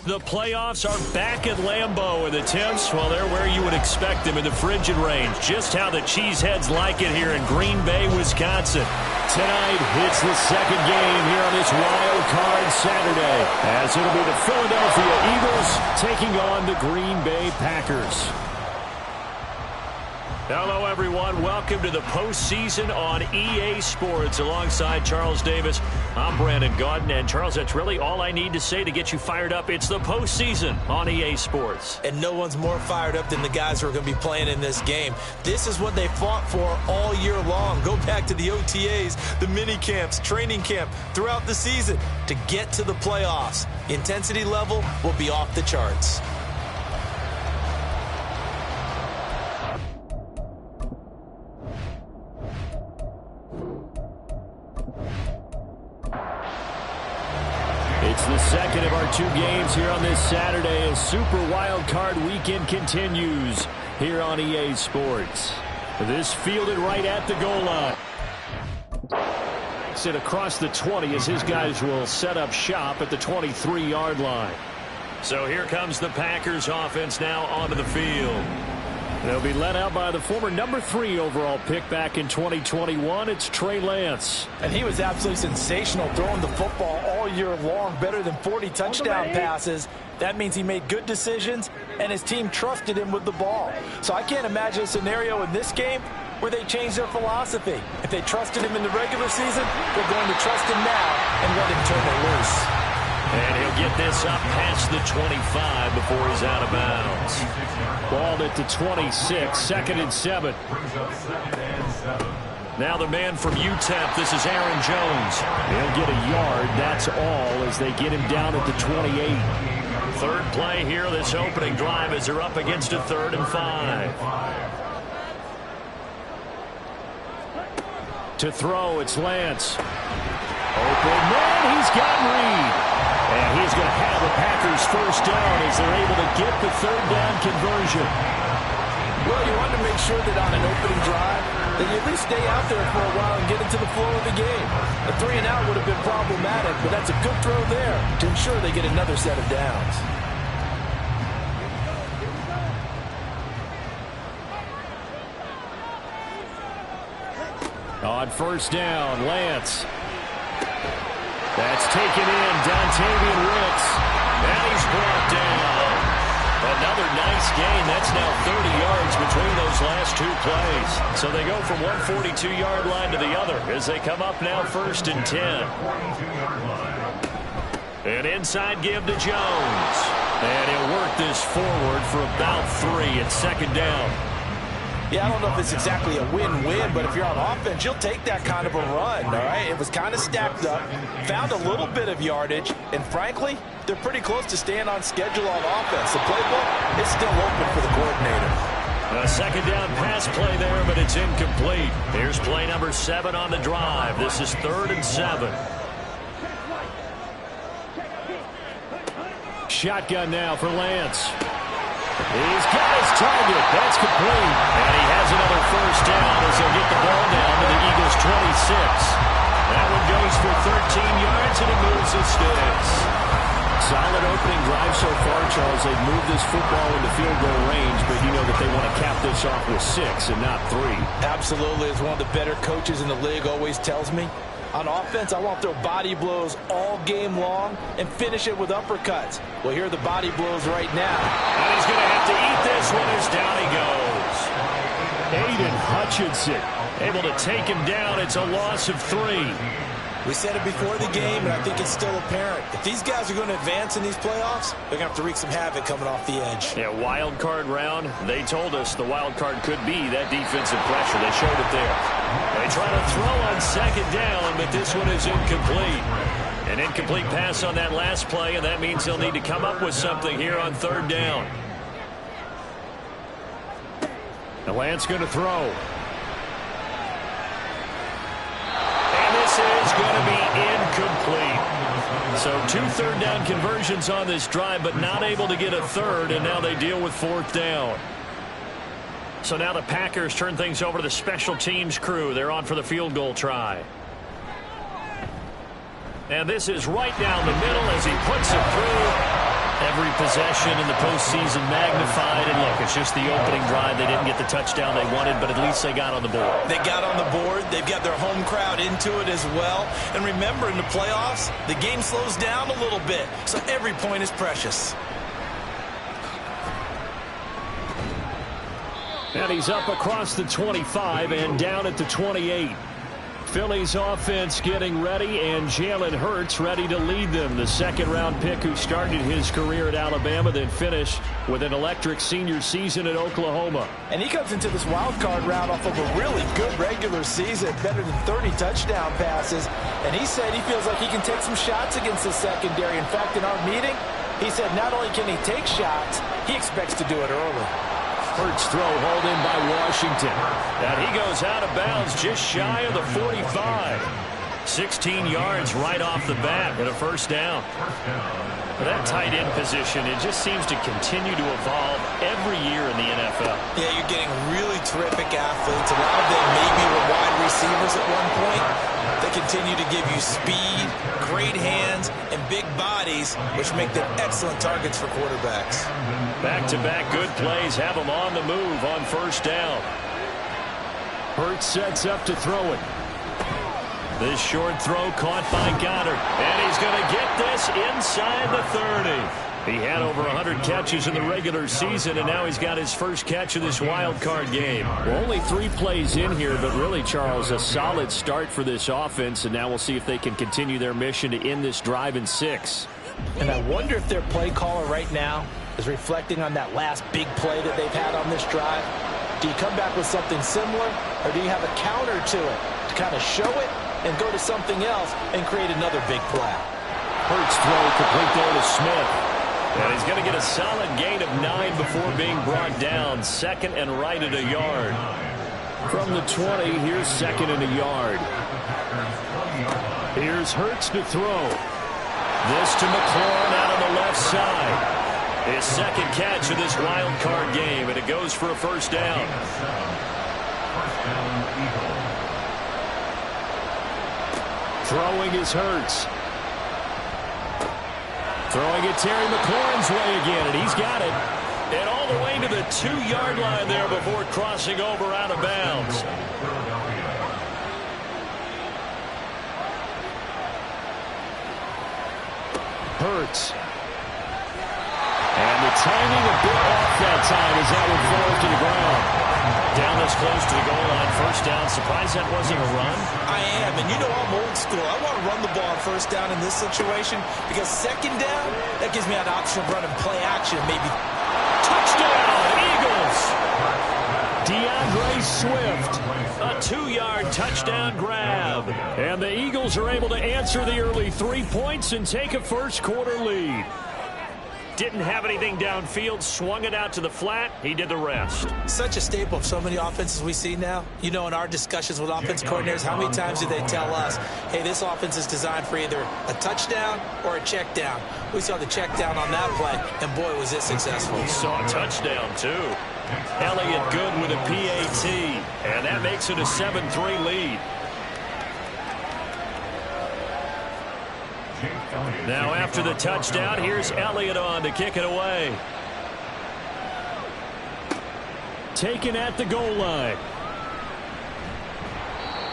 The playoffs are back at Lambeau, and the temps, well, they're where you would expect them in the frigid range. Just how the Cheeseheads like it here in Green Bay, Wisconsin. Tonight, it's the second game here on this wild card Saturday, as it'll be the Philadelphia Eagles taking on the Green Bay Packers. Hello, everyone. Welcome to the postseason on EA Sports. Alongside Charles Davis, I'm Brandon Gaudin. And, Charles, that's really all I need to say to get you fired up. It's the postseason on EA Sports. And no one's more fired up than the guys who are going to be playing in this game. This is what they fought for all year long. Go back to the OTAs, the mini camps, training camp, throughout the season to get to the playoffs. Intensity level will be off the charts. It's the second of our two games here on this Saturday as Super Wild Card Weekend continues here on EA Sports. This fielded right at the goal line. Sit across the 20 as his guys will set up shop at the 23-yard line. So here comes the Packers offense now onto the field. They'll be led out by the former number 3 overall pick back in 2021. It's Trey Lance. And he was absolutely sensational throwing the football all year long, better than 40 touchdown passes. That means he made good decisions, and his team trusted him with the ball. So I can't imagine a scenario in this game where they change their philosophy. If they trusted him in the regular season, they're going to trust him now and let him turn it loose. And he'll get this up past the 25 before he's out of bounds. Balled at the 26, second and 7. Now the man from UTEP, this is Aaron Jones. He'll get a yard, that's all, as they get him down at the 28. Third play here, this opening drive, as they're up against a 3rd and 5. To throw, it's Lance. Open man, he's got Reed. And he's going to have the Packers first down as they're able to get the 3rd down conversion. Well, you want to make sure that on an opening drive that you at least stay out there for a while and get into the flow of the game. A 3 and out would have been problematic, but that's a good throw there to ensure they get another set of downs. On first down, Lance. That's taken in, Dontavian Wicks. And he's brought down. Another nice gain. That's now 30 yards between those last 2 plays. So they go from one 42-yard line to the other as they come up now 1st and 10. An inside give to Jones. And he'll work this forward for about 3 at 2nd down. Yeah, I don't know if it's exactly a win-win, but if you're on offense, you'll take that kind of a run, all right? It was kind of stacked up, found a little bit of yardage, and frankly, they're pretty close to staying on schedule on offense. The playbook is still open for the coordinator. A 2nd down pass play there, but it's incomplete. Here's play number 7 on the drive. This is 3rd and 7. Shotgun now for Lance. He's got his target. That's complete. And he has another first down as they'll get the ball down to the Eagles' 26. That one goes for 13 yards, and it moves the sticks. Solid opening drive so far, Charles. They've moved this football into field goal range, but you know that they want to cap this off with 6 and not 3. Absolutely. As one of the better coaches in the league always tells me, on offense, I want to throw body blows all game long and finish it with uppercuts. Well, here are the body blows right now. And he's going to have to eat this one as down he goes. Aiden Hutchinson able to take him down. It's a loss of 3. We said it before the game, and I think it's still apparent. If these guys are going to advance in these playoffs, they're going to have to wreak some havoc coming off the edge. Yeah, wild card round. They told us the wild card could be that defensive pressure. They showed it there. They try to throw on 2nd down, but this one is incomplete. An incomplete pass on that last play, and that means they'll need to come up with something here on 3rd down. The Lance going to throw. This is going to be incomplete. So 2 third-down conversions on this drive, but not able to get a third, and now they deal with 4th down. So now the Packers turn things over to the special teams crew. They're on for the field goal try. And this is right down the middle as he puts it through. Every possession in the postseason magnified. And look, it's just the opening drive. They didn't get the touchdown they wanted, but at least they got on the board. They got on the board. They've got their home crowd into it as well. And remember, in the playoffs, the game slows down a little bit. So every point is precious. And he's up across the 25 and down at the 28. Philly's offense getting ready, and Jalen Hurts ready to lead them. The second-round pick who started his career at Alabama, then finished with an electric senior season at Oklahoma. And he comes into this wild card round off of a really good regular season, better than 30 touchdown passes. And he said he feels like he can take some shots against the secondary. In fact, in our meeting, he said not only can he take shots, he expects to do it early. Hurts throw hauled in by Washington. And he goes out of bounds just shy of the 45. 16 yards right off the bat and a first down. But that tight end position, it just seems to continue to evolve every year in the NFL. Yeah, you're getting really terrific athletes. A lot of them maybe were wide receivers at one point. They continue to give you speed, great hands, and big bodies, which make them excellent targets for quarterbacks. Back-to-back good plays have them on the move on first down. Hurts sets up to throw it. This short throw caught by Goddard. And he's going to get this inside the 30. He had over 100 catches in the regular season, and now he's got his first catch of this wild card game. Well, only 3 plays in here, but really, Charles, a solid start for this offense, and now we'll see if they can continue their mission to end this drive in 6. And I wonder if their play caller right now is reflecting on that last big play that they've had on this drive. Do you come back with something similar, or do you have a counter to it to kind of show it and go to something else and create another big play? Hurts throw complete there to Smith. And he's going to get a solid gain of 9 before being brought down. Second and right at a yard. From the 20, here's second and a yard. Here's Hurts to throw. This to McLaurin out on the left side. His second catch of this wild card game, and it goes for a first down. Throwing is Hurts. Throwing it Terry McLaurin's way again, and he's got it. And all the way to the 2-yard line there before crossing over out of bounds. Hurts. And the timing a bit off that time as that one falls to the ground. Down this close to the goal line, first down. Surprised that wasn't a run? I am, and you know I'm old school. I want to run the ball on first down in this situation because second down, that gives me an option of running play action, maybe. Touchdown, Eagles! DeAndre Swift, a 2-yard touchdown grab. And the Eagles are able to answer the early 3 points and take a first quarter lead. Didn't have anything downfield, swung it out to the flat. He did the rest. Such a staple of so many offenses we see now. You know, in our discussions with offense coordinators, how many times do they tell us, hey, this offense is designed for either a touchdown or a check down. We saw the check down on that play, and boy, was it successful. We saw a touchdown, too. Elliott good with a PAT, and that makes it a 7-3 lead. Now after the touchdown, here's Elliott on to kick it away. Taken at the goal line.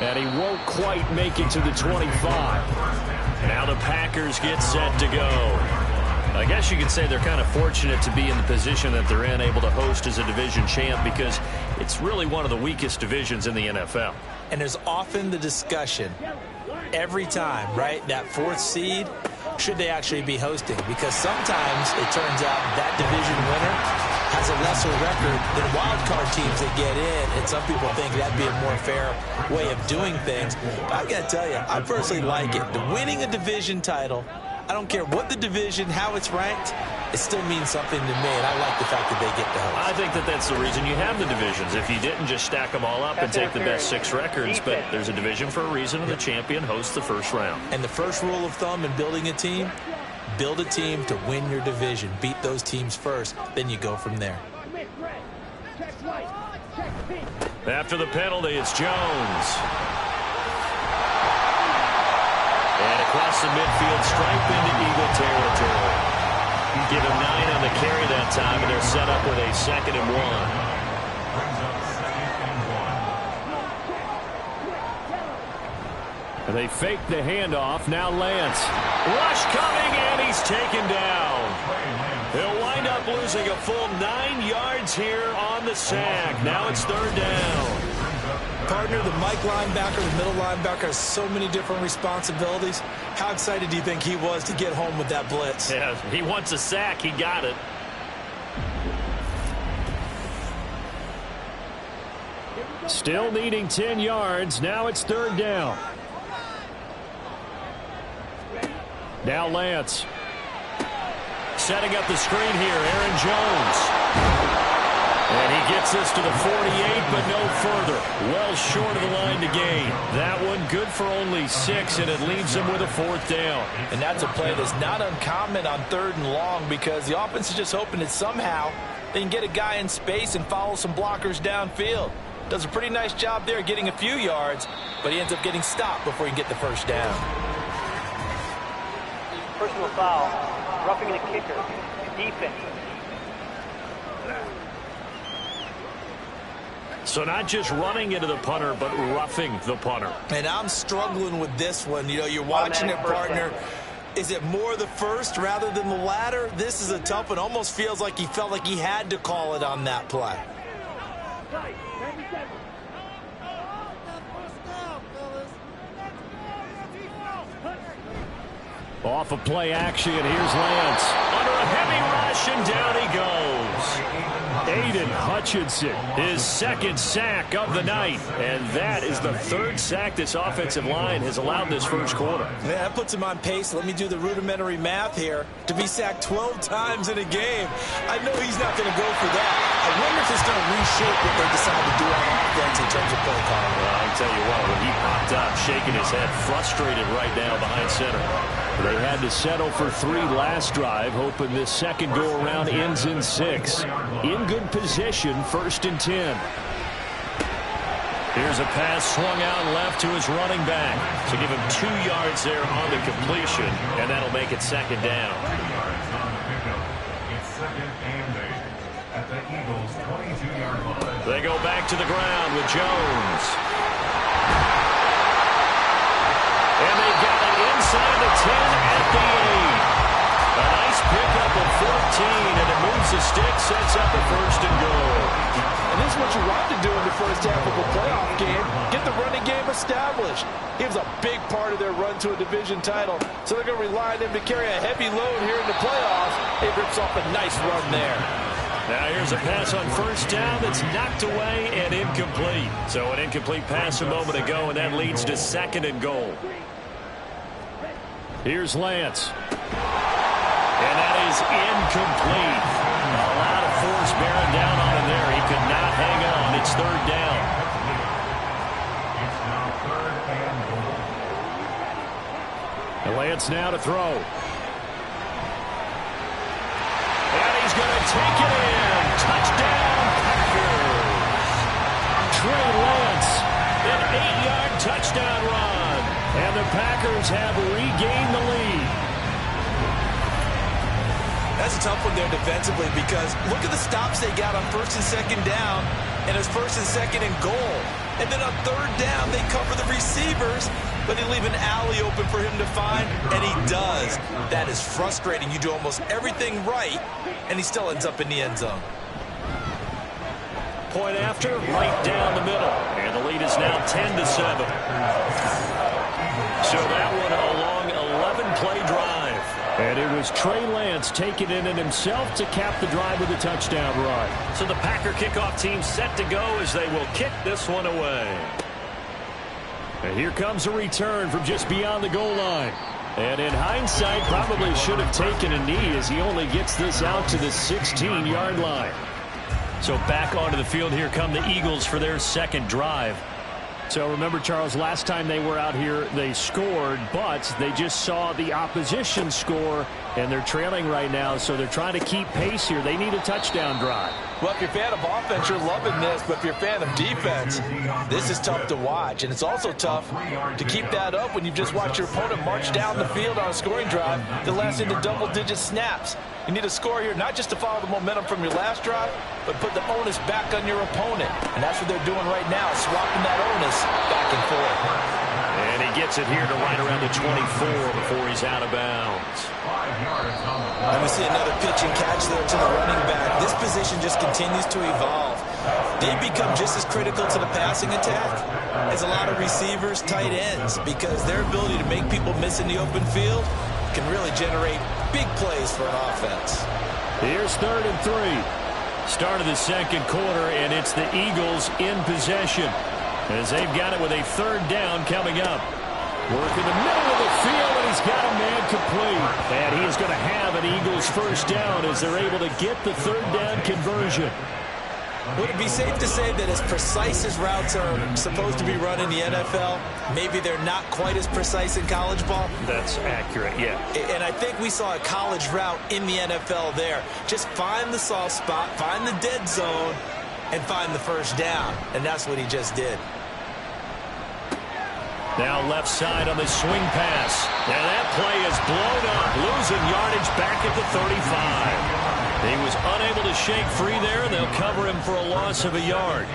And he won't quite make it to the 25. Now the Packers get set to go. I guess you could say they're kind of fortunate to be in the position that they're in, able to host as a division champ, because it's really one of the weakest divisions in the NFL. And there's often the discussion every time, right, that 4th seed, should they actually be hosting? Because sometimes it turns out that division winner has a lesser record than wild card teams that get in, and some people think that'd be a more fair way of doing things. But I've got to tell you, I personally like it. The winning a division title, I don't care what the division, how it's ranked, it still means something to me, and I like the fact that they get the host. I think that that's the reason you have the divisions. If you didn't, just stack them all up and take the best 6 records. But there's a division for a reason, and the champion hosts the first round. And the first rule of thumb in building a team, build a team to win your division. Beat those teams first, then you go from there. After the penalty, it's Jones. And across the midfield stripe into Eagle territory. Give him 9 on the carry that time, and they're set up with a 2nd and 1. And they fake the handoff. Now Lance. Rush coming, and he's taken down. He'll wind up losing a full 9 yards here on the sack. Now it's 3rd down. Partner, the Mike linebacker, the middle linebacker has so many different responsibilities. How excited do you think he was to get home with that blitz? Yeah, he wants a sack. He got it. Still needing 10 yards. Now it's 3rd down. Now Lance. Setting up the screen here, Aaron Jones. And he gets this to the 48, but no further. Well short of the line to gain. That one good for only 6, and it leaves him with a 4th down. And that's a play that's not uncommon on 3rd and long, because the offense is just hoping that somehow they can get a guy in space and follow some blockers downfield. Does a pretty nice job there getting a few yards, but he ends up getting stopped before he can get the 1st down. Personal foul, roughing the kicker, defense. So not just running into the punter, but roughing the punter. And I'm struggling with this one. You know, you're watching it, partner. Is it more the first rather than the latter? This is a tough one. Almost feels like he felt like he had to call it on that play. Off of play action, here's Lance. Under a heavy rush, and down he goes. Aiden Hutchinson, his 2nd sack of the night. And that is the 3rd sack this offensive line has allowed this first quarter. Man, that puts him on pace. Let me do the rudimentary math here. To be sacked 12 times in a game, I know he's not going to go for that. I wonder if it's going to reshape what they decide to do on offense in terms of play calling. Well, I can tell you what, when he popped up, shaking his head, frustrated right now behind center. They had to settle for 3 last drive, hoping this 2nd go-around ends in 6. In good position, 1st and 10. Here's a pass swung out left to his running back. So give him 2 yards there on the completion, and that'll make it 2nd down. It's 2nd and 8 at the Eagles' 22-yard line. They go back to the ground with Jones. And they've got it inside the 10 at the 8. A nice pickup of 14, and it moves the stick, sets up a 1st and goal. And this is what you want to do in the first half of a playoff game. Get the running game established. He was a big part of their run to a division title, so they're going to rely on him to carry a heavy load here in the playoffs. He rips off a nice run there. Now here's a pass on 1st down that's knocked away and incomplete. So an incomplete pass a moment ago, and that leads to 2nd and goal. Here's Lance. And that is incomplete. A lot of force bearing down on him there. He could not hang on. It's 3rd down. It's now 3rd and goal. And Lance now to throw. And he's going to take it in. Touchdown, Packers. Trey Lance. An 8-yard touchdown run. And the Packers have regained the lead. That's a tough one there defensively, because look at the stops they got on 1st and 2nd down, and it's 1st and 2nd and goal. And then on 3rd down, they cover the receivers, but they leave an alley open for him to find, and he does. That is frustrating. You do almost everything right, and he still ends up in the end zone. Point after, right down the middle. And the lead is now 10-7. So that one a long 11-play drive. And it was Trey Lance taking it in himself to cap the drive with a touchdown run. So the Packer kickoff team set to go as they will kick this one away. And here comes a return from just beyond the goal line. And in hindsight, probably should have taken a knee as he only gets this out to the 16-yard line. So back onto the field, here come the Eagles for their second drive. So remember, Charles, last time they were out here, they scored, but they just saw the opposition score, and they're trailing right now, so they're trying to keep pace here. They need a touchdown drive. Well, if you're a fan of offense, you're loving this, but if you're a fan of defense, this is tough to watch, and it's also tough to keep that up when you've just watched your opponent march down the field on a scoring drive that lasts into double-digit snaps. You need a score here, not just to follow the momentum from your last drive, but put the onus back on your opponent. And that's what they're doing right now, swapping that onus back and forth. And he gets it here to right around the 24 before he's out of bounds. And we see another pitch and catch there to the running back. This position just continues to evolve. They become just as critical to the passing attack as a lot of receivers, tight ends, because their ability to make people miss in the open field can really generate big plays for an offense. Here's 3rd and 3. Start of the second quarter, and it's the Eagles in possession as they've got it with a 3rd down coming up. Work in the middle of the field, and he's got a man complete. And he is going to have an Eagles first down as they're able to get the 3rd down conversion. Would it be safe to say that as precise as routes are supposed to be run in the NFL, maybe they're not quite as precise in college ball? That's accurate, yeah. And I think we saw a college route in the NFL there. Just find the soft spot, find the dead zone, and find the first down. And that's what he just did. Now left side on the swing pass. And that play is blown up, losing yardage back at the 35. He was unable to shake free there, and they'll cover him for a loss of a yard.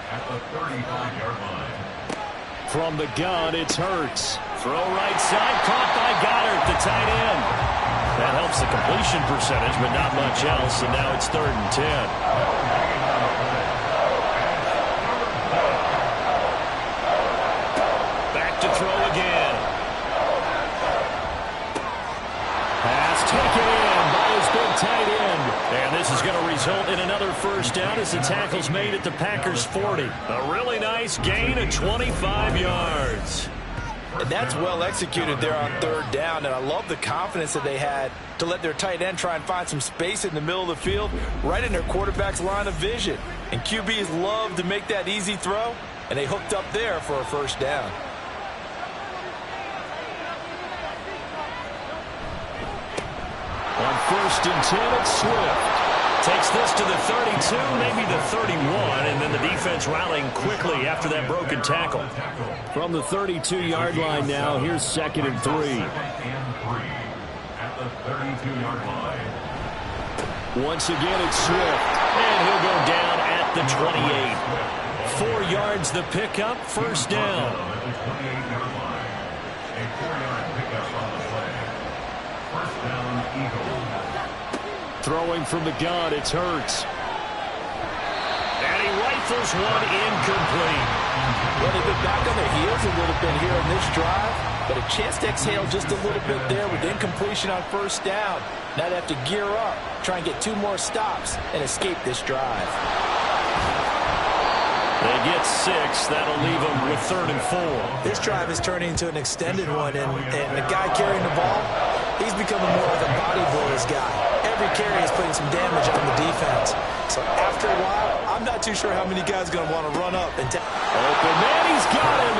At the 35-yard line. From the gun, it's Hurts. Throw right side, caught by Goddard, the tight end. That helps the completion percentage, but not much else, and now it's 3rd and 10. To throw again. Pass taken in by his big tight end. And this is going to result in another first down as the tackle's made at the Packers' 40. A really nice gain of 25 yards. And that's well executed there on 3rd down, and I love the confidence that they had to let their tight end try and find some space in the middle of the field, right in their quarterback's line of vision. And QBs love to make that easy throw, and they hooked up there for a first down. On 1st and 10, it's Swift. Takes this to the 32, maybe the 31, and then the defense rallying quickly after that broken tackle. From the 32-yard line now, here's 2nd and 3. At the 32-yard line. Once again, it's Swift, and he'll go down at the 28. 4 yards the pickup, first down. At the 28-yard line. A 4-yard pickup on the play. First down, Eagles. Throwing from the gun, it's Hurts. And he rifles one incomplete. Well, they've been back on their heels a little bit here in this drive, but a chance to exhale just a little bit there with incompletion on first down. Now they have to gear up, try and get 2 more stops, and escape this drive. They get 6. That'll leave them with 3rd and 4. This drive is turning into an extended one, and the guy carrying the ball, he's becoming more like a body blows guy. Every carry is putting some damage on the defense. So after a while, I'm not too sure how many guys are going to want to run up and open man, he's got him.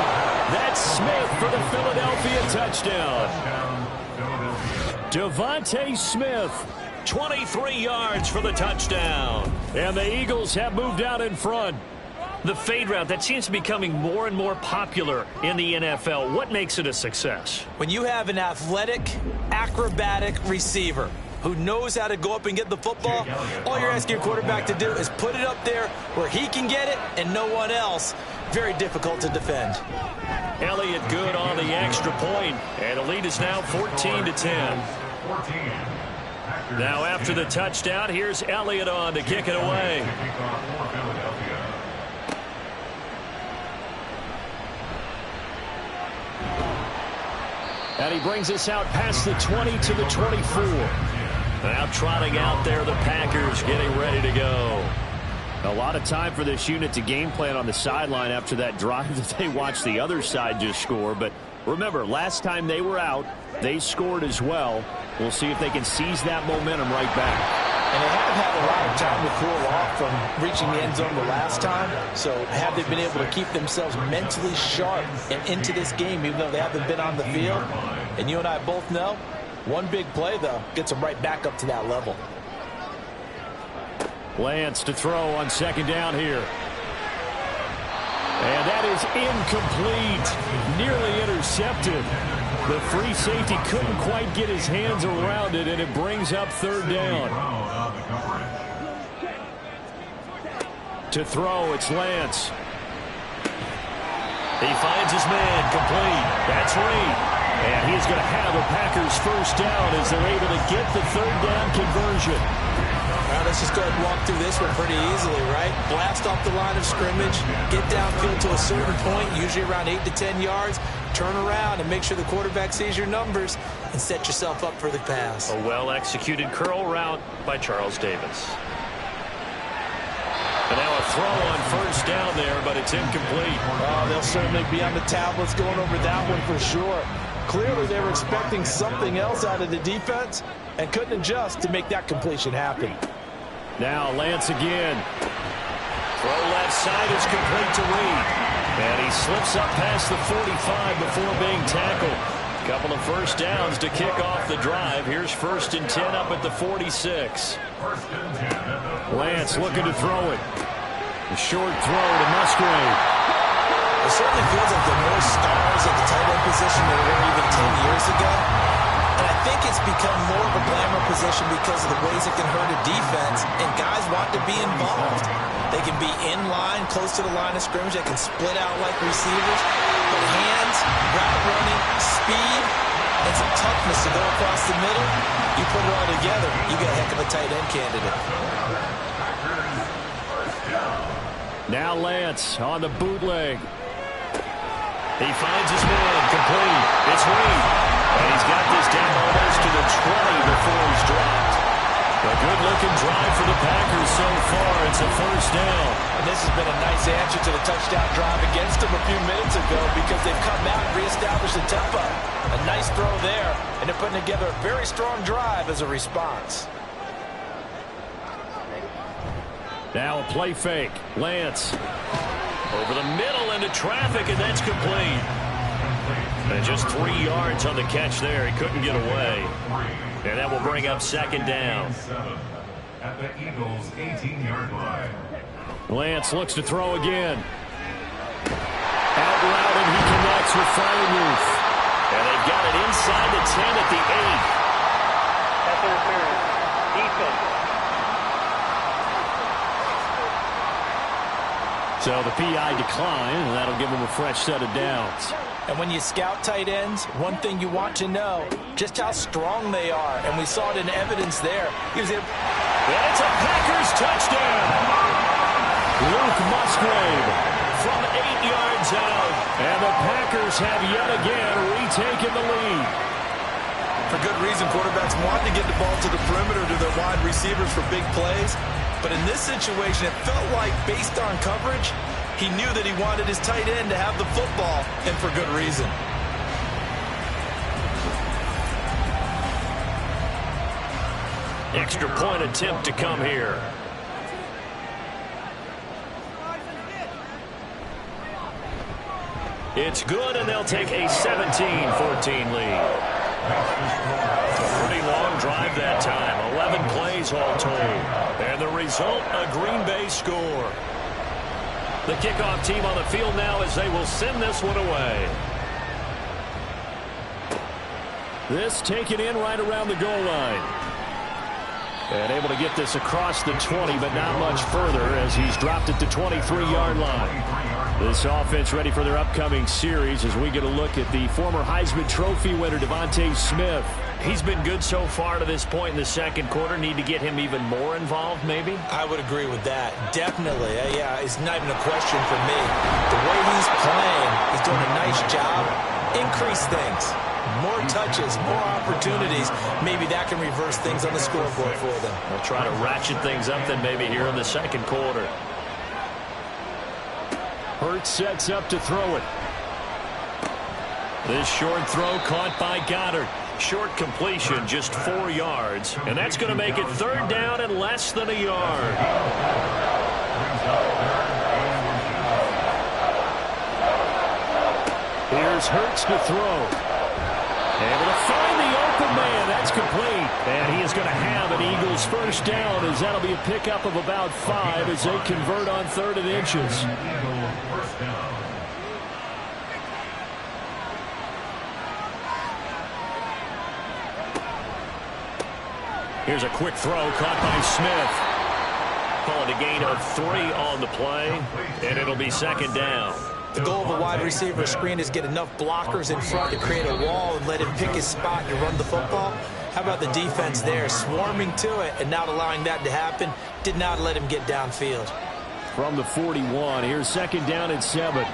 That's Smith for the Philadelphia touchdown. Devontae Smith, 23 yards for the touchdown. And the Eagles have moved out in front. The fade route, that seems to be becoming more and more popular in the NFL. What makes it a success? When you have an athletic, acrobatic receiver who knows how to go up and get the football, all you're asking your quarterback to do is put it up there where he can get it and no one else. Very difficult to defend. Elliott good on the extra point, and the lead is now 14-10. Now after the touchdown, here's Elliott on to kick it away. And he brings us out past the 20 to the 24. Now trotting out there, the Packers getting ready to go. A lot of time for this unit to game plan on the sideline after that drive that they watched the other side just score. But Remember, last time they were out, they scored as well. We'll see if they can seize that momentum right back. And they have had a lot of time to cool off from reaching the end zone the last time. So have they been able to keep themselves mentally sharp and into this game, even though they haven't been on the field? And you and I both know, one big play, though, gets them right back up to that level. Lance to throw on second down here. And that is incomplete. Nearly intercepted. The free safety couldn't quite get his hands around it, and it brings up third down. To throw, it's Lance. He finds his man, complete. That's Reed. And he's going to have a Packers first down as they're able to get the third down conversion. Well, let's just go ahead and walk through this one pretty easily, right? Blast off the line of scrimmage, get downfield to a certain point, usually around 8 to 10 yards, turn around and make sure the quarterback sees your numbers and set yourself up for the pass. A well-executed curl route by Charles Davis. And now a throw on first down there, but it's incomplete. Oh, they'll certainly be on the tablets going over that one for sure. Clearly they were expecting something else out of the defense and couldn't adjust to make that completion happen. Now Lance again. Throw left side is complete to Reed. And he slips up past the 45 before being tackled. Couple of first downs to kick off the drive. Here's 1st and 10 up at the 46. Lance looking to throw it. A short throw to Musgrave. It certainly feels like there are more stars at the tight end position than there were even 10 years ago. And I think it's become more of a glamour position because of the ways it can hurt a defense, and guys want to be involved. They can be in line, close to the line of scrimmage. They can split out like receivers. But hands, route running, speed, and some toughness to go across the middle, you put it all together, you get a heck of a tight end candidate. Now Lance on the bootleg. He finds his man, complete. It's Reed. And he's got this down almost to the 20 before he's dropped. A good-looking drive for the Packers so far. It's a first down. And this has been a nice answer to the touchdown drive against them a few minutes ago because they've come out and reestablished the tempo. A nice throw there, and they're putting together a very strong drive as a response. Now a play fake. Lance. Over the middle into traffic, and that's complete. And just 3 yards on the catch there. He couldn't get away. And that will bring up second down. At the Eagles' 18-yard line. Lance looks to throw again. Out route, and he connects with Fryermuth. And they've got it inside the 10 at the 8. Pass interference. Defense. So the PI decline, and that'll give him a fresh set of downs. And when you scout tight ends, one thing you want to know, just how strong they are. And we saw it in evidence there. And it's a Packers touchdown. Luke Musgrave From 8 yards out. And the Packers have yet again retaken the lead. For good reason, quarterbacks want to get the ball to the perimeter to their wide receivers for big plays. But in this situation, it felt like, based on coverage, he knew that he wanted his tight end to have the football, and for good reason. Extra point attempt to come here. It's good, and they'll take a 17-14 lead. A pretty long drive that time. 11 plays all told. And the result, a Green Bay score. The kickoff team on the field now as they will send this one away. This taken in right around the goal line. And able to get this across the 20, but not much further as he's dropped it to 23-yard line. This offense ready for their upcoming series as we get a look at the former Heisman Trophy winner, Devontae Smith. He's been good so far to this point in the second quarter. Need to get him even more involved, maybe? I would agree with that. Definitely. Yeah, it's not even a question for me. The way he's playing, he's doing a nice job. Increase things. More touches, more opportunities. Maybe that can reverse things on the scoreboard for them. They'll try to ratchet things up then maybe here in the second quarter. Hurts sets up to throw it. This short throw caught by Goddard. Short completion, just 4 yards. And that's going to make it 3rd down and less than a yard. Here's Hurts to throw. Able to find the open man. That's complete. And he is going to have an Eagles first down, as that'll be a pickup of about 5 as they convert on 3rd and inches. Here's a quick throw caught by Smith. Call it a gain of 3 on the play, and it'll be 2nd down. The goal of a wide receiver screen is get enough blockers in front to create a wall and let him pick his spot to run the football. How about the defense there, swarming to it and not allowing that to happen? Did not let him get downfield. From the 41, here's 2nd down and 7.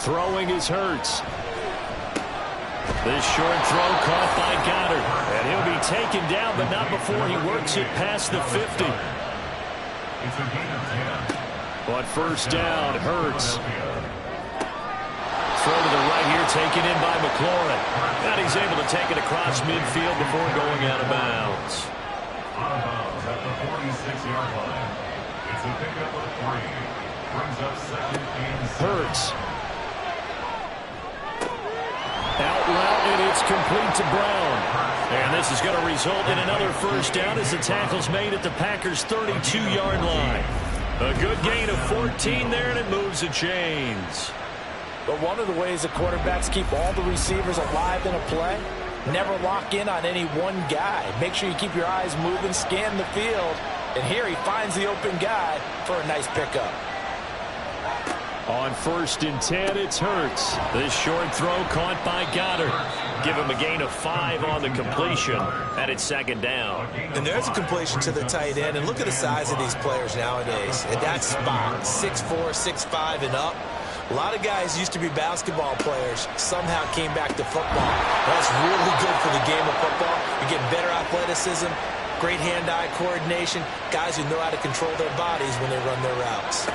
Throwing is Hurts. This short throw caught by Goddard. And he'll be taken down, but not before he works it past the 50. But first down, Hurts. Throw to the right here, taken in by McLaurin. And he's able to take it across midfield before going out of bounds. Out of bounds at the 46-yard line. It's a pickup of 3. Brings up 2nd and 7. Hurts. Out route, and it's complete to Brown. And this is going to result in another first down as the tackle's made at the Packers' 32-yard line. A good gain of 14 there, and it moves the chains. But one of the ways the quarterbacks keep all the receivers alive in a play, never lock in on any one guy. Make sure you keep your eyes moving, scan the field. And here he finds the open guy for a nice pickup. On 1st and 10, it's Hurts. This short throw caught by Goddard. Give him a gain of 5 on the completion, and it's 2nd down. And there's a completion to the tight end. And look at the size of these players nowadays. At that spot, 6'4", 6'5", and up. A lot of guys used to be basketball players, somehow came back to football. That's really good for the game of football. You get better athleticism, great hand-eye coordination, guys who know how to control their bodies when they run their routes.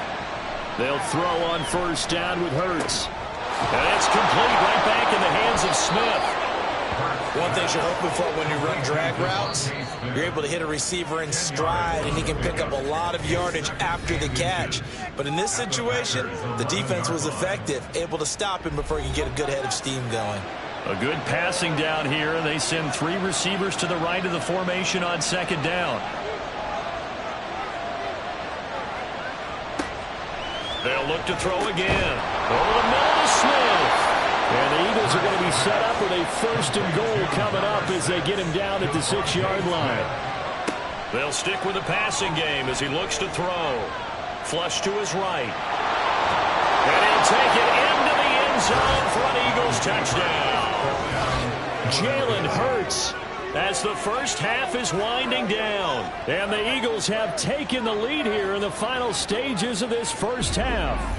They'll throw on first down with Hurts. And it's complete right back in the hands of Smith. One thing you're hoping for when you run drag routes, you're able to hit a receiver in stride, and he can pick up a lot of yardage after the catch. But in this situation, the defense was effective, able to stop him before he can get a good head of steam going. A good passing down here, and they send 3 receivers to the right of the formation on 2nd down. They'll look to throw again. Over the middle to Smith. And the Eagles are going to be set up with a 1st and goal coming up as they get him down at the 6-yard line. They'll stick with the passing game as he looks to throw. Flush to his right. And he'll take it into the end zone for an Eagles touchdown. Jalen Hurts, as the first half is winding down. And the Eagles have taken the lead here in the final stages of this first half.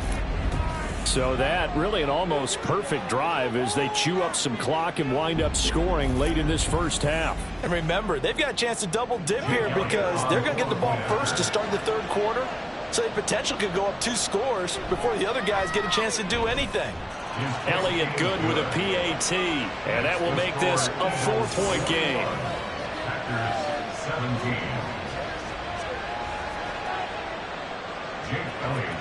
So that really an almost perfect drive as they chew up some clock and wind up scoring late in this first half. And remember, they've got a chance to double dip here because they're going to get the ball first to start the 3rd quarter. So they potentially could go up 2 scores before the other guys get a chance to do anything. Elliott good with a PAT, and that will make this a 4-point game. Packers 17.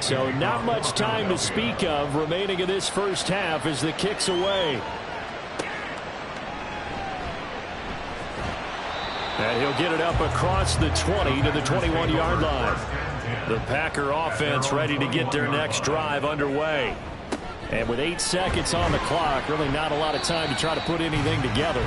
So not much time to speak of remaining in this first half as the kick's away. And he'll get it up across the 20 to the 21-yard line. The Packer offense ready to get their next drive underway. And with 8 seconds on the clock, really not a lot of time to try to put anything together.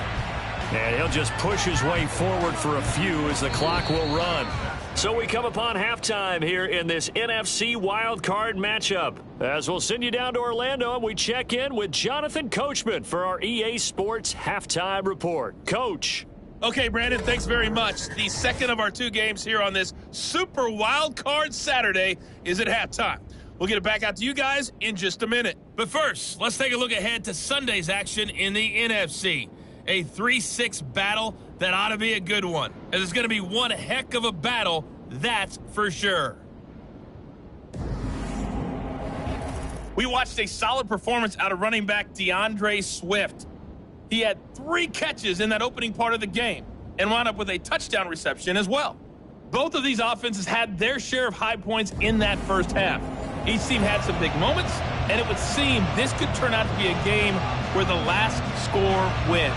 And he'll just push his way forward for a few as the clock will run. So we come upon halftime here in this NFC wildcard matchup. As we'll send you down to Orlando, and we check in with Jonathan Coachman for our EA Sports Halftime Report. Coach. Okay, Brandon, thanks very much. The second of our 2 games here on this Super Wildcard Saturday is at halftime. We'll get it back out to you guys in just a minute. But first, let's take a look ahead to Sunday's action in the NFC. A 3-6 battle that ought to be a good one, as it's going to be one heck of a battle That's for sure. We watched a solid performance out of running back DeAndre Swift. He had 3 catches in that opening part of the game and wound up with a touchdown reception as well. Both of these offenses had their share of high points in that first half. Each team had some big moments, and it would seem this could turn out to be a game where the last score wins.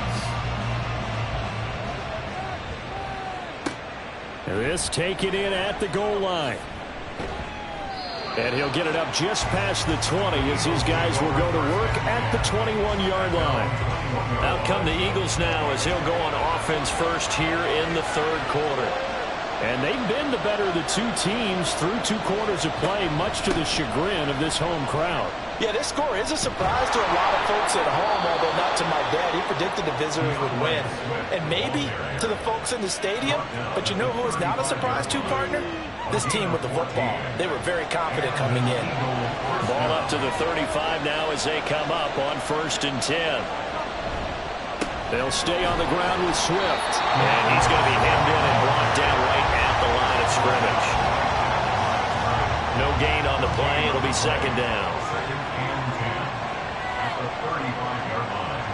This taken in at the goal line. And he'll get it up just past the 20 as his guys will go to work at the 21-yard line. Out come the Eagles now as he'll go on offense first here in the third quarter. And they've been the better of the 2 teams through 2 quarters of play, much to the chagrin of this home crowd. Yeah, this score is a surprise to a lot of folks at home, although not to my dad. He predicted the visitors would win. And maybe to the folks in the stadium. But you know who is not a surprise to, partner? This team with the football. They were very confident coming in. Ball up to the 35 now as they come up on 1st and 10. They'll stay on the ground with Swift. And he's going to be hemmed in and brought down right at the line of scrimmage. No gain on the play. It'll be 2nd down. 2nd and 10 at the 35-yard line.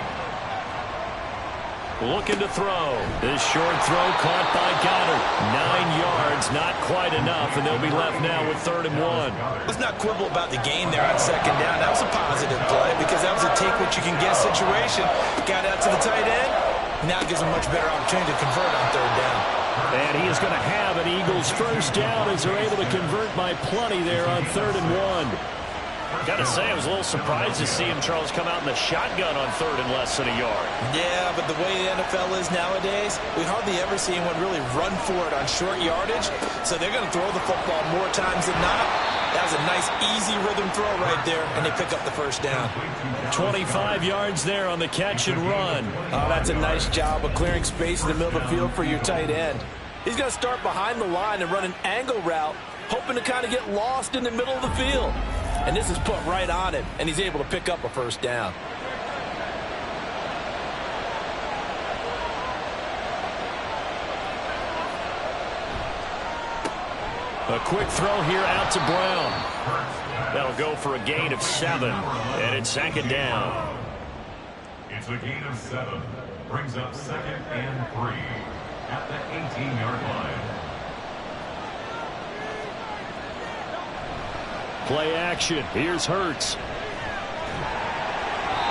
Looking to throw. This short throw caught by Goddard. 9 yards, not quite enough, and they'll be left now with 3rd and 1. Let's not quibble about the gain there on 2nd down. That was a positive play because that was a take-what-you-can-get situation. Got out to the tight end. Now gives him a much better opportunity to convert on 3rd down. And he is going to have an Eagles 1st down as they're able to convert by plenty there on 3rd and 1. Got to say, I was a little surprised to see him, Charles, come out in the shotgun on 3rd and less than a yard. Yeah, but the way the NFL is nowadays, we hardly ever see anyone really run for it on short yardage. So they're going to throw the football more times than not. That was a nice, easy rhythm throw right there, and they pick up the 1st down. 25 yards there on the catch and run. Oh, that's a nice job of clearing space in the middle of the field for your tight end. He's going to start behind the line and run an angle route, hoping to kind of get lost in the middle of the field. And this is put right on him, and he's able to pick up a 1st down. A quick throw here out to Brown. That'll go for a gain of 7, and it's 2nd down. It's a gain of 7. Brings up 2nd and 3 at the 18-yard line. Play action. Here's Hurts.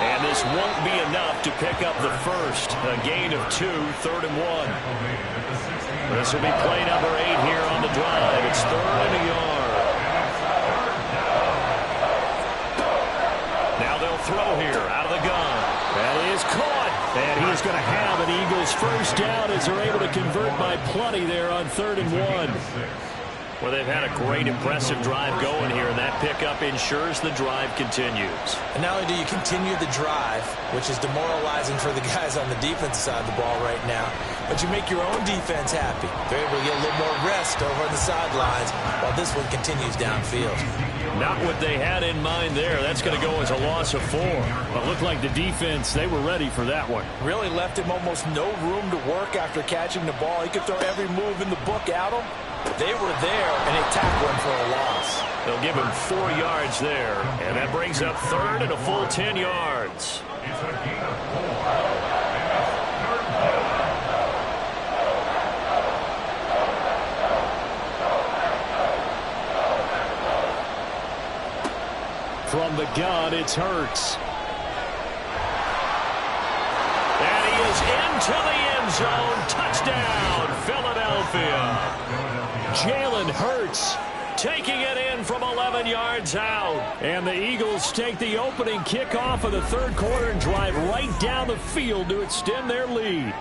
And this won't be enough to pick up the 1st. A gain of 2, 3rd and 1. This will be play number 8 here on the drive. It's 3rd and a yard. Now they'll throw here out of the gun. That is caught. And he's going to have an Eagles 1st down as they're able to convert by plenty there on 3rd and 1. Well, they've had a great, impressive drive going here, and that pickup ensures the drive continues. And not only do you continue the drive, which is demoralizing for the guys on the defensive side of the ball right now, but you make your own defense happy. They're able to get a little more rest over on the sidelines while this one continues downfield. Not what they had in mind there. That's going to go as a loss of 4. But it looked like the defense, they were ready for that one. Really left him almost no room to work after catching the ball. He could throw every move in the book at him. They were there, and they tackled him for a loss. They'll give him 4 yards there, and that brings up 3rd and a full 10 yards. It's a gain of 4. From the gun, it's Hurts. And he is into the end zone. Touchdown, Philadelphia. Jalen Hurts taking it in from 11 yards out. And the Eagles take the opening kickoff of the 3rd quarter and drive right down the field to extend their lead.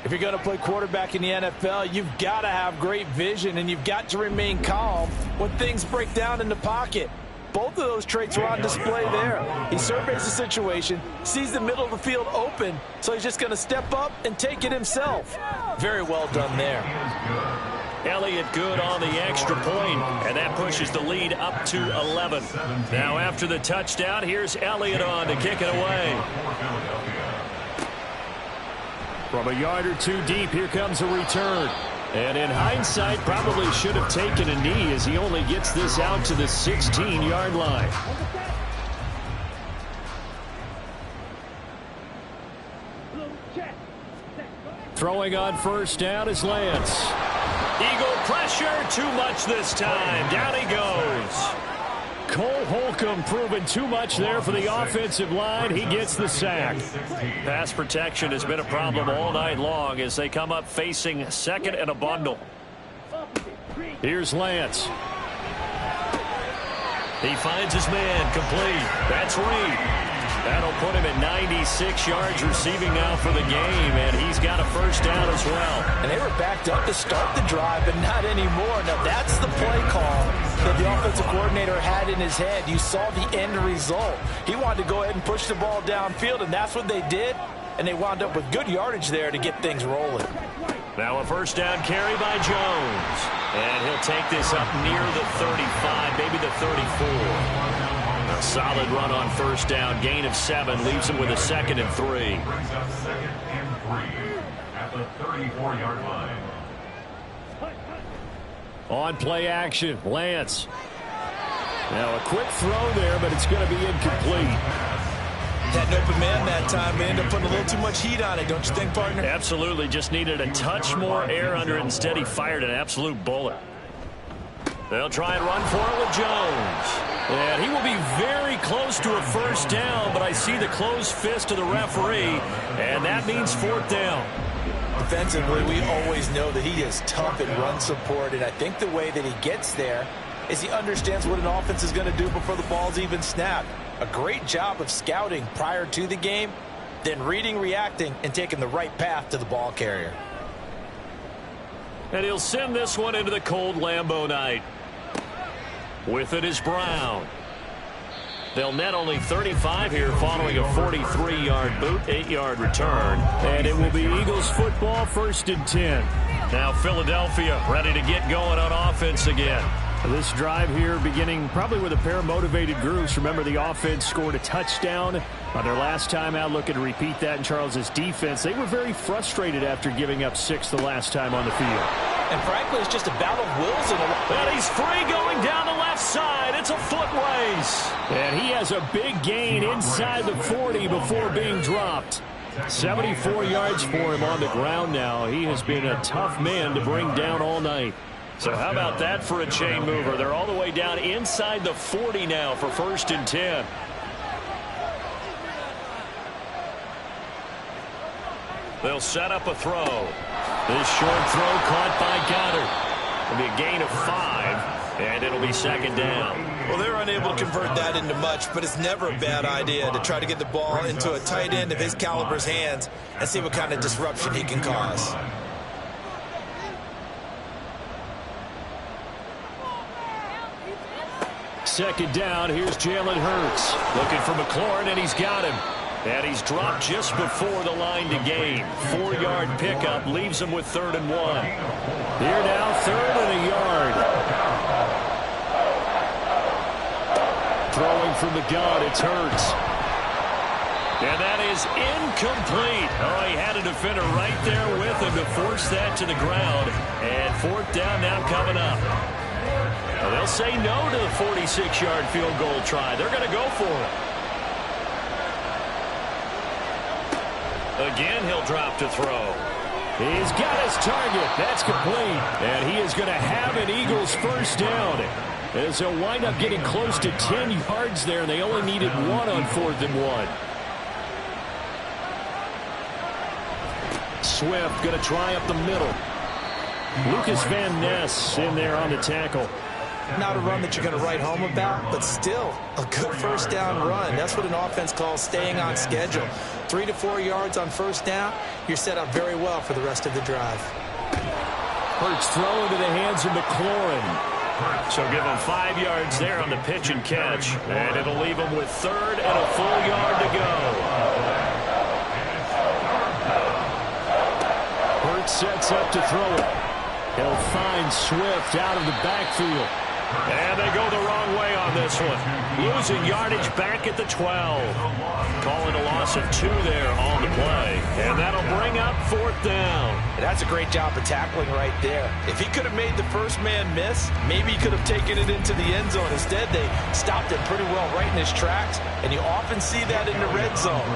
If you're going to play quarterback in the NFL, you've got to have great vision, and you've got to remain calm when things break down in the pocket. Both of those traits are on display there. He surveys the situation, sees the middle of the field open, so he's just going to step up and take it himself. Very well done there. Elliott good on the extra point, and that pushes the lead up to 11. Now after the touchdown, here's Elliott on to kick it away. From a yard or 2 deep, here comes a return. And in hindsight, probably should have taken a knee as he only gets this out to the 16-yard line. Throwing on first down is Lance. Eagle pressure, too much this time. Down he goes. Cole Holcomb proving too much there for the offensive line. He gets the sack. Pass protection has been a problem all night long as they come up facing second and a bundle. Here's Lance. He finds his man, complete. That's Reed. That'll put him at 96 yards receiving now for the game, and he's got a first down as well. And they were backed up to start the drive, but not anymore. Now, that's the play call that the offensive coordinator had in his head. You saw the end result. He wanted to go ahead and push the ball downfield, and that's what they did, and they wound up with good yardage there to get things rolling. Now a first down carry by Jones. And he'll take this up near the 35, maybe the 34. A solid run on first down. Gain of 7 leaves him with a 2nd and 3. Brings up 2nd and 3 at the 34-yard line. On play action, Lance. Now a quick throw there, but it's going to be incomplete. Had an open man that time, but ended up putting a little too much heat on it, don't you think, partner? Absolutely, just needed a touch more air under it. Instead, he fired an absolute bullet. They'll try and run for it with Jones. And he will be very close to a first down, but I see the closed fist of the referee, and that means 4th down. Defensively, we always know that he is tough at run support, and I think the way that he gets there is he understands what an offense is going to do before the ball's even snapped. A great job of scouting prior to the game, then reading, reacting, and taking the right path to the ball carrier. And he'll send this one into the cold Lambeau night. With it is Brown. They'll net only 35 here following a 43-yard boot, 8-yard return. And it will be Eagles football, 1st and 10. Now Philadelphia ready to get going on offense again. This drive here beginning probably with a pair of motivated groups. Remember, the offense scored a touchdown on their last time out. Looking to repeat that in Charles's defense. They were very frustrated after giving up 6 the last time on the field. And frankly, it's just a battle of wills. And he's free going down the left side. It's a foot race. And he has a big gain inside the 40 before being dropped. 74 yards for him on the ground now. He has been a tough man to bring down all night. So how about that for a chain mover? They're all the way down inside the 40 now for 1st and 10. They'll set up a throw. This short throw caught by Goddard. It'll be a gain of 5, and it'll be 2nd down. Well, they were unable to convert that into much, but it's never a bad idea to try to get the ball into a tight end of his caliber's hands and see what kind of disruption he can cause. Second down, here's Jalen Hurts. Looking for McLaurin, and he's got him. And he's dropped just before the line to gain. 4-yard pickup leaves him with 3rd and 1. Here now, 3rd and a yard. Throwing from the gun, it's Hurts. And that is incomplete. Oh, he had a defender right there with him to force that to the ground. And 4th down now coming up. Well, they'll say no to the 46-yard field goal try. They're going to go for it. Again, he'll drop to throw. He's got his target. That's complete. And he is going to have an Eagles first down. As they'll wind up getting close to 10 yards there, and they only needed 1 on 4th and 1. Swift going to try up the middle. Lucas Van Ness in there on the tackle. Not a run that you're going to write home about, but still a good first down run. That's what an offense calls staying on schedule. 3 to 4 yards on first down, you're set up very well for the rest of the drive. Hurts throw into the hands of McLaurin. So give him 5 yards there on the pitch and catch, and it'll leave him with 3rd and a full yard to go. Hurts sets up to throw it. He'll find Swift out of the backfield. And they go the wrong way on this one. Losing yardage back at the 12. Calling a loss of 2 there on the play. And that'll bring up 4th down. That's a great job of tackling right there. If he could have made the first man miss, maybe he could have taken it into the end zone. Instead, they stopped him pretty well right in his tracks, and you often see that in the red zone.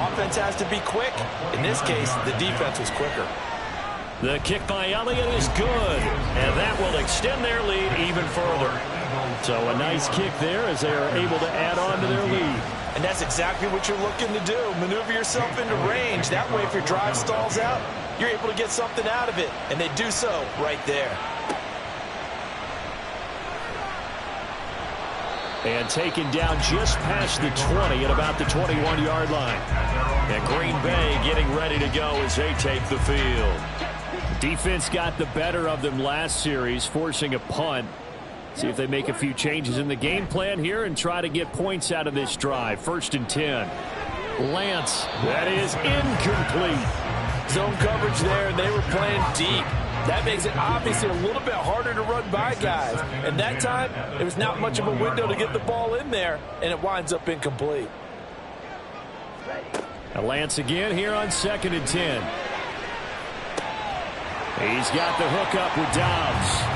Offense has to be quick. In this case, the defense was quicker. The kick by Elliott is good, and that will extend their lead even further. So a nice kick there as they are able to add on to their lead. And that's exactly what you're looking to do. Maneuver yourself into range. That way, if your drive stalls out, you're able to get something out of it. And they do so right there. And taken down just past the 20 at about the 21-yard line. And Green Bay getting ready to go as they take the field. Defense got the better of them last series, forcing a punt. See if they make a few changes in the game plan here and try to get points out of this drive. 1st and 10. Lance, that is incomplete. Zone coverage there, and they were playing deep. That makes it obviously a little bit harder to run by guys. And that time, there was not much of a window to get the ball in there, and it winds up incomplete. Now Lance again here on 2nd and 10. He's got the hook up with Dobbs.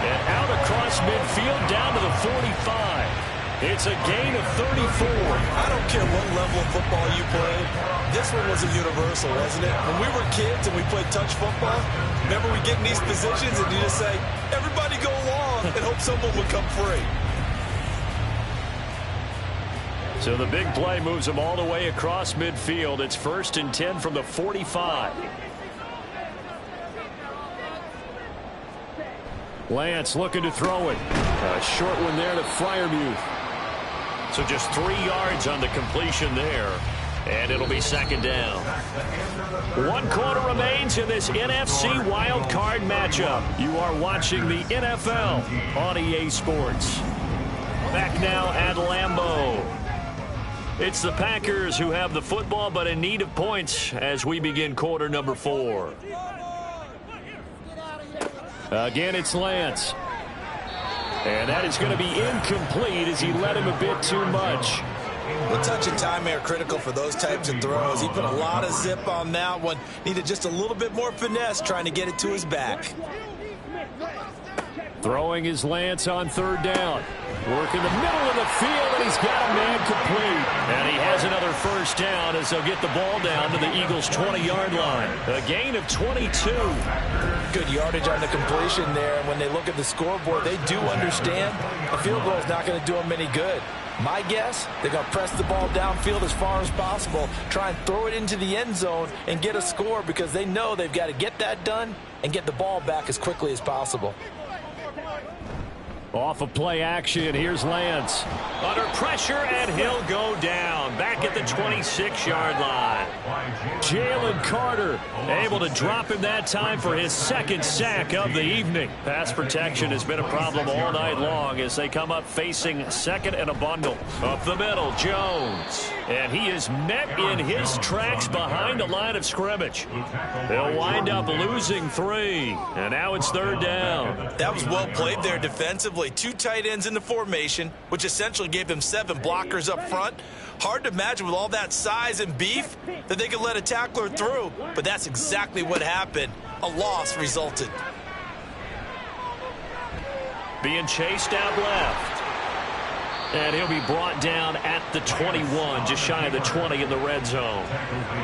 And out across midfield down to the 45. It's a gain of 34. I don't care what level of football you played. This one was a universal, wasn't it? When we were kids and we played touch football, remember we get in these positions and you just say, everybody go along and hope someone would come free. So the big play moves them all the way across midfield. It's 1st and 10 from the 45. Lance looking to throw it. A short one there to Freiermuth. So just 3 yards on the completion there. And it'll be 2nd down. 1 quarter remains in this NFC wild card matchup. You are watching the NFL on EA Sports. Back now at Lambeau. It's the Packers who have the football but in need of points as we begin quarter number 4. Again, it's Lance. And that is going to be incomplete as he led him a bit too much. Well, touch and time are critical for those types of throws. He put a lot of zip on that one. Needed just a little bit more finesse trying to get it to his back. Throwing his Lance on 3rd down. Working the middle of the field, and he's got a man complete. And he has another 1st down as they'll get the ball down to the Eagles' 20-yard line. A gain of 22. Good yardage on the completion there. And when they look at the scoreboard, they do understand a field goal is not going to do them any good. My guess, they're going to press the ball downfield as far as possible, try and throw it into the end zone and get a score because they know they've got to get that done and get the ball back as quickly as possible. Off of play action, here's Lance. Under pressure, and he'll go down. Back at the 26-yard line. Jalen Carter able to drop him that time for his 2nd sack of the evening. Pass protection has been a problem all night long as they come up facing 2nd and a bundle. Up the middle, Jones. And he is met in his tracks behind the line of scrimmage. They'll wind up losing 3. And now it's 3rd down. That was well played there defensively. 2 tight ends in the formation, which essentially gave them 7 blockers up front. Hard to imagine with all that size and beef that they could let a tackler through, but that's exactly what happened. A loss resulted. Being chased out left. And he'll be brought down at the 21, just shy of the 20 in the red zone.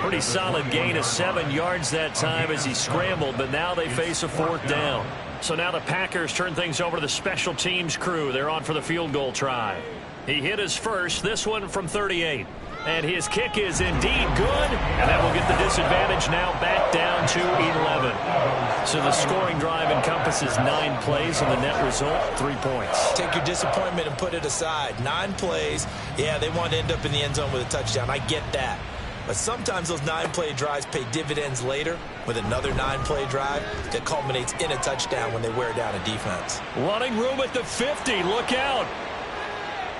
Pretty solid gain of 7 yards that time as he scrambled, but now they face a 4th down. So now the Packers turn things over to the special teams crew. They're on for the field goal try. He hit his first, this one from 38. And his kick is indeed good, and that will get the disadvantage now back down to 11. So the scoring drive encompasses 9 plays, and the net result, 3 points. Take your disappointment and put it aside. 9 plays. Yeah, they want to end up in the end zone with a touchdown. I get that. But sometimes those 9-play drives pay dividends later with another 9-play drive that culminates in a touchdown when they wear down a defense. Running room at the 50. Look out.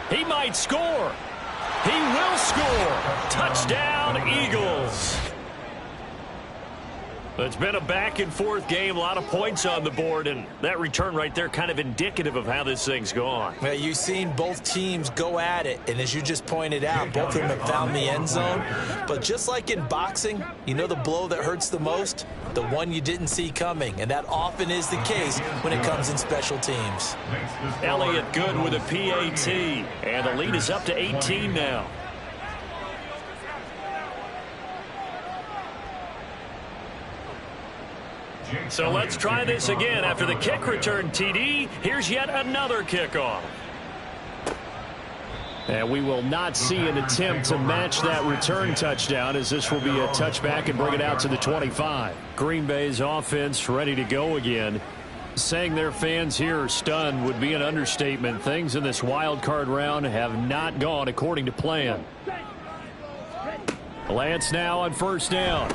He might score. He will score. Touchdown, Eagles. It's been a back-and-forth game, a lot of points on the board, and that return right there kind of indicative of how this thing's gone. Well, you've seen both teams go at it, and as you just pointed out, both of them have found the end zone. But just like in boxing, you know the blow that hurts the most? The one you didn't see coming, and that often is the case when it comes in special teams. Elliott good with a PAT, and the lead is up to 18 now. So let's try this again. After the kick return, TD, here's yet another kickoff. And we will not see an attempt to match that return touchdown, as this will be a touchback and bring it out to the 25. Green Bay's offense ready to go again. Saying their fans here are stunned would be an understatement. Things in this wild card round have not gone according to plan. Lance now on first down.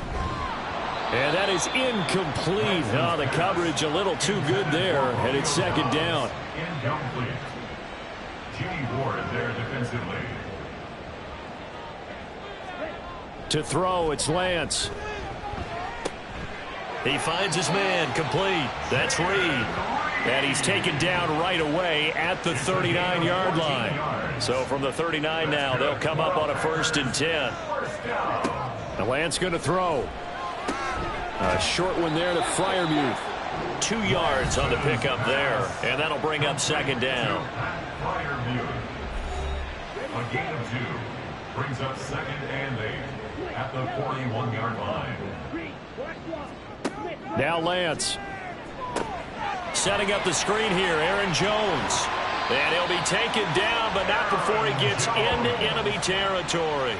And that is incomplete. Oh, the coverage a little too good there, and it's second down. Incomplete. G. Ward there defensively. To throw, it's Lance. He finds his man, complete. That's Reed. And he's taken down right away at the 39-yard line. So from the 39 now, they'll come up on a 1st and 10. And Lance going to throw. A short one there to Freiermuth. 2 yards on the pickup there, and that'll bring up second down. Freiermuth. A gain of 2 brings up 2nd and 8 at the 41-yard line. Now Lance. Setting up the screen here, Aaron Jones. And he'll be taken down, but not before he gets into enemy territory.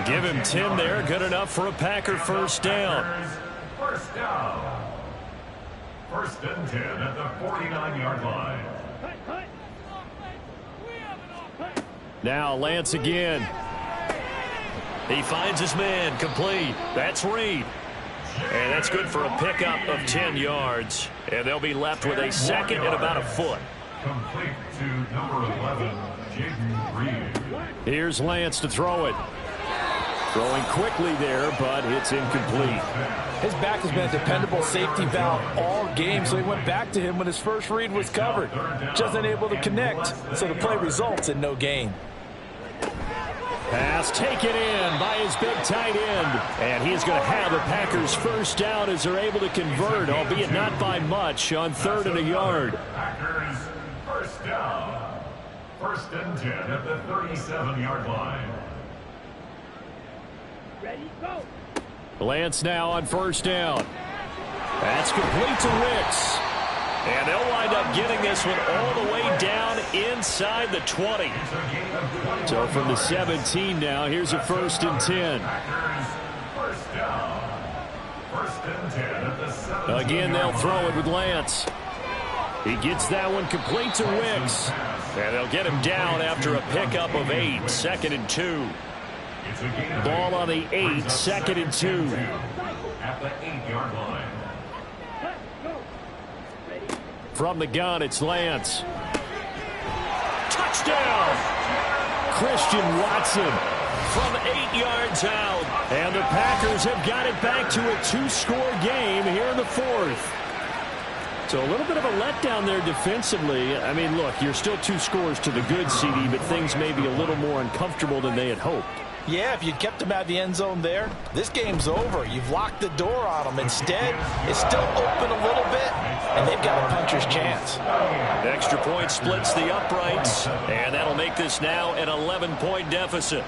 Give him 10 there, good enough for a Packer first down. First down. 1st and 10 at the 49-yard line. Now Lance again. He finds his man, complete. That's Reed. And that's good for a pickup of 10 yards. And they'll be left with a 2nd and about a foot. Complete to number 11, Jaden Reed. Here's Lance to throw it. Throwing quickly there, but it's incomplete. His back has been a dependable safety valve all game, so he went back to him when his first read was covered. Just unable to connect, so the play results in no gain. Pass taken in by his big tight end. And he's going to have a Packers first down as they're able to convert, albeit not by much, on 3rd and a yard. Packers first down. 1st and 10 at the 37-yard line. Lance now on first down. That's complete to Wicks. And they'll wind up getting this one all the way down inside the 20. So from the 17 now, here's a 1st and 10. First down. 1st and 10 at the 17. Again, they'll throw it with Lance. He gets that one complete to Wicks. And they'll get him down after a pickup of 8. 2nd and 2. Ball on the 8, 2nd and 2. At the 8-yard line. From the gun, it's Lance. Touchdown! Christian Watson from 8 yards out. And the Packers have got it back to a 2-score game here in the 4th. So a little bit of a letdown there defensively. I mean, look, you're still 2 scores to the good, CD, but things may be a little more uncomfortable than they had hoped. Yeah, if you'd kept him out of the end zone there, this game's over. You've locked the door on him. Instead, it's still open a little bit, and they've got a puncher's chance. Extra point splits the uprights, and that'll make this now an 11-point deficit.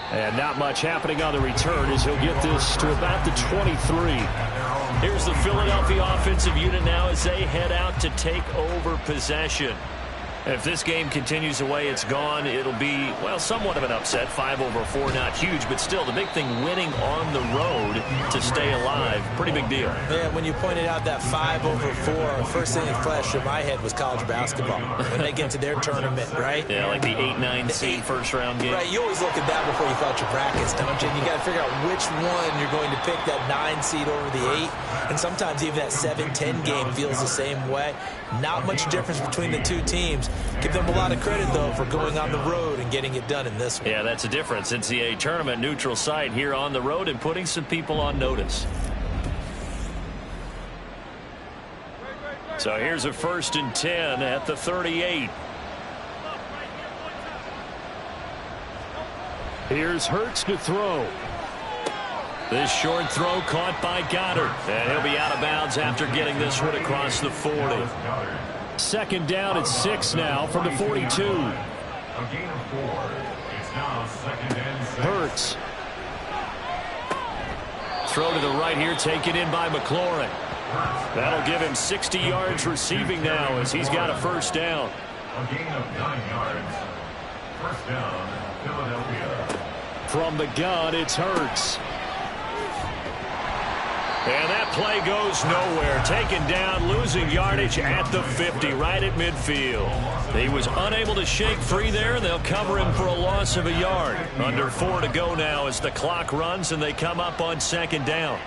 And not much happening on the return as he'll get this to about the 23. Here's the Philadelphia offensive unit now as they head out to take over possession. If this game continues the way it's gone, it'll be, well, somewhat of an upset. 5-4, not huge, but still the big thing, winning on the road to stay alive. Pretty big deal. Yeah, when you pointed out that 5-4, first thing that flashed through my head was college basketball. When they get to their tournament, right? Yeah, like the 8-9 seed first-round game. Right, you always look at that before you thought your brackets, don't you? And you got to figure out which one you're going to pick, that 9 seed over the 8. And sometimes even that 7-10 game feels the same way. Not much difference between the two teams. Give them a lot of credit, though, for going on the road and getting it done in this one. Yeah, that's a difference. NCAA tournament neutral site here on the road and putting some people on notice. So here's a 1st and 10 at the 38. Here's Hurts to throw. This short throw caught by Goddard. And he'll be out of bounds after getting this one across the 40. 2nd down at 6 now from the 42. A gain of 4. It's now 2nd and 6. Hurts. Throw to the right here, taken in by McLaurin. That'll give him 60 yards receiving now as he's got a 1st down. A gain of 9 yards. 1st down, Philadelphia. From the gun, it's Hurts. And that play goes nowhere. Taken down, losing yardage at the 50, right at midfield. He was unable to shake free there, and they'll cover him for a loss of a yard. Under 4 to go now as the clock runs, and they come up on 2nd down.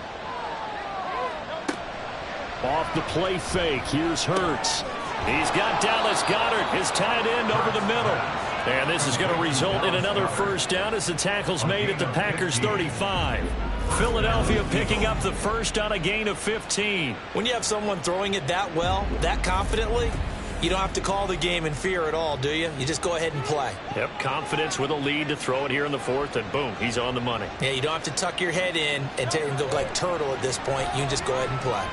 Off the play fake, here's Hurts. He's got Dallas Goedert, his tight end, over the middle. And this is going to result in another 1st down as the tackle's made at the Packers' 35. Philadelphia picking up the 1st on a gain of 15. When you have someone throwing it that well, that confidently, you don't have to call the game in fear at all, do you? You just go ahead and play. Yep, confidence with a lead to throw it here in the 4th, and boom, he's on the money. Yeah, you don't have to tuck your head in and go like turtle at this point. You can just go ahead and play.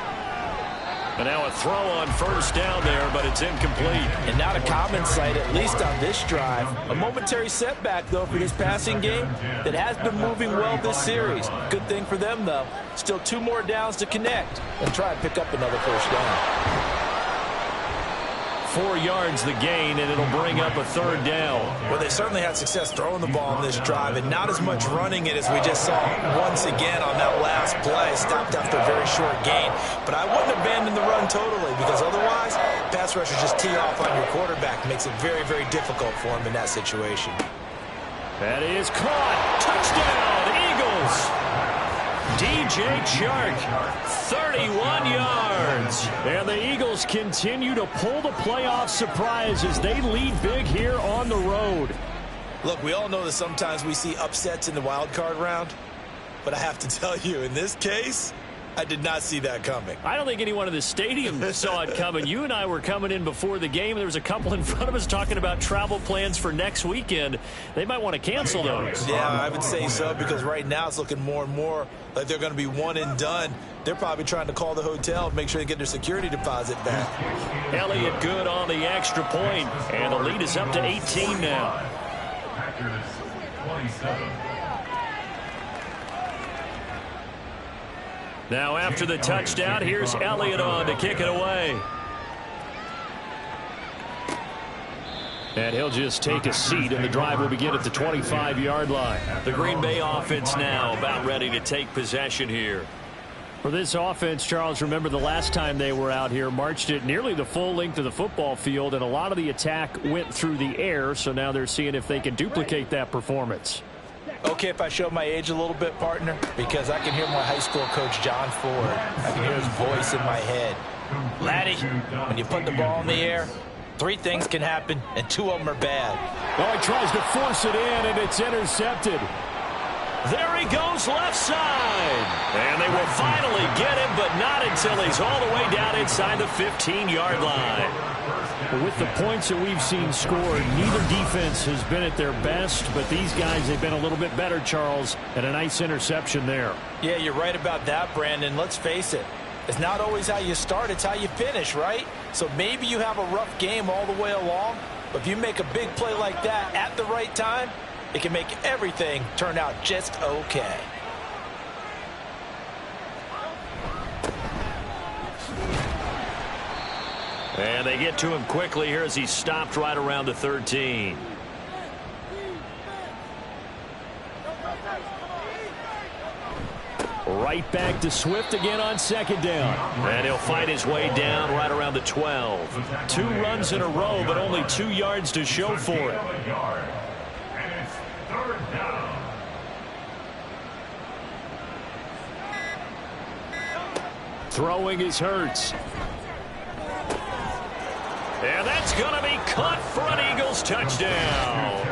And now a throw on 1st down there, but it's incomplete. And not a common sight, at least on this drive. A momentary setback, though, for this passing game that has been moving well this series. Good thing for them, though. Still 2 more downs to connect and try and pick up another 1st down. 4 yards the gain, and it'll bring up a 3rd down. Well, they certainly had success throwing the ball on this drive, and not as much running it as we just saw once again on that last play. Stopped after a very short gain. But I wouldn't abandon the run totally, because otherwise, pass rushers just tee off on your quarterback. Makes it very, very difficult for him in that situation. That is caught. Touchdown, Eagles. DJ Chark, 31 yards. And the Eagles continue to pull the playoff surprise as they lead big here on the road. Look, we all know that sometimes we see upsets in the wild card round. But I have to tell you, in this case, I did not see that coming. I don't think anyone in the stadium saw it coming. You and I were coming in before the game. There was a couple in front of us talking about travel plans for next weekend. They might want to cancel those. Yeah, I would say so, because right now it's looking more and more like they're going to be one and done. They're probably trying to call the hotel and make sure they get their security deposit back. Elliott good on the extra point, and the lead is up to 18 now. Packers 27. Now after the touchdown, here's Elliott on to kick it away. And he'll just take a seat, and the drive will begin at the 25-yard line. The Green Bay offense now about ready to take possession here. For this offense, Charles, remember the last time they were out here, marched it nearly the full length of the football field, and a lot of the attack went through the air, so now they're seeing if they can duplicate that performance. Okay, if I show my age a little bit, partner, because I can hear my high school coach, John Ford. I can hear his voice in my head. Laddie, when you put the ball in the air, 3 things can happen, and 2 of them are bad. Oh, he tries to force it in, and it's intercepted. There he goes left side. And they will finally get him, but not until he's all the way down inside the 15-yard line. With the points that we've seen scored, neither defense has been at their best, but these guys, they've been a little bit better, Charles, and a nice interception there. Yeah, you're right about that, Brandon. Let's face it. It's not always how you start, it's how you finish, right? So maybe you have a rough game all the way along, but if you make a big play like that at the right time, it can make everything turn out just okay. And they get to him quickly here as he's stopped right around the 13. Right back to Swift again on 2nd down. And he'll fight his way down right around the 12. 2 runs in a row, but only 2 yards to show for it. And it's 3rd down. Throwing is Hurts. And that's going to be caught for an Eagles touchdown.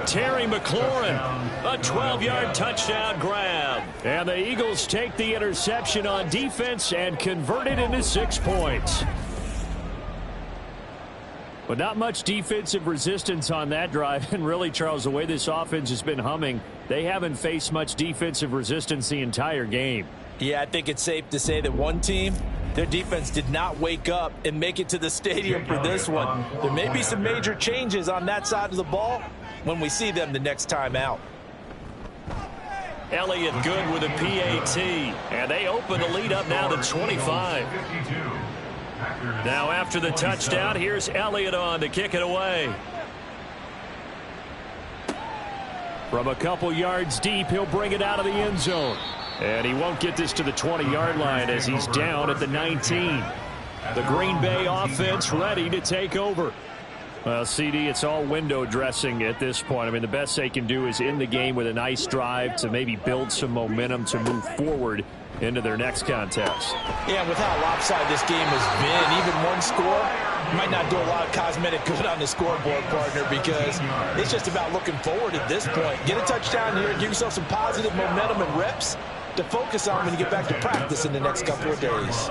Terry McLaurin, a 12-yard touchdown grab. And the Eagles take the interception on defense and convert it into 6 points. But not much defensive resistance on that drive. And really, Charles, the way this offense has been humming, they haven't faced much defensive resistance the entire game. Yeah, I think it's safe to say that one team, their defense did not wake up and make it to the stadium for this one. There may be some major changes on that side of the ball when we see them the next time out. Elliott good with a PAT. And they open the lead up now to 25. Now after the touchdown, here's Elliott on to kick it away. From a couple yards deep, he'll bring it out of the end zone. And he won't get this to the 20-yard line as he's down at the 19. The Green Bay offense ready to take over. Well, CD, it's all window dressing at this point. I mean, the best they can do is end the game with a nice drive to maybe build some momentum to move forward into their next contest. Yeah, with how lopsided this game has been, even one score might not do a lot of cosmetic good on the scoreboard, partner, because it's just about looking forward at this point. Get a touchdown here, give yourself some positive momentum and reps to focus on when you get back to practice in the next couple of days.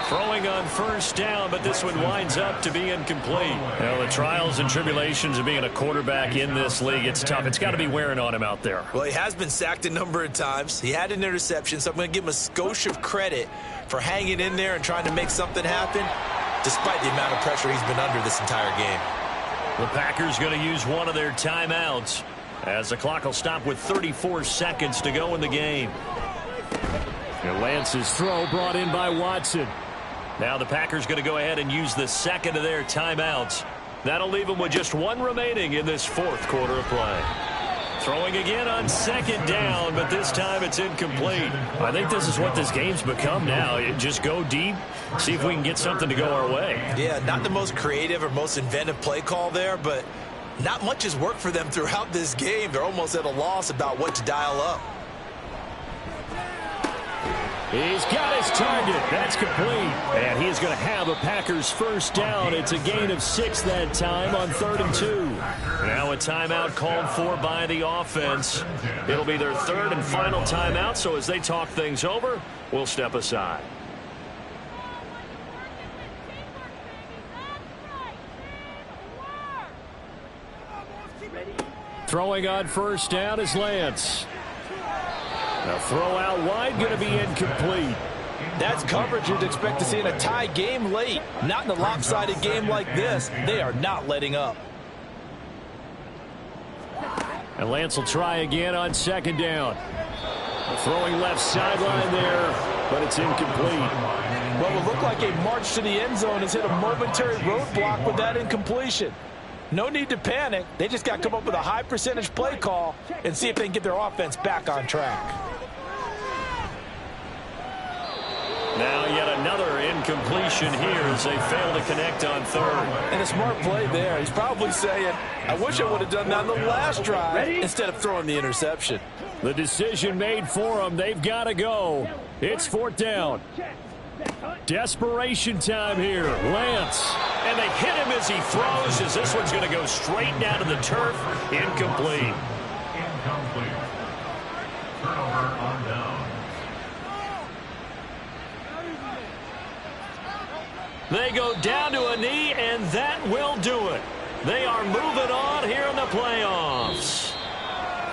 Throwing on first down, but this one winds up to be incomplete. Well, the trials and tribulations of being a quarterback in this league, it's tough. It's got to be wearing on him out there. Well, he has been sacked a number of times. He had an interception, so I'm going to give him a skosh of credit for hanging in there and trying to make something happen, despite the amount of pressure he's been under this entire game. The Packers going to use one of their timeouts as the clock will stop with 34 seconds to go in the game. And Lance's throw brought in by Watson. Now the Packers going to go ahead and use the second of their timeouts. That'll leave them with just one remaining in this fourth quarter of play. Throwing again on second down, but this time it's incomplete. I think this is what this game's become now. Just go deep, see if we can get something to go our way. Yeah, not the most creative or most inventive play call there, but not much has worked for them throughout this game. They're almost at a loss about what to dial up. He's got his target. That's complete. And he's going to have a Packers first down. It's a gain of 6 that time on 3rd and 2. Now a timeout called for by the offense. It'll be their third and final timeout, so as they talk things over, we'll step aside. Throwing on first down is Lance. Now throw out wide, going to be incomplete. That's coverage you'd expect to see in a tie game late. Not in a lopsided game like this. They are not letting up. And Lance will try again on second down. Throwing left sideline there, but it's incomplete. What would look like a march to the end zone has hit a momentary roadblock with that incompletion. No need to panic. They just got to come up with a high percentage play call and see if they can get their offense back on track. Now yet another incompletion here as they fail to connect on third. And a smart play there. He's probably saying, I wish I would have done that on the last drive instead of throwing the interception. The decision made for them. They've got to go. It's 4th down. Desperation time here. Lance. And they hit him as he throws, as this one's going to go straight down to the turf. Incomplete. Incomplete. Turnover on down. They go down to a knee, and that will do it. They are moving on here in the playoffs.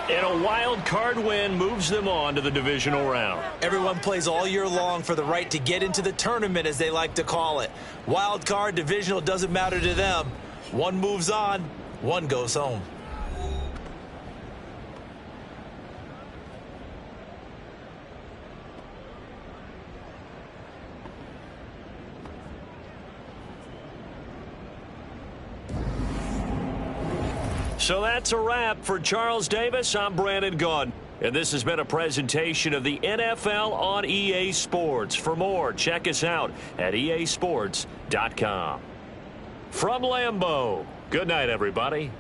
And a wild card win moves them on to the divisional round. Everyone plays all year long for the right to get into the tournament, as they like to call it. Wild card, divisional, doesn't matter to them. One moves on, one goes home. So that's a wrap for Charles Davis. I'm Brandon Gaudin, and this has been a presentation of the NFL on EA Sports. For more, check us out at easports.com. From Lambeau, good night, everybody.